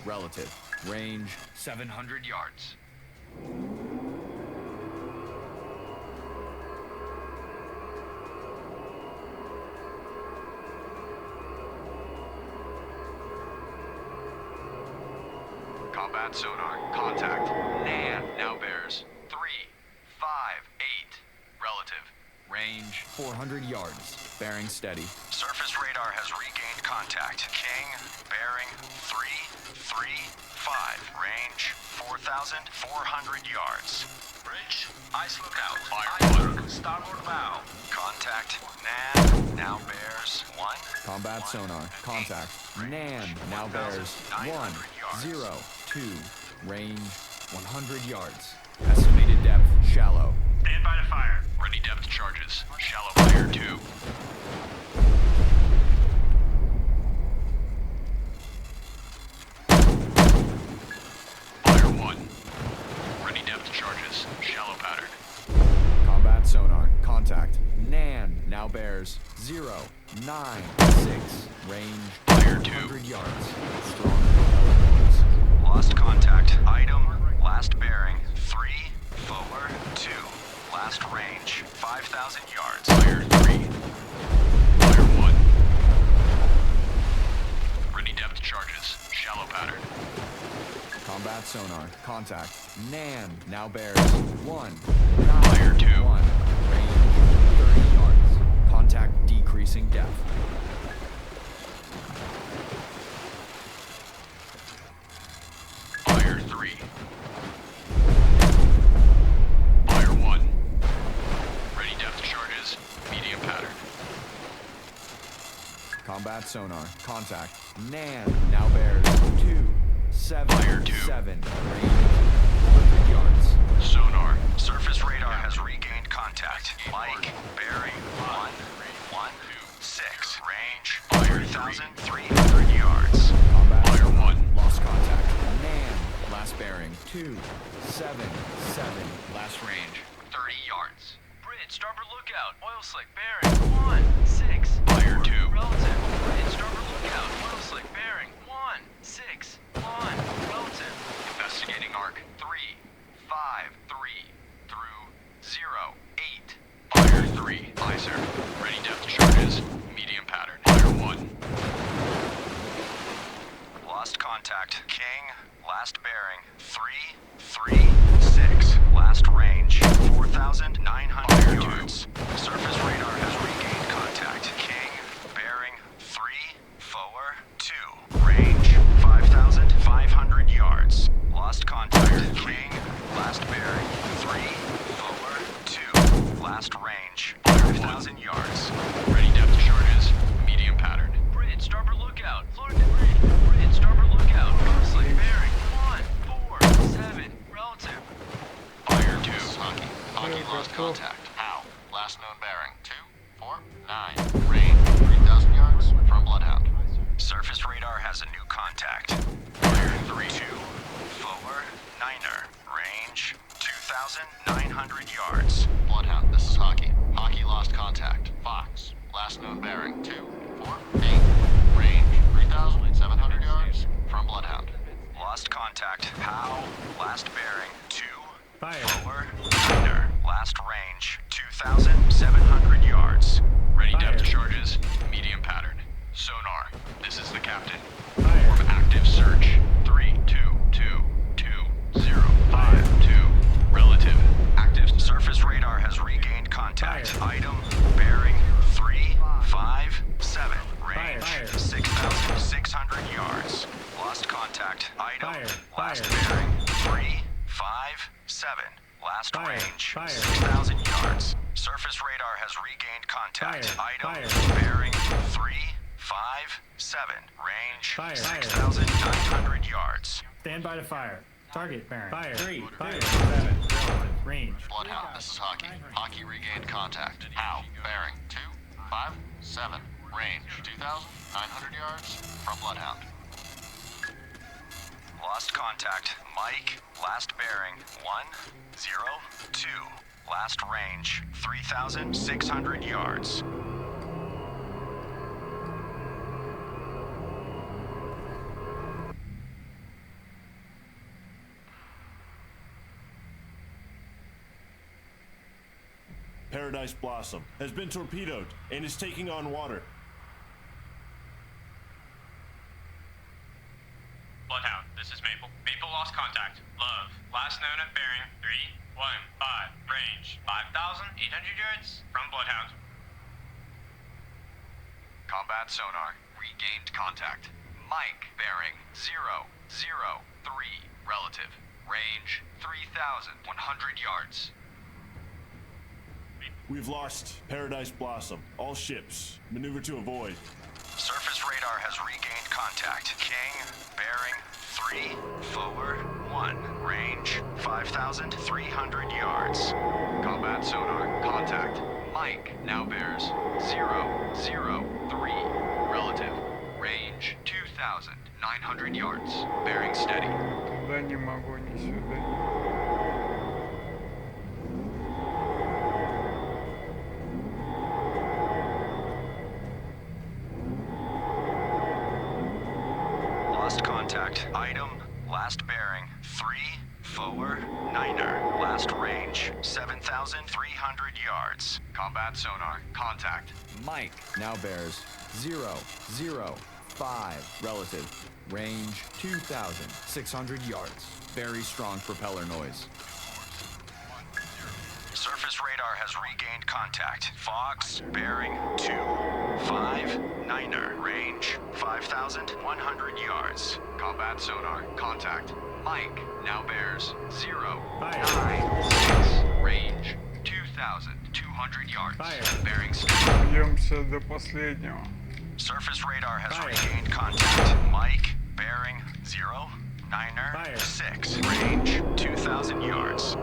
Relative. Range 700 yards. Combat sonar. Contact. Nan now bears 358. Relative. Range 400 yards. Bearing steady. Surface radar has regained contact. King, bearing 335. Range 4,400 yards. Bridge, ice lookout. Iceberg, starboard bow. Contact, Nan, now bears 1. Combat sonar. Contact. Nan now bears 102. Range 100 yards. Estimated depth shallow. Stand by to fire. Ready depth charges. Shallow fire 2. Fire 1. Ready depth charges. Shallow pattern. Combat sonar. Contact. Nan now bears 096. Range Fire 2. 100 yards. Strong propeller noise. Lost contact. Item. Last bearing 342. Last range 5,000 yards. Fire 3. Fire 1. Ready depth charges. Shallow pattern. Combat sonar. Contact. Nan now bears Fire 2. 191. Range 30 yards. Contact decreasing depth. Fire 3. Fire 1. Ready depth charges. Medium pattern. Combat sonar. Contact. Nan now bears 277. Range 100 yards. Sonar. Surface radar has regained contact. Mike. Bearing 116. Range 3,300 yards. Combat Fire sonar. 1. Lost contact. Nan last bearing 277. Last range 30 yards. Bridge, starboard lookout. Oil slick bearing 16. Fire 2. Relative. Bridge, starboard lookout. Oil slick bearing 161. Relative. Investigating arc 353 through 08. Fire 3. Visor. Ready depth charges. Medium pattern. Fire 1. Lost contact. King. Last bearing 336. Last range 4,900 yards. Surface radar has regained contact. King. Bearing 342. Range 5,500 yards. Lost contact. King. Last bearing 342. Last range 5,000 yards. Ready depth charges. Medium pattern. Bridge, starboard lookout. Floating debris. Bridge, starboard lookout. Oil slick bearing 147. Relative. Fire 2. Hockey. Hockey lost contact. How? Last known bearing 249. Range 3,000 yards from Bloodhound. Surface radar has a new contact. Fire 3-2-4-9er. Range 2,900 yards. Bloodhound, this is Hockey. Hockey lost contact. Fox. Last known bearing 248. Range 3,700 yards from Bloodhound. Lost contact. How? Last bearing Fire. 2-4-9er. Last range 2,700 yards. Ready depth charges. Medium pattern. Sonar. This is the captain. Perform active search. 3-2-2-2-0-5-2. Relative. Active surface radar has regained contact. Item bearing 357. Range 6,600 yards. Lost contact. Item last bearing 357. Last range 6,000 yards. Surface radar has regained contact. Item bearing 357. 5, 7. Range Fire. 6,900 yards. Stand by to fire. Target bearing. Fire. 3, 2, 7. Relative. Range. Bloodhound, this is Hockey. Hockey regained contact. How? Bearing 2, 5, 7. Range 2,900 yards from Bloodhound. Lost contact. Mike, last bearing 1, 0, 2. Last range 3,600 yards. Paradise Blossom has been torpedoed and is taking on water. Bloodhound, this is Maple. Maple lost contact. Love, last known at bearing 315. Range 5,800 yards from Bloodhound. Combat sonar. Regained contact. Mike, bearing 0, 0, 3. Relative. Range 3,100 yards. We've lost Paradise Blossom. All ships, maneuver to avoid. Surface radar has regained contact. King, bearing 3, forward 1. Range 5,300 yards. Combat sonar. Contact. Mike now bears 0, 0, 3. Relative. Range 2,900 yards. Bearing steady. Туда не могу, ни сюда. Lost contact. Item, last bearing 3, forward 9er. Last range 7,300 yards. Combat sonar. Contact. Mike now bears 0, 0, 5. Relative. Range 2,600 yards. Very strong propeller noise. Surface radar has regained contact. Fox, bearing 2, 5, 9er. Range 5,100 yards. Combat sonar. Contact. Mike now bears 0, 9, 6. Range 2,200 yards. Bearing steady. Бьемся до последнего. Surface radar has regained contact. Mike, bearing 0, 9er, 6. Range 2,000 yards.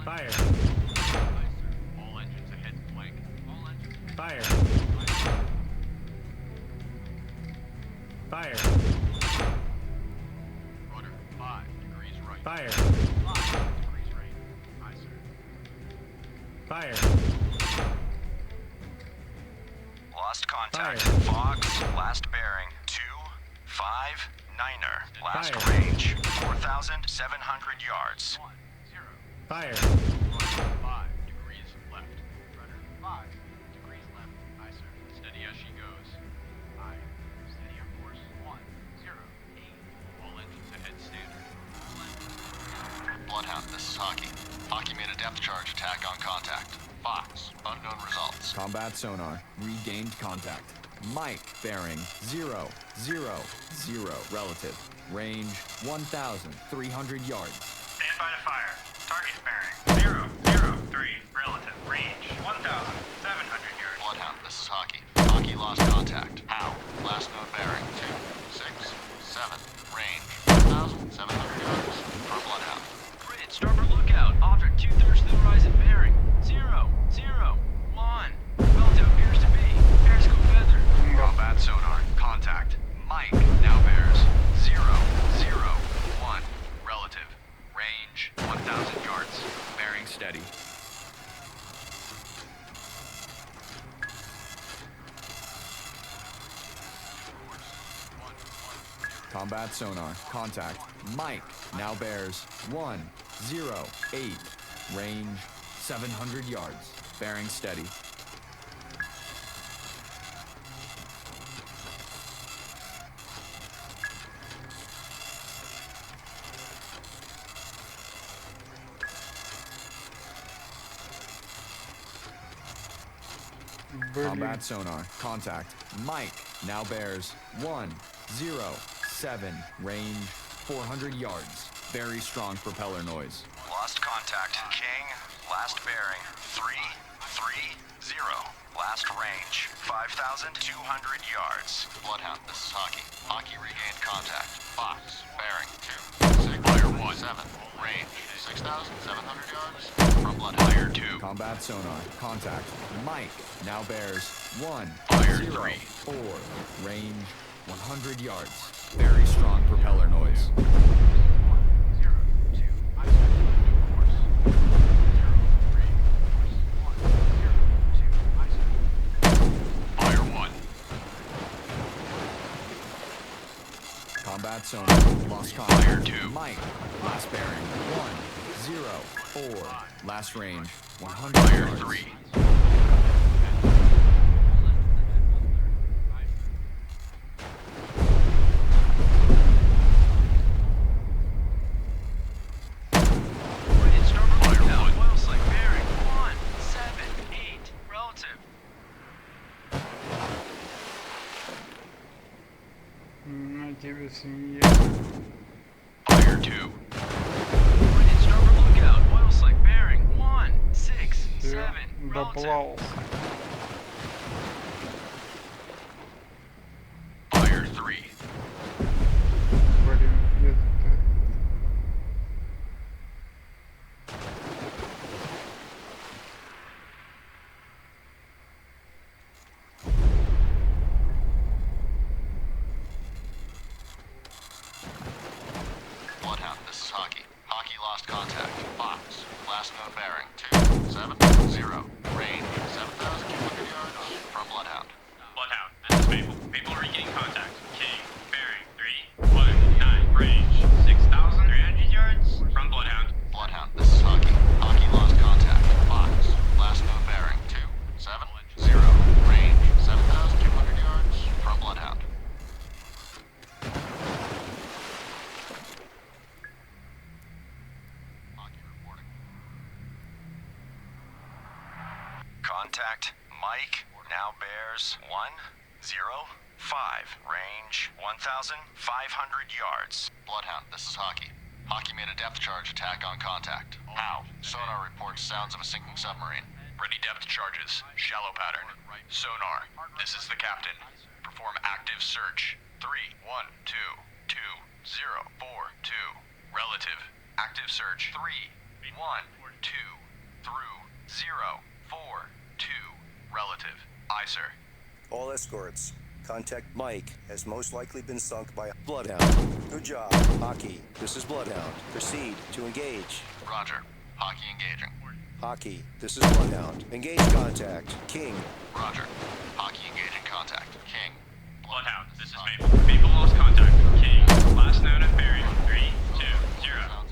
Fire. All engines ahead flank. All engines. Fire. Fire. Rudder 5 degrees right. Fire. 5 degrees right. Aye, sir. Fire. Lost contact. Fire. Fox, last bearing 2, 5, 9er. Last Fire. range 4,700 yards. 1, 0. Fire. 5 degrees left. Rudder 5 degrees left. Aye, sir. Steady as she goes. Aye. Steady on course 1, 0, 8. All engines ahead standard. All engines. Bloodhound, this is Hockey. Hockey made a depth charge attack on contact. Fox, unknown results. Combat sonar. Regained contact. Mike bearing 0, 0, 0. Relative. Range 1,300 yards. Stand by to fire. Target bearing 0, 0, 3. Relative. Range 1,700 yards. Bloodhound, this is Hockey. Hockey lost contact. How? Last known bearing 2, 6, 7. Range 1,700 yards from Bloodhound. Grid, starboard lookout. Object 2/3 to the horizon. Bearing 0, 0, 1. Welltown appears to be. Periscope feather. Combat sonar. Contact. Mike now bears 0, 0, 1. Relative. Range 1,000 yards. Bearing steady. Combat sonar. Contact. Mike now bears 1, 0, 8. Range 700 yards. Bearing steady. Combat sonar. Contact. Mike now bears 107. Range 400 yards. Very strong propeller noise. Lost contact. King. Last bearing 330. Last range 5,200 yards. Bloodhound, this is Hockey. Hockey regained contact. Fox, bearing 2, 6, Fire 1, 7. Range 6,700 yards from Bloodhound. Fire 2. Combat sonar. Contact. Mike now bears 1, Fire 0, 3. 4. Range 100 yards. Very strong propeller noise. Combat sonar. Lost contact. Fire 2. Mike. Last bearing 104. Last range 100 Fire yards. 3. На тебе свинья. Fire 2. Все, доплавался. Fire 3. Блин, где-то. Bloodhound, this is Hockey. Hockey lost contact. Fox, last known bearing 270. Range 7,200 yards from Bloodhound. Bloodhound, this is Maple. Maple regaining contact. King, bearing 319. Range 6,300 yards from Bloodhound. Bloodhound, this is Hockey. Hockey lost contact. Fox, last known bearing 270. Range 7,200 yards from Bloodhound. Hockey reporting. Contact. Mike now bears 105. Range 1,500 yards. Bloodhound, this is Hockey. Hockey made a depth charge attack on contact. Now, sonar reports sounds of a sinking submarine. Ready depth charges. Shallow pattern. Sonar. This is the captain. Perform active search. 312-2-0-4-2. Relative. Active search. 312 through 0-4-2. Relative. Aye, sir. All escorts. Contact Mike has most likely been sunk by a Bloodhound. Good job, Hockey. This is Bloodhound. Proceed to engage. Roger. Hockey engaging. Hockey, this is Bloodhound. Engage contact. King. Roger. Hockey engaging contact. King. Bloodhound, this is Maple. Maple lost contact. King, last known at bearing 320.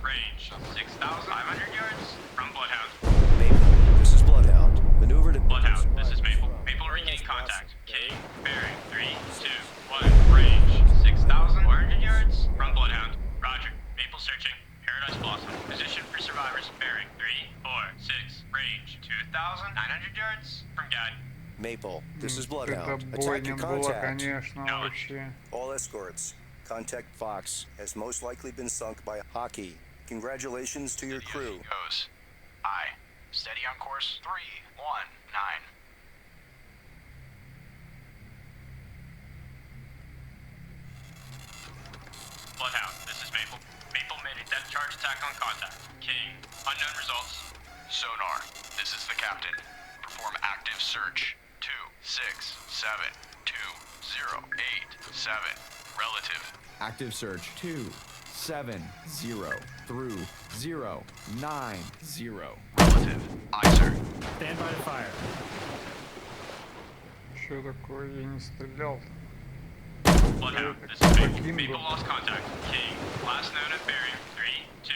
Range 6,500 yards from Bloodhound. Maple, this is Bloodhound. Maneuver to Bloodhound, this is Maple. Maple regain contact. King, bearing 321. Range 6,400 yards from Bloodhound. Roger. Maple searching. Paradise Blossom. Position for survivors. Bearing 346. Range 2,900 yards from Guide. Maple, this is Это Bloodhound. Attack бойня your была, contact. конечно, вообще. All escorts. Contact Fox has most likely been sunk by Hockey. Congratulations to your crew. Goes. Aye. Steady on course. 319. Bloodhound, this is Maple. Maple made a depth charge attack on contact. King, unknown results. Sonar. This is the captain. Perform active search. 267-208-7. Relative. Active search 270 through 090. Relative. Aye, sir. Stand by to fire. Что такое? Я не стрелял. Bloodhound, this is Maple. Maple lost contact. King, last known at bearing 320.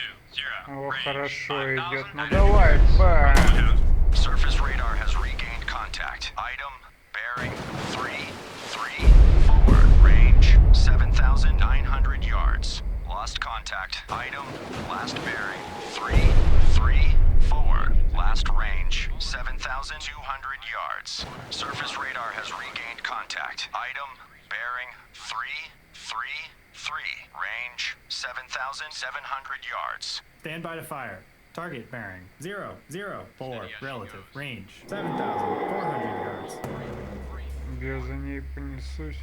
О, Range хорошо идет. Ну 5,900 давай, yards бам! from Bloodhound. Surface radar has regained contact. Item bearing 334. Range 7,900 yards. Lost contact. Item last bearing 3 3, forward. Last range, 7,200 yards. Surface radar has regained contact. Item, bearing, 333. Range, 7,700 yards. Stand by to fire. Target bearing 004. Relative range 7,400 yards. Я за ней понесусь.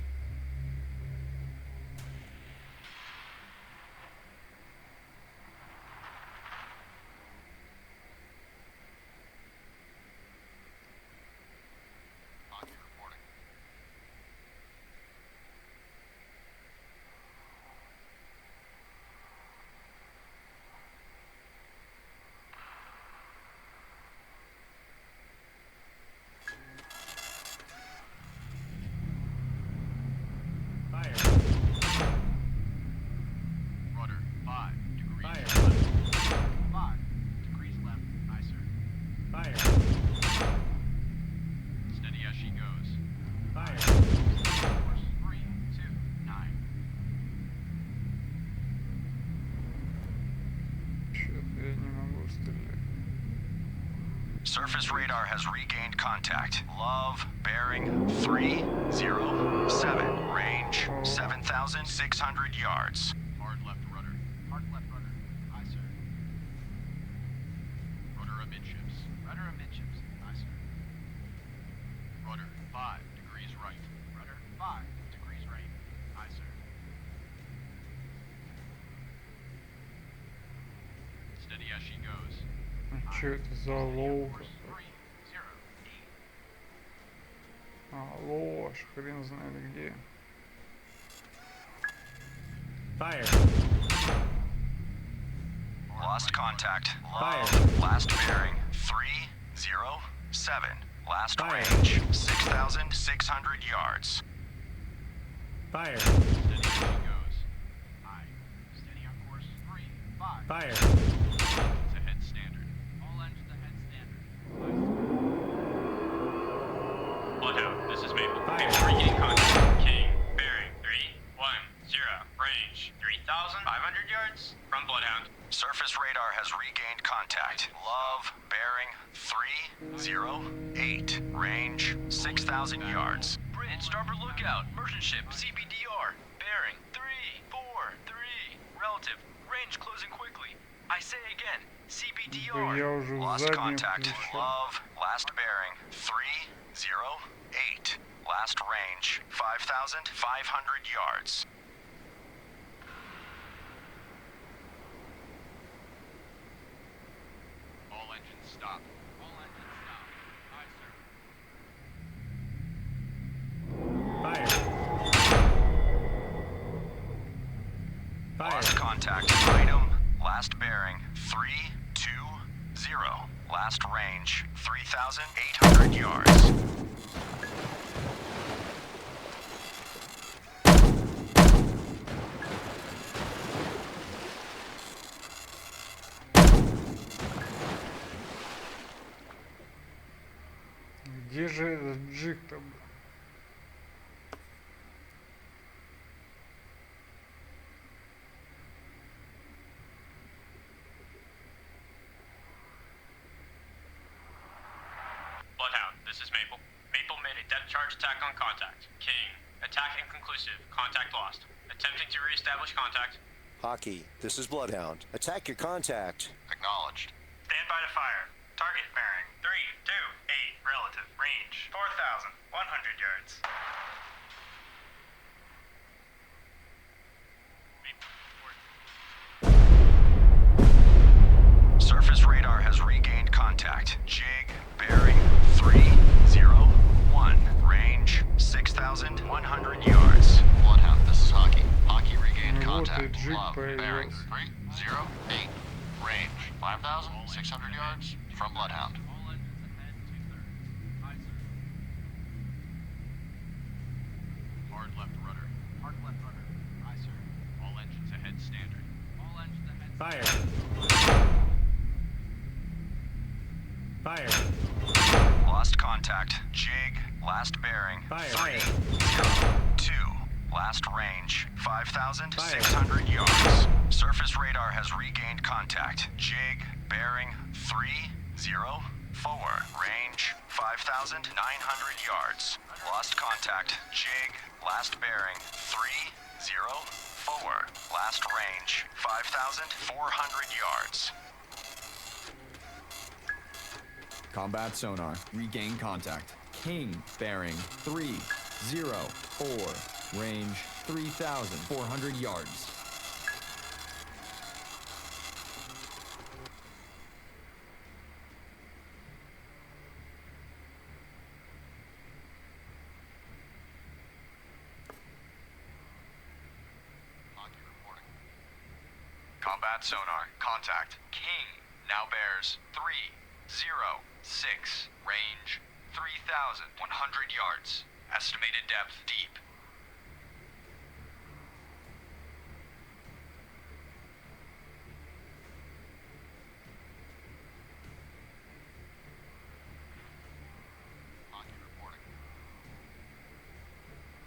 Rudder, 5 degrees Fire. left. 5 degrees left. Aye, sir. Fire. Steady as she goes. Fire. Course 3, 2, 9. Чё-то я не могу стрелять. Surface radar has regained contact. Love, bearing, 307. Range, 7,600 yards. Hard left rudder. Hard left rudder. Aye, sir. Rudder amidships. Rudder amidships. Aye, sir. Rudder, 5 degrees right. Rudder, 5 degrees right. Aye, sir. Steady as she goes. Чё это за лоуха? Course 3, 0, 8. А, ложь, хрен знает где. Fire. Lost contact. Fire. Love, last bearing, 307. Last Fire. range, 6,600 yards. Fire. Steady as she goes. Aye. Steady on course 3, 5. Fire. Engines ahead standard. All engines ahead standard. Bloodhound, this is Maple. Fire. Maple regaining contact. King, bearing, 310. Range, 3,500 yards from Bloodhound. Surface radar has regained contact. Love, bearing, 308. Range, 6,000 yards. Bridge, starboard lookout. Merchant ship, CBDR. Bearing, 343. Relative, range closing quickly. I say again, Да я CBDR. уже в Lost заднюю contact. включил. Love, last bearing, 308. Last range, 5,500 yards. All engines stop. All engines stop. Aye, sir. Fire. Lost contact. Item, last bearing, 320. Last range, 3,800 yards. Где же этот джиг-то? Bloodhound, this is Maple. Maple made a depth charge attack on contact. King, attack inconclusive. Contact lost. Attempting to reestablish contact. Hockey, this is Bloodhound. Attack your contact. Acknowledged. Stand by to fire. Target bearing, 328. Relative, range, 4,100 yards. Surface radar has regained contact. Jig, bearing, 301. Range, 6,100 yards. Bloodhound, this is Hockey. Hockey regained Ну вот и contact. джиг Love, bearing, появился. 308. Range, 5,600 yards from Bloodhound. All engines ahead, 230. Aye, sir. Hard left rudder. Hard left rudder. Aye, sir. All engines ahead standard. All engines ahead. Fire. Fire. Lost contact. Jig, last bearing, Fire. 302. Last range, 5,600 yards. Surface radar has regained contact. Jig, bearing, 304. Range, 5,900 yards. Lost contact. Jig, last bearing, 304. Last range, 5,400 yards. Combat sonar. Regain contact. King, bearing 304. Range 3,400 yards. Combat sonar. Contact. King now bears 306. Range 3,100 yards. Estimated depth deep.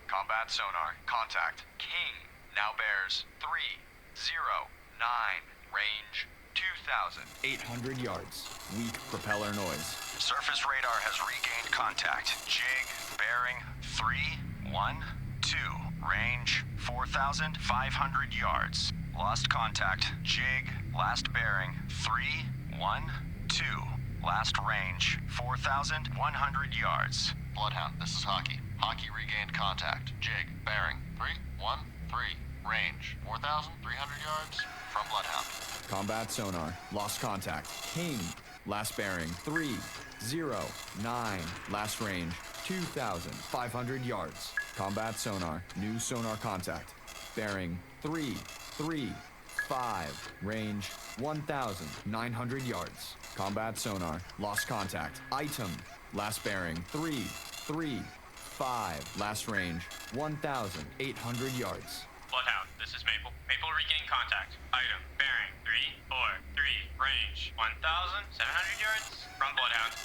Combat sonar. Contact. King now bears 309. Range 2,800 yards. Weak propeller noise. Surface radar has regained contact. Jig bearing 312. Range 4,500 yards. Lost contact. Jig last bearing 312. Last range 4,100 yards. Bloodhound, this is Hockey. Hockey regained contact. Jig, bearing 313. Range 4,300 yards from Bloodhound. Combat sonar. Lost contact. King. Last bearing 309. Last range 2,500 yards. Combat sonar. New sonar contact. Bearing 335. Range 1,900 yards. Combat sonar. Lost contact. Item. Last bearing 335. Last range 1,800 yards. Bloodhound, this is Maple. Maple regain contact. Item, bearing, 343. Range, 1,700 yards from Bloodhound.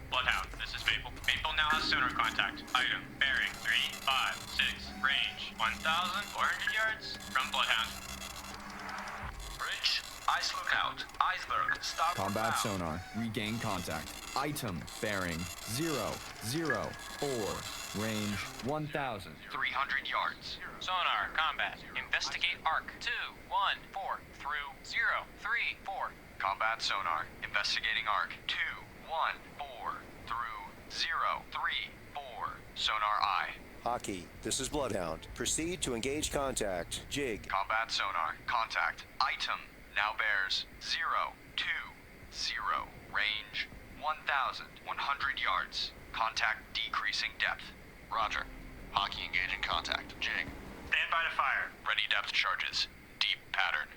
Bloodhound, this is Maple. Maple now has sonar contact. Item, bearing, 356. Range, 1,400 yards from Bloodhound. Bridge, ice lookout. Iceberg, stop. Combat sonar. Regain contact. Item bearing 004. Range 1,300 yards. Sonar, combat. Investigate arc 214 through 034. Combat sonar. Investigating arc 214 through 034. Sonar I. Hockey, this is Bloodhound. Proceed to engage contact. Jig. Combat sonar. Contact. Item now bears 020. Range 1,100 yards. Contact decreasing depth. Roger. Hockey engaging contact. Jig. Stand by to fire. Ready depth charges. Deep pattern.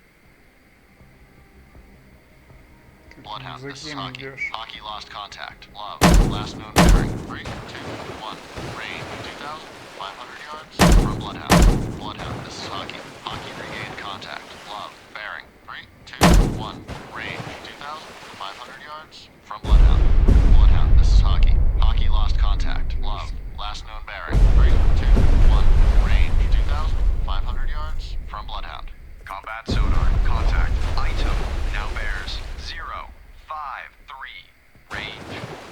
Bloodhound, this is Закинь Hockey. идешь. Hockey lost contact. Love. Last known bearing 321. Range 2,500 yards from Bloodhound. Bloodhound, this is Hockey. Hockey regained contact. Love. Bearing 321. Range 2,500 yards from Bloodhound. Bloodhound, this is Hockey. Hockey lost contact. Love. Last known bearing 321. Range 2,500 yards from Bloodhound. Combat sonar. Contact. Item now bears 053. Range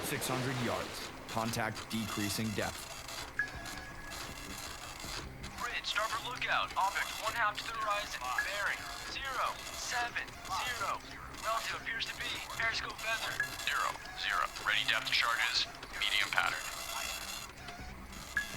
600 yards. Contact decreasing depth. Bridge, starboard lookout. Object 1/2 to the horizon. Bearing 070. Relative appears to be periscope feather. 0. Ready depth charges. Medium pattern.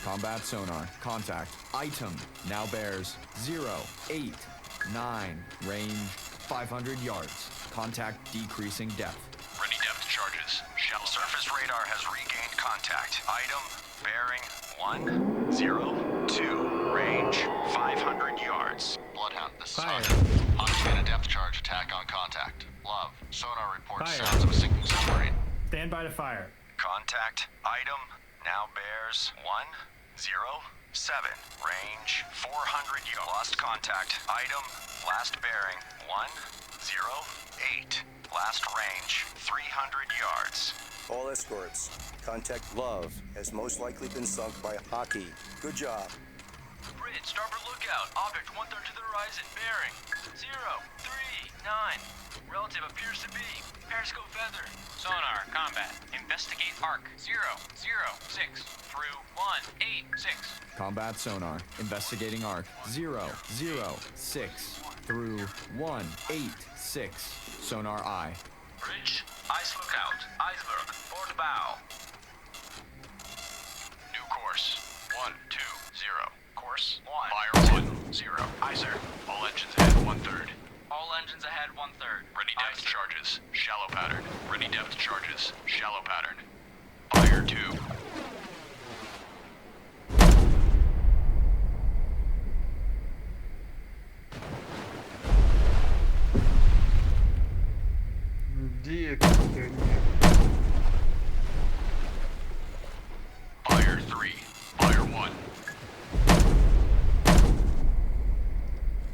Combat sonar. Contact. Item now bears 089. Range 500 yards. Contact decreasing depth. Ready depth charges. Shallow. Surface radar has regained contact. Item bearing 102. Range 500 yards. Bloodhound, this is Fire. Hockey. Hockey made a depth charge attack on contact. Love. Sonar reports Fire. sounds of a sinking submarine. Stand by to fire. Contact. Item now bears 107. Range 400 yards. Lost contact. Item last bearing 108. Last range, 300 yards. All escorts, contact Love has most likely been sunk by Hockey. Good job. Bridge, starboard lookout. Object 1/3 to the horizon. Bearing 039. Relative appears to be periscope feather. Sonar, combat. Investigate arc 006 through 186. Combat sonar. Investigating arc 006 through 186. Sonar eye. Bridge, ice lookout. Iceberg, port bow. New course, 120. Course, 1. Fire 10. Aye, sir. All engines ahead 1/3. All engines ahead 1/3. Ready depth charges. Shallow pattern. Ready depth charges. Shallow pattern. Fire 2. Где эта херня? Fire 3. Fire 1.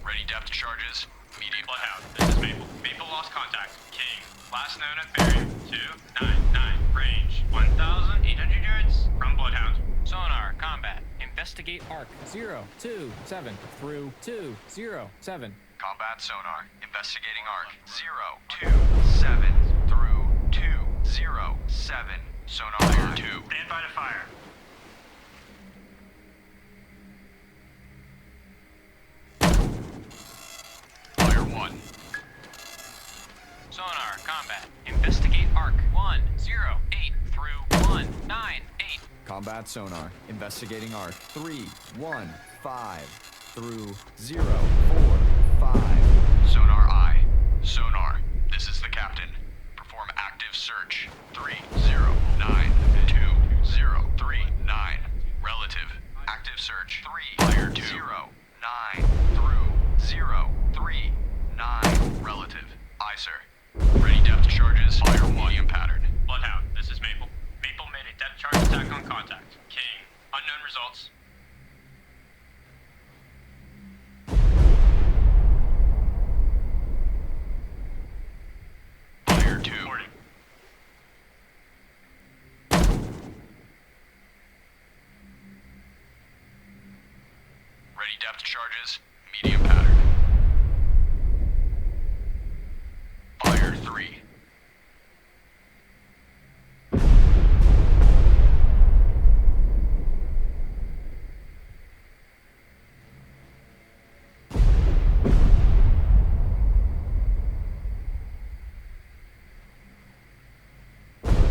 Ready depth charges. Medium. Bloodhound, this is Maple. Maple lost contact. King. Last known at bearing 299. Range 1,800 yards from Bloodhound. Sonar, combat. Investigate arc 027 through 207. Combat sonar. Investigating arc 027 through 207. Sonar fire 2. Stand by to fire. Fire 1. Sonar, combat. Investigate arc 108 through 198. Combat sonar. Investigating arc 315 through 045. Sonar eye. Sonar. This is the captain. Perform active search. 3092039. Relative. Active search. 3 09 through 039. Relative. Aye, sir. Ready depth charges. Fire 1. Medium pattern. Bloodhound, this is Maple. Maple made a depth charge attack on contact. King. Unknown results. Fire 2. Reporting. Ready depth charges. Medium pattern. Fire 3.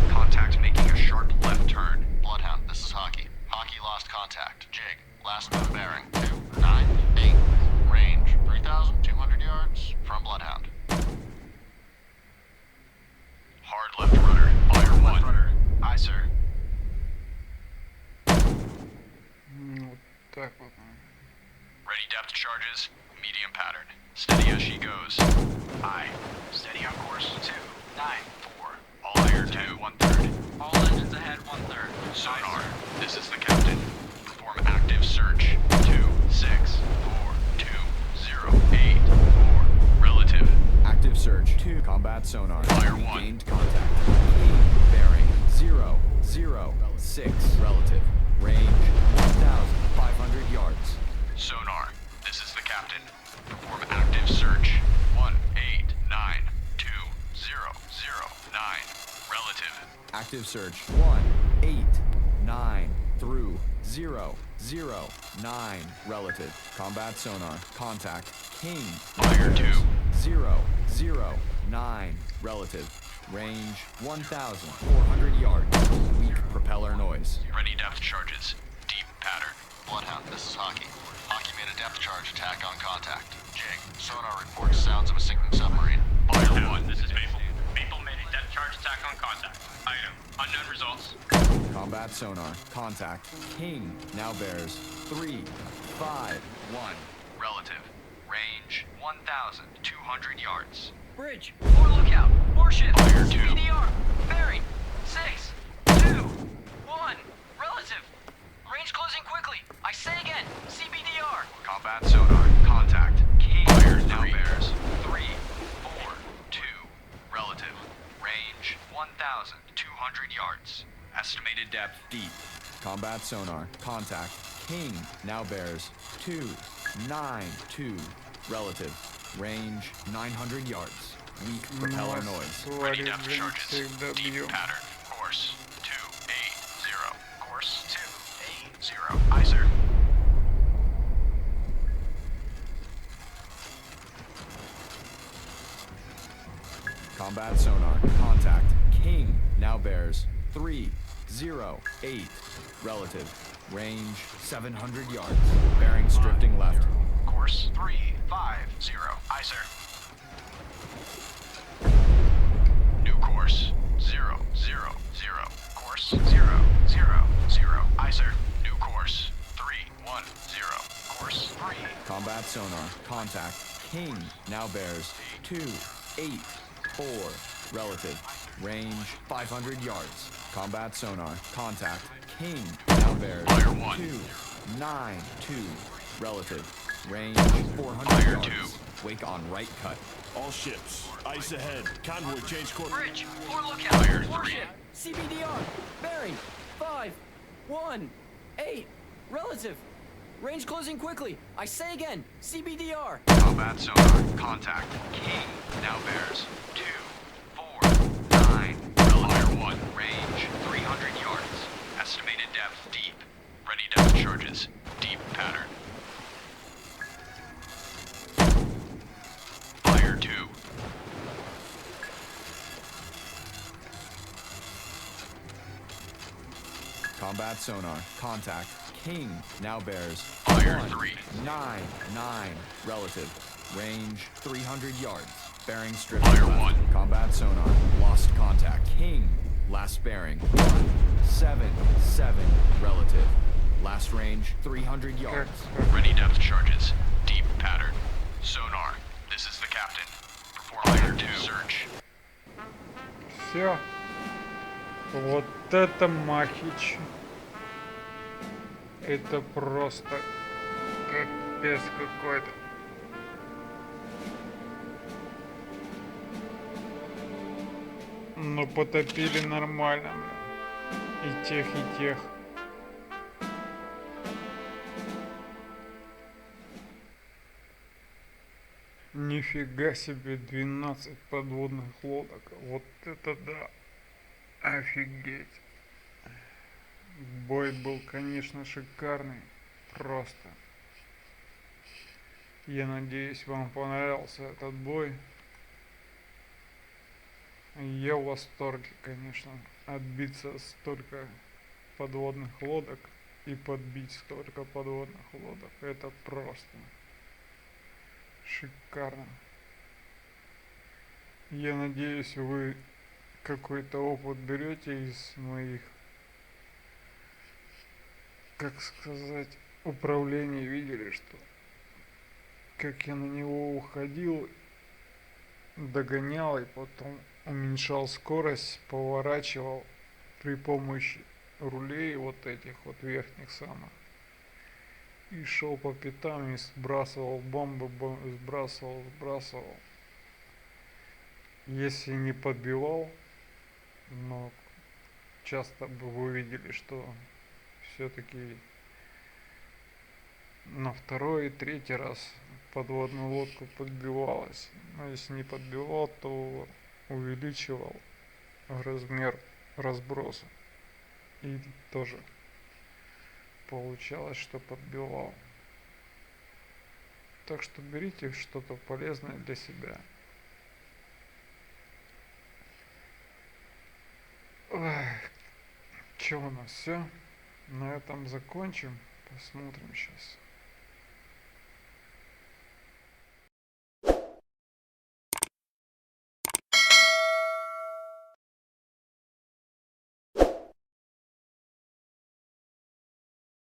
Contact making a sharp left turn. Bloodhound, this is Hockey. Hockey lost contact. Jig, last known bearing 298. Range 3,200 yards from Bloodhound. Hard left rudder. Fire 1. Left rudder. Aye, sir. Вот так вот. Ready depth charges. Medium pattern. Steady as she goes. Aye. Steady on course 294. All iron 2 1/3. All engines ahead 1/3. Sonar. This is the captain. Perform active search. 2642084. Relative. Active search. 2. Combat sonar. Fire 1. Gained contact. Bearing 006. Relative. Range 1,500 yards. Sonar. This is the captain. Perform active search. 1892009. Relative. Active search 189 through 009. Relative. Combat sonar. Contact. King. Fire 2. 009. Relative. Range 1,400 yards. Weak propeller noise. Ready depth charges. Deep pattern. Bloodhound, this is Hockey. Hockey made a depth charge attack on contact. Jig, sonar reports sounds of a sinking submarine. Fire 1. This is Maple. Maple made a depth charge attack on contact. Item. Unknown results. Combat sonar. Contact. King now bears 351. Relative. Range 1,200 yards. Bridge. More lookout. Warship. Fire 2. CBDR. Bearing 6 2 1. Relative. Range closing quickly. I say again. CBDR. Combat sonar. Contact. King. Fire now bears 342. Relative. Estimated depth deep. Combat sonar. Contact. King now bears 292. Relative. Range 900 yards. Weak propeller noise. Ready depth charges. Deep pattern. Course 280. Course 280. Aye, sir. Combat sonar. Contact. King now bears 308. Relative. Range 700 yards. Bearings drifting left. Course 350. Aye, sir. New course 000. Course 000. Aye, sir. New course 310. Course 3. Combat sonar. Contact. King now bears 284. Relative. Range 500 yards. Combat sonar. Contact. King now bears 292. Relative. Range 400 yards. Wake on right cut. All ships. Ice ahead. Convoy change course. Bridge, or lookout. Warship, CBDR, bearing, 518. Relative. Range closing quickly. I say again, CBDR. Combat sonar. Contact. King now bears 249. Fire 1. Range 300 yards. Estimated depth deep. Ready depth charges. Deep pattern. Fire 2. Combat sonar. Contact. King now bears Fire 3. 99. Relative. Range 300 yards. Bearing strip. Fire left. 1. Combat sonar. Lost contact. King. Last bearing. 177. Relative. Last range 300 yards. Ready depth charges. Deep pattern. Sonar. This is the captain. Perform Fire 2. Search. Все. Вот это махич. Это просто капец какой-то. Но потопили нормально, бля. И тех, и тех. Нифига себе, 12 подводных лодок. Вот это да. Офигеть. Бой был, конечно, шикарный. Просто. Я надеюсь, вам понравился этот бой. Я в восторге, конечно. Отбиться столько подводных лодок и подбить столько подводных лодок. Это просто шикарно. Я надеюсь, вы какой-то опыт берете из моих, как сказать, управлений. Видели, что как я на него уходил, догонял и потом уменьшал скорость, поворачивал при помощи рулей вот этих вот верхних самых. И шел по пятам и сбрасывал бомбы, сбрасывал. Если не подбивал, но часто бы вы видели, что все-таки на второй и третий раз подводную лодку подбивалась. Но если не подбивал, то увеличивал размер разброса. И тоже получалось, что подбивал. Так что берите что-то полезное для себя. Че у нас все? На этом закончим. Посмотрим сейчас.